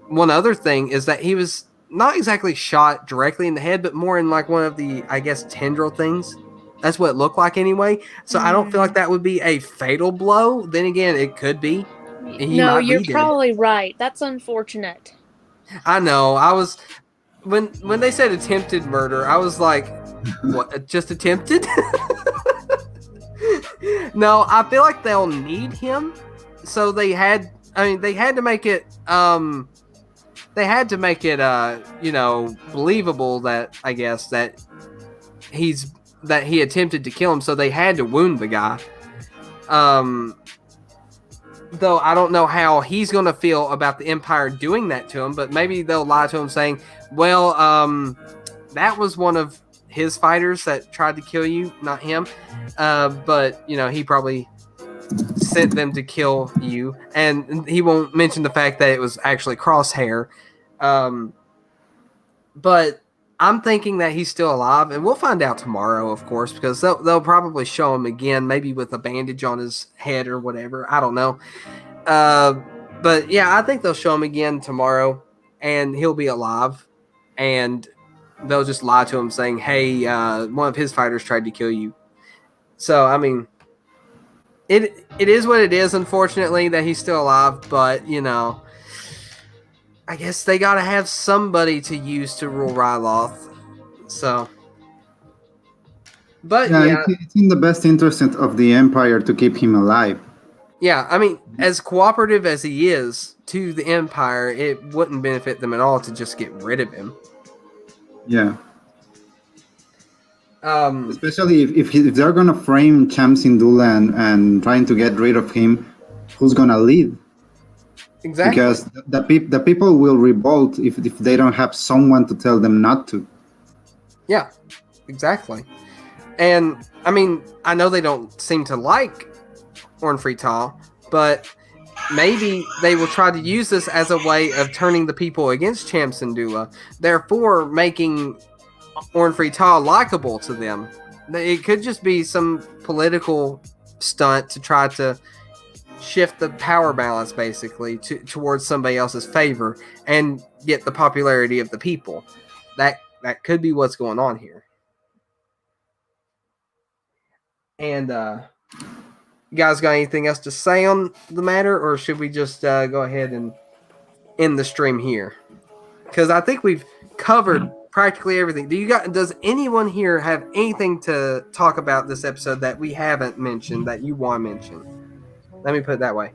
one other thing is that he was not exactly shot directly in the head, but more in like one of the, I guess, tendril things. That's what it looked like anyway. So I don't feel like that would be a fatal blow. Then again, it could be. No, you're probably right. That's unfortunate. I know. I was when they said attempted murder, I was like, what? Just attempted? No, I feel like they'll need him. So they had to make it you know, believable that, I guess, that he attempted to kill him, so they had to wound the guy. Though I don't know how he's going to feel about the Empire doing that to him, but maybe they'll lie to him saying, well, that was one of his fighters that tried to kill you, not him. But, you know, he probably sent them to kill you, and he won't mention the fact that it was actually Crosshair. But I'm thinking that he's still alive, and we'll find out tomorrow, of course, because they'll probably show him again, maybe with a bandage on his head or whatever. I don't know. But yeah, I think they'll show him again tomorrow, and he'll be alive, and they'll just lie to him saying, hey, one of his fighters tried to kill you. So, I mean, it is what it is, unfortunately, that he's still alive, but, you know, I guess they gotta have somebody to use to rule Ryloth. So, But Yeah, yeah, it's in the best interest of the Empire to keep him alive. yeah, I mean, as cooperative as he is to the Empire, it wouldn't benefit them at all to just get rid of him. Yeah. Um, Especially if they're gonna frame Cham Syndulla and trying to get rid of him, who's gonna lead? exactly. Because the people will revolt if they don't have someone to tell them not to. Yeah, exactly. And I mean, I know they don't seem to like Ornfrey Tall, but maybe they will try to use this as a way of turning the people against Cham Syndulla, therefore making Ornfrey Tall likable to them. It could just be some political stunt to try to shift the power balance basically towards somebody else's favor and get the popularity of the people. That could be what's going on here. And you guys got anything else to say on the matter, or should we just go ahead and end the stream here? Because I think we've covered practically everything. Does anyone here have anything to talk about this episode that we haven't mentioned that you want to mention? Let me put it that way.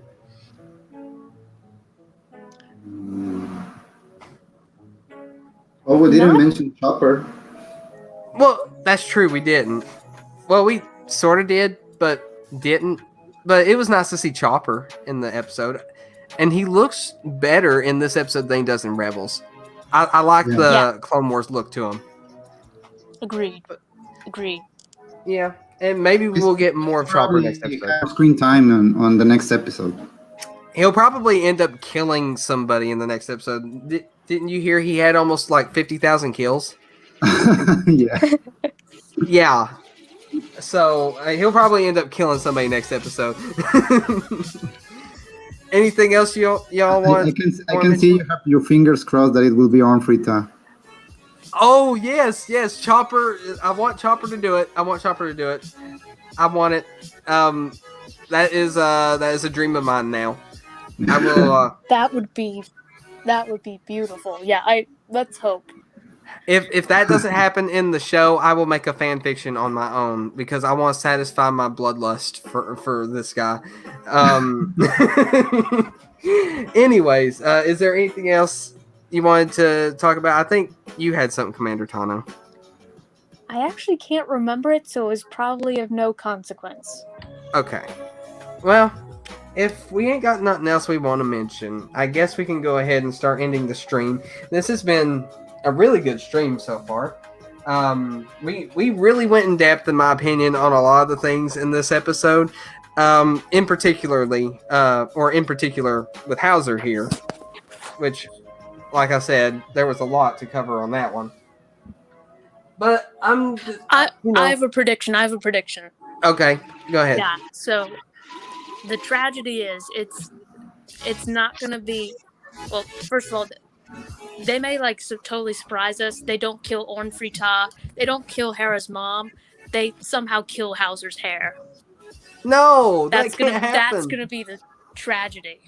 Oh, we didn't mention Chopper. Well, that's true. We didn't. Well, we sort of did, but didn't. But it was nice to see Chopper in the episode. And he looks better in this episode than he does in Rebels. I like the Clone Wars look to him. Agreed. Yeah, and maybe we'll get more of Chopper next episode. Have screen time on the next episode. He'll probably end up killing somebody in the next episode. Didn't you hear he had almost like 50,000 kills? Yeah. Yeah. So he'll probably end up killing somebody next episode. Anything else y'all want? I can see you have your fingers crossed that it will be Ornfrey Tall. Oh yes, Chopper. I want Chopper to do it. I want it. That is a dream of mine now. I will. That would be beautiful. Yeah, let's hope. If that doesn't happen in the show, I will make a fan fiction on my own because I want to satisfy my bloodlust for this guy. Anyways, is there anything else you wanted to talk about? I think you had something, Commander Tano. I actually can't remember it, so it was probably of no consequence. Okay. Well, if we ain't got nothing else we want to mention, I guess we can go ahead and start ending the stream. This has been a really good stream so far. We really went in depth, in my opinion, on a lot of the things in this episode. In particular with Hauser here, which, like I said, there was a lot to cover on that one. But I have a prediction. Okay, go ahead. Yeah. So the tragedy is it's not gonna be. Well, first of all, they may totally surprise us. They don't kill Ornfrey Tall. They don't kill Hera's mom. They somehow kill Hauser's hair. No, that can't happen. That's gonna be the tragedy.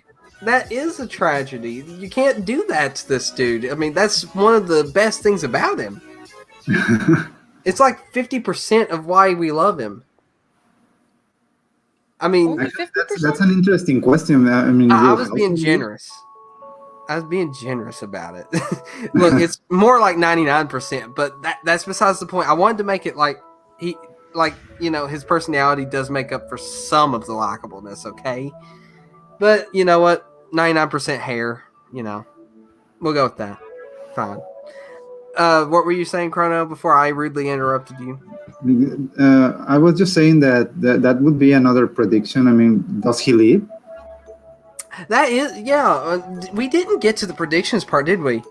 That is a tragedy. You can't do that to this dude. I mean, that's one of the best things about him. It's like 50% of why we love him. I mean, that's an interesting question. I mean, I was being generous. I was being generous about it. Look, it's more like 99%, but that's besides the point. I wanted to make it like his personality does make up for some of the likableness, okay? But you know what? 99% hair, we'll go with that. Fine. What were you saying, Chrono, before I rudely interrupted you? I was just saying that would be another prediction. I mean, does he leave? That is, we didn't get to the predictions part, did we?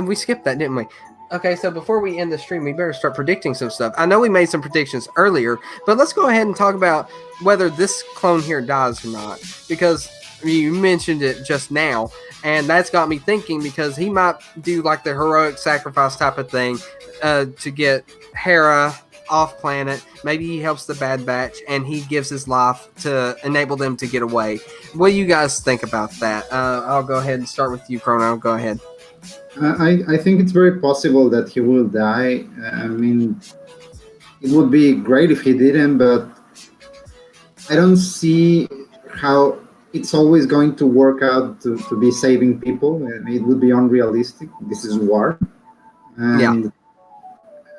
We skipped that, didn't we? Okay, so before we end the stream, we better start predicting some stuff. I know we made some predictions earlier, but let's go ahead and talk about whether this clone here dies or not. Because you mentioned it just now, and that's got me thinking, because he might do like the heroic sacrifice type of thing to get Hera off planet. Maybe he helps the Bad Batch and he gives his life to enable them to get away. What do you guys think about that? I'll go ahead and start with you, Chrono. Go ahead. I think it's very possible that he will die. I mean, it would be great if he didn't, but I don't see how it's always going to work out to be saving people. And it would be unrealistic. This is war, Yeah.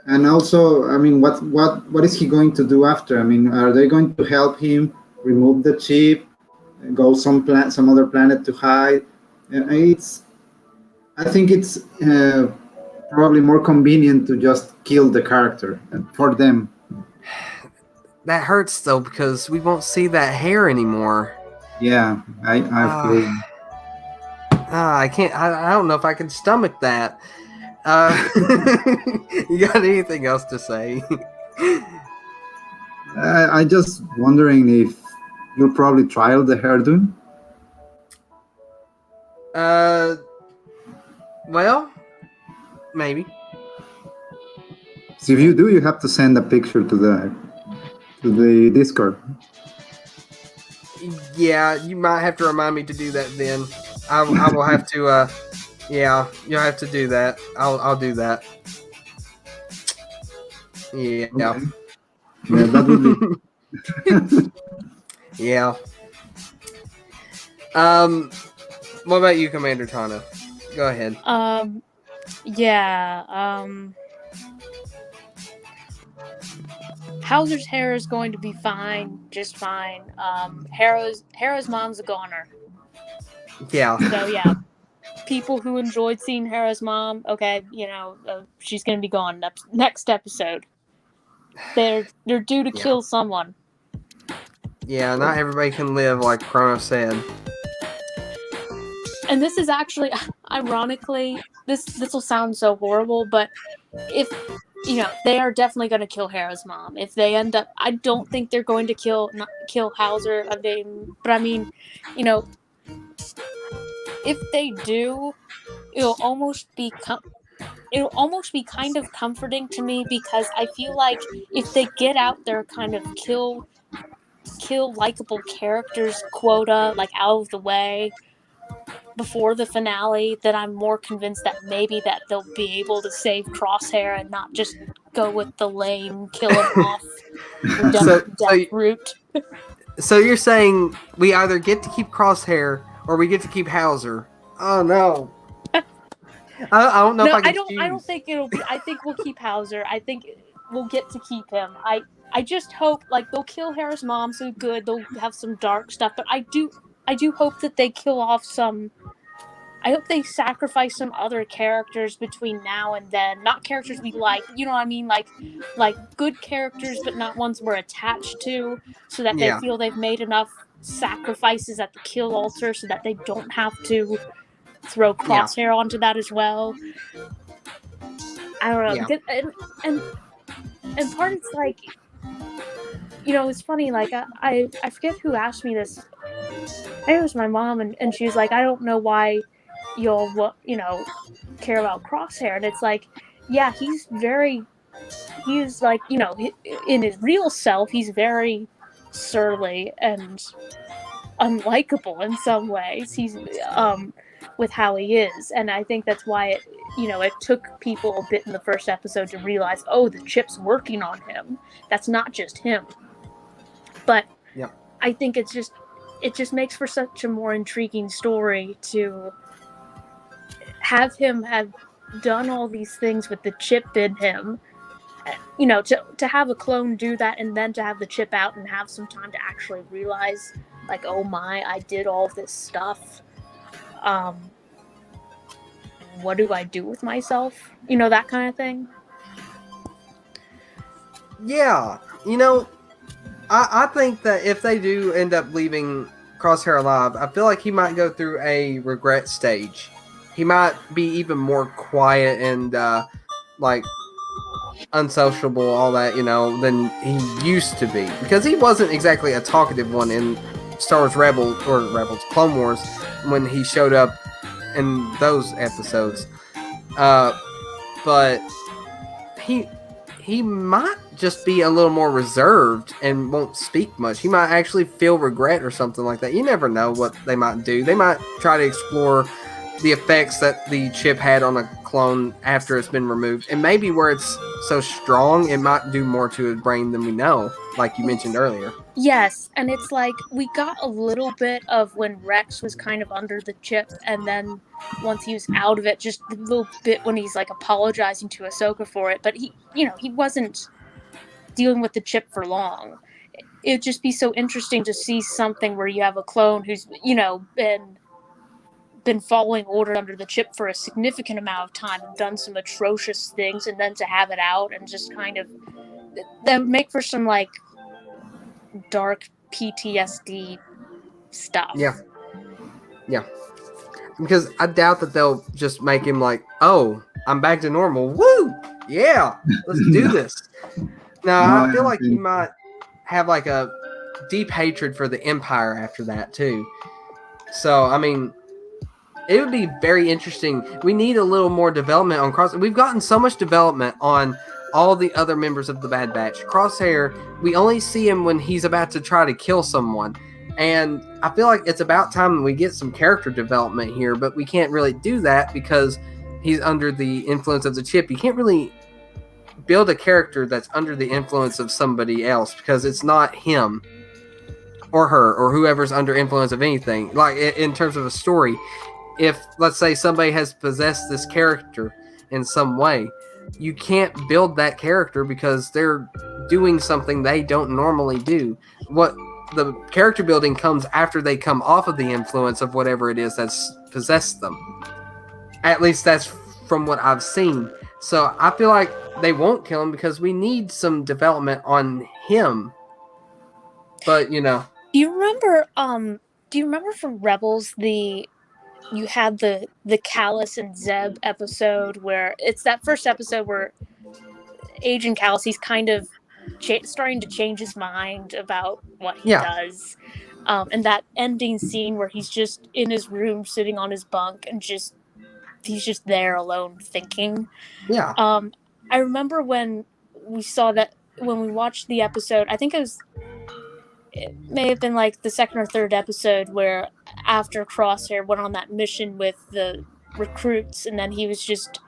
and also, I mean, what is he going to do after? I mean, are they going to help him remove the chip, go some other planet to hide? It's I think it's probably more convenient to just kill the character for them. That hurts though because we won't see that hair anymore. Yeah, I feel. I can't. I don't know if I can stomach that. You got anything else to say? I just wondering if you'll probably trial the hairdo. Well, maybe. So if you do, you have to send a picture to the Discord. Yeah, you might have to remind me to do that then. I will have to. Yeah, you'll have to do that. I'll do that. Yeah. Okay. Yeah, that would be. Yeah. What about you, Commander Tano? Go ahead. Yeah. Hauser's hair is going to be fine, just fine. Hera's mom's a goner. Yeah. So yeah, people who enjoyed seeing Hera's mom, okay, she's gonna be gone next episode. They're due to kill someone. Yeah, not everybody can live like Chrono said. And this is actually, ironically, this will sound so horrible, but if they are definitely going to kill Hera's mom. If they end up, I don't think they're going to kill Hauser. But I mean, if they do, it'll almost be kind of comforting to me because I feel like if they get out their kind of kill likable characters quota like out of the way before the finale, then I'm more convinced that maybe that they'll be able to save Crosshair and not just go with the lame kill him off death route. So you're saying we either get to keep Crosshair or we get to keep Hauser? Oh no! I don't know if I can choose. I don't think it'll be. I think we'll keep Hauser. I think we'll get to keep him. I just hope they'll kill Hera's mom, so good. They'll have some dark stuff, but I do hope that they kill off some. I hope they sacrifice some other characters between now and then. Not characters we like, you know what I mean? Like good characters, but not ones we're attached to, so that they feel they've made enough sacrifices at the kill altar, so that they don't have to throw Crosshair onto that as well. I don't know. Yeah. And part it's like, it's funny. Like I forget who asked me this. I think it was my mom, and she was like, I don't know why you'll care about Crosshair. And it's like, yeah, he's like, in his real self, he's very surly and unlikable in some ways. He's with how he is, and I think that's why it took people a bit in the first episode to realize, oh, the chip's working on him. That's not just him. But I think it just makes for such a more intriguing story to have him have done all these things with the chip in him, to have a clone do that and then to have the chip out and have some time to actually realize, like, oh my, I did all this stuff. What do I do with myself? That kind of thing. Yeah, I think that if they do end up leaving Crosshair alive, I feel like he might go through a regret stage. He might be even more quiet and unsociable, all that, than he used to be. Because he wasn't exactly a talkative one in Star Wars Rebels, Clone Wars, when he showed up in those episodes. But he might just be a little more reserved and won't speak much. He might actually feel regret or something like that. You never know what they might do. They might try to explore the effects that the chip had on a clone after it's been removed. And maybe where it's so strong, it might do more to his brain than we know, like you mentioned earlier. Yes, and it's like we got a little bit of when Rex was kind of under the chip, and then once he was out of it, just a little bit when he's like apologizing to Ahsoka for it. But he wasn't dealing with the chip for long. It'd just be so interesting to see something where you have a clone who's been following order under the chip for a significant amount of time and done some atrocious things, and then to have it out and just kind of that would make for some like dark PTSD stuff. Yeah. Because I doubt that they'll just make him like, oh, I'm back to normal. Woo! Yeah, let's do this. No, I feel like he might have like a deep hatred for the Empire after that too. So, I mean, it would be very interesting. We need a little more development on Crosshair. We've gotten so much development on all the other members of the Bad Batch. Crosshair, we only see him when he's about to try to kill someone. And I feel like it's about time that we get some character development here, but we can't really do that because he's under the influence of the chip. You can't really build a character that's under the influence of somebody else because it's not him or her or whoever's under influence of anything. Like in terms of a story, if let's say somebody has possessed this character in some way, you can't build that character because they're doing something they don't normally do. What the character building comes after they come off of the influence of whatever it is that's possessed them. At least that's from what I've seen. So I feel like they won't kill him because we need some development on him. But Do you remember from Rebels you had the Callus and Zeb episode where it's that first episode where Agent Callus, he's kind of starting to change his mind about what he does. And that ending scene where he's just in his room sitting on his bunk and he's just there alone thinking. Yeah. I remember when we watched the episode, I think it may have been like the second or third episode where after Crosshair went on that mission with the recruits and then he was just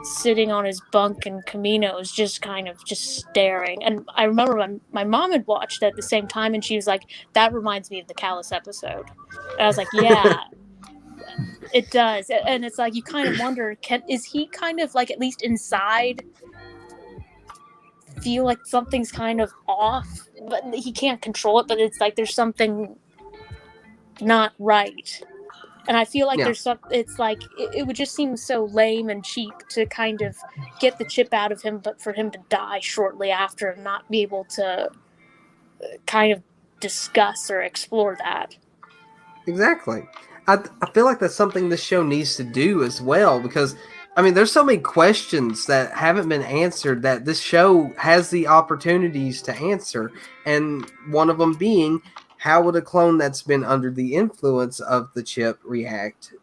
sitting on his bunk and Kamino was just kind of just staring. And I remember when my mom had watched it at the same time and she was like, that reminds me of the Callus episode. And I was like, yeah, it does. And it's like, you kind of wonder, is he kind of like, at least inside, feel like something's kind of off, but he can't control it, but it's like there's something not right. And I feel like there's it's like it would just seem so lame and cheap to kind of get the chip out of him, but for him to die shortly after and not be able to kind of discuss or explore that. Exactly. I feel like that's something this show needs to do as well because, I mean, there's so many questions that haven't been answered that this show has the opportunities to answer. And one of them being, how would a clone that's been under the influence of the chip react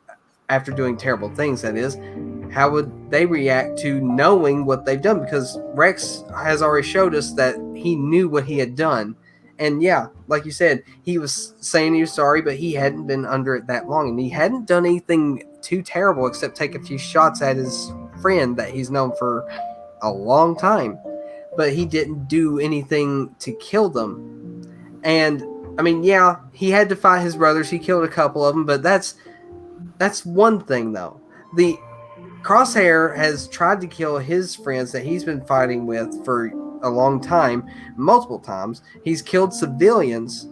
after doing terrible things, that is? How would they react to knowing what they've done? Because Rex has already showed us that he knew what he had done. And yeah, like you said, he was saying he was sorry, but he hadn't been under it that long. And he hadn't done anything too terrible except take a few shots at his friend that he's known for a long time. But he didn't do anything to kill them. And I mean, yeah, he had to fight his brothers. He killed a couple of them, but that's one thing, though. The Crosshair has tried to kill his friends that he's been fighting with for a long time, multiple times. He's killed civilians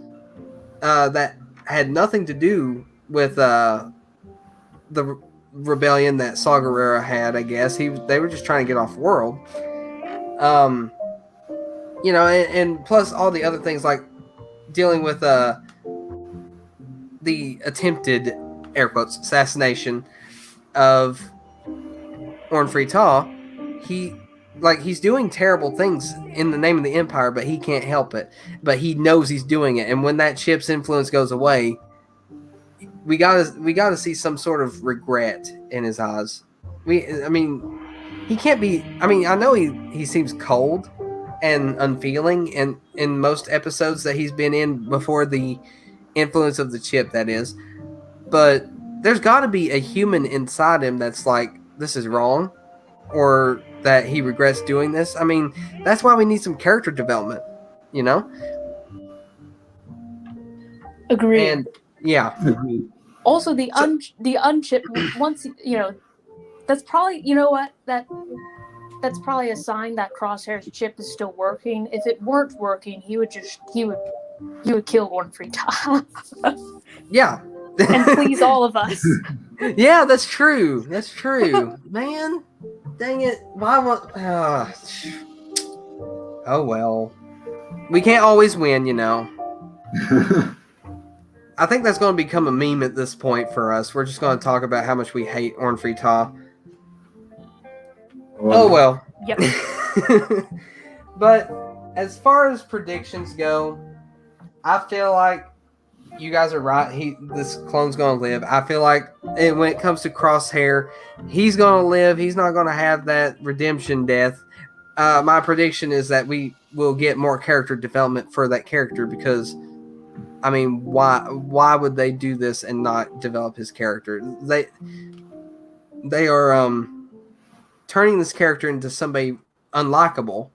that had nothing to do with the rebellion that Saw Gerrera had, I guess. They were just trying to get off world. And plus all the other things like dealing with the attempted, air quotes, assassination of Orn Free Taa. He's doing terrible things in the name of the Empire, but he can't help it. But he knows he's doing it, and when that chip's influence goes away, we gotta see some sort of regret in his eyes. He can't be. I mean, I know he seems cold and unfeeling in most episodes that he's been in before the influence of the chip, that is. But there's got to be a human inside him that's like, this is wrong or that he regrets doing this. I mean, that's why we need some character development, you know? Agreed. And yeah. Agreed. Also, the unchipped once that's probably that's probably a sign that Crosshair's chip is still working. If it weren't working, he would kill Warren Freetop. Yeah. And please all of us. Yeah, that's true. That's true. Man, dang it. Why would... oh, well. We can't always win, you know. I think that's going to become a meme at this point for us. We're just going to talk about how much we hate Orn Free Ta. Oh, well. Yep. But as far as predictions go, I feel like you guys are right. This clone's going to live. I feel like when it comes to Crosshair, he's going to live. He's not going to have that redemption death. My prediction is that we will get more character development for that character because, I mean, why would they do this and not develop his character? They are turning this character into somebody unlikable.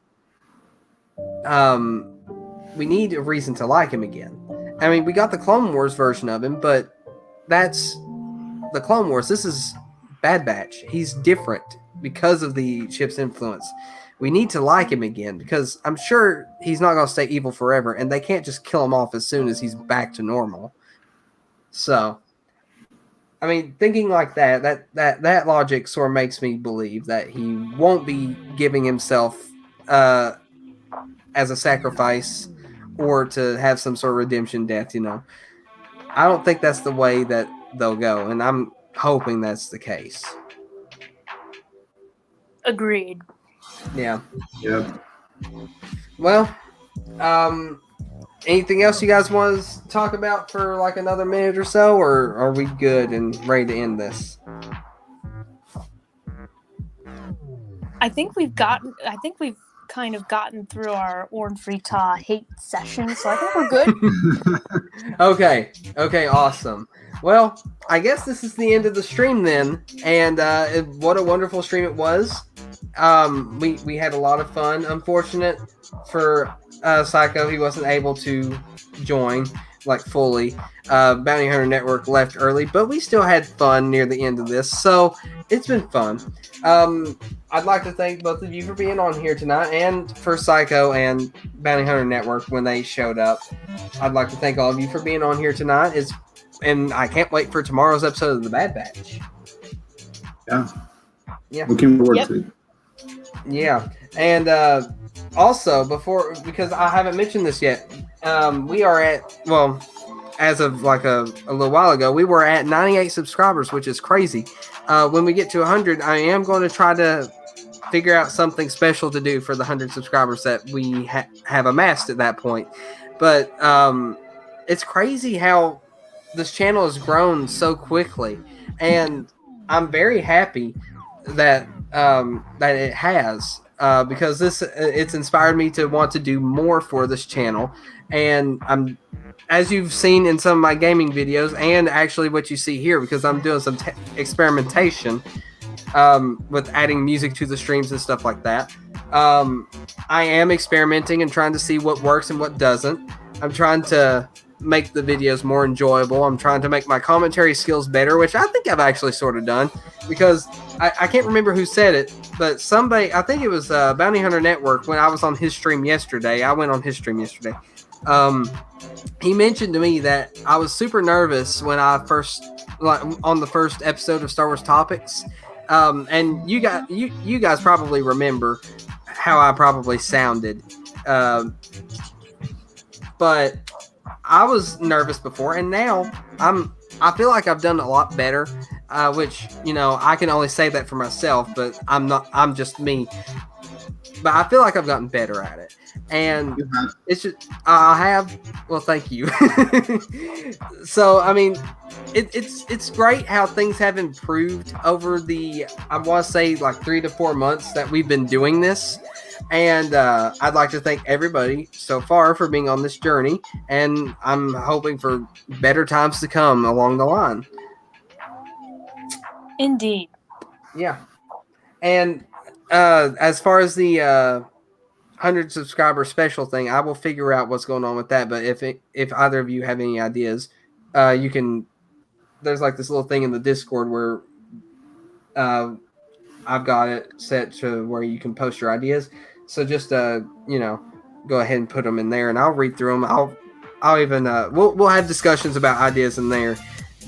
We need a reason to like him again. I mean, we got the Clone Wars version of him, but that's the Clone Wars. This is Bad Batch. He's different because of the chip's influence. We need to like him again because I'm sure he's not going to stay evil forever, and they can't just kill him off as soon as he's back to normal. So, I mean, thinking like that logic sort of makes me believe that he won't be giving himself as a sacrifice or to have some sort of redemption death, you know. I don't think that's the way that they'll go, and I'm hoping that's the case. Agreed. Yeah. Yep. Well, anything else you guys want to talk about for like another minute or so, or are we good and ready to end this? I think we've kind of gotten through our Orn Free Ta hate session, so I think we're good. Okay, awesome. Well, I guess this is the end of the stream then, and what a wonderful stream it was. We had a lot of fun. Unfortunate for Psycho, he wasn't able to join like fully. Bounty Hunter Network left early, but we still had fun near the end of this, so it's been fun. I'd like to thank both of you for being on here tonight, and for Psycho and Bounty Hunter Network when they showed up. I'd like to thank all of you for being on here tonight. And I can't wait for tomorrow's episode of The Bad Batch. Yeah. Looking forward to it. Yeah, and also because I haven't mentioned this yet, we are at, well, as of like a little while ago, we were at 98 subscribers, which is crazy. When we get to 100, I am going to try to figure out something special to do for the 100 subscribers that we have amassed at that point. But it's crazy how this channel has grown so quickly, and I'm very happy that it has, because it's inspired me to want to do more for this channel. And I'm, as you've seen in some of my gaming videos, and actually what you see here, because I'm doing some experimentation with adding music to the streams and stuff like that. I am experimenting and trying to see what works and what doesn't. I'm trying to make the videos more enjoyable. I'm trying to make my commentary skills better, which I think I've actually sort of done, because I can't remember who said it, but somebody, I think it was Bounty Hunter Network, when I was on his stream yesterday. I went on his stream yesterday. He mentioned to me that I was super nervous when I on the first episode of Star Wars Topics. And you guys probably remember how I probably sounded. But I was nervous before, and now I feel like I've done a lot better, which, you know, I can only say that for myself, but I'm just me. But I feel like I've gotten better at it. And it's just, I have, well, thank you. So, I mean, it's great how things have improved over the, I want to say, like 3 to 4 months that we've been doing this. And I'd like to thank everybody so far for being on this journey, and I'm hoping for better times to come along the line. Indeed. Yeah. And as far as the 100 subscriber special thing, I will figure out what's going on with that. But if either of you have any ideas, you can. There's like this little thing in the Discord where I've got it set to where you can post your ideas. So just go ahead and put them in there, and I'll read through them. I'll even we'll have discussions about ideas in there.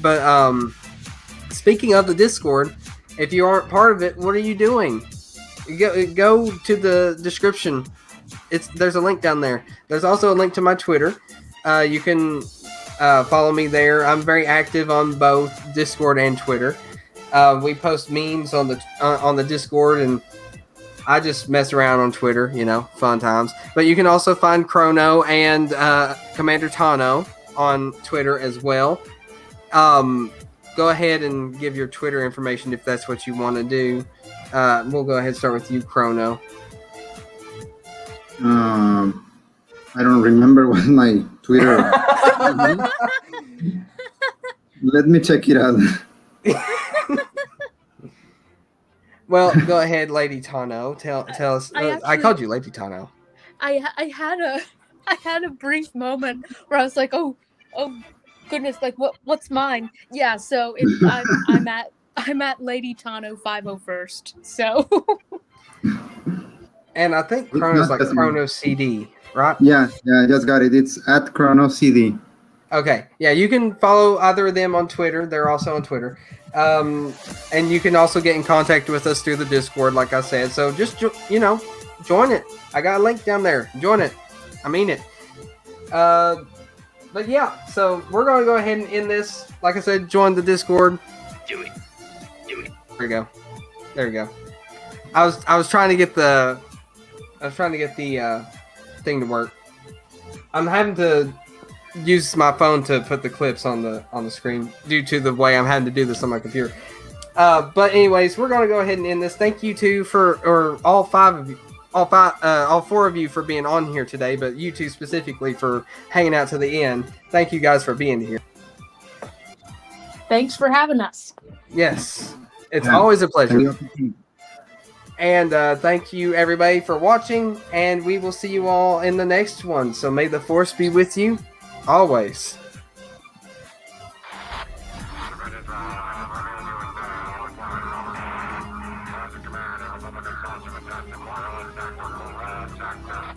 But speaking of the Discord, if you aren't part of it, what are you doing? Go to the description. There's a link down there. There's also a link to my Twitter. You can follow me there. I'm very active on both Discord and Twitter. We post memes on the Discord, and I just mess around on Twitter. Fun times. But you can also find Chrono and Commander Tano on Twitter as well. Go ahead and give your Twitter information if that's what you want to do. We'll go ahead and start with you, Chrono. I don't remember what my Twitter. Let me check it out. Well, go ahead, Lady Tano. Tell us. I called you Lady Tano. I had a brief moment where I was like, oh goodness, like what's mine? Yeah, so I'm at Lady Tano 501st. So. And I think Chrono's like Chrono CD, right? Yeah, I just got it. It's at Chrono CD. Okay, yeah, you can follow either of them on Twitter. They're also on Twitter. And you can also get in contact with us through the Discord, like I said. So just, join it. I got a link down there. Join it. I mean it. But yeah, so we're going to go ahead and end this. Like I said, join the Discord. Do it. There we go. I was trying to get the thing to work. I'm having to use my phone to put the clips on the screen due to the way I'm having to do this on my computer. But anyways, we're gonna go ahead and end this. Thank you two all four of you for being on here today, but you two specifically for hanging out to the end. Thank you guys for being here. Thanks for having us. Yes, it's always a pleasure. And thank you, everybody, for watching. And we will see you all in the next one. So may the Force be with you always. As a commander of a consumate and moral and tactical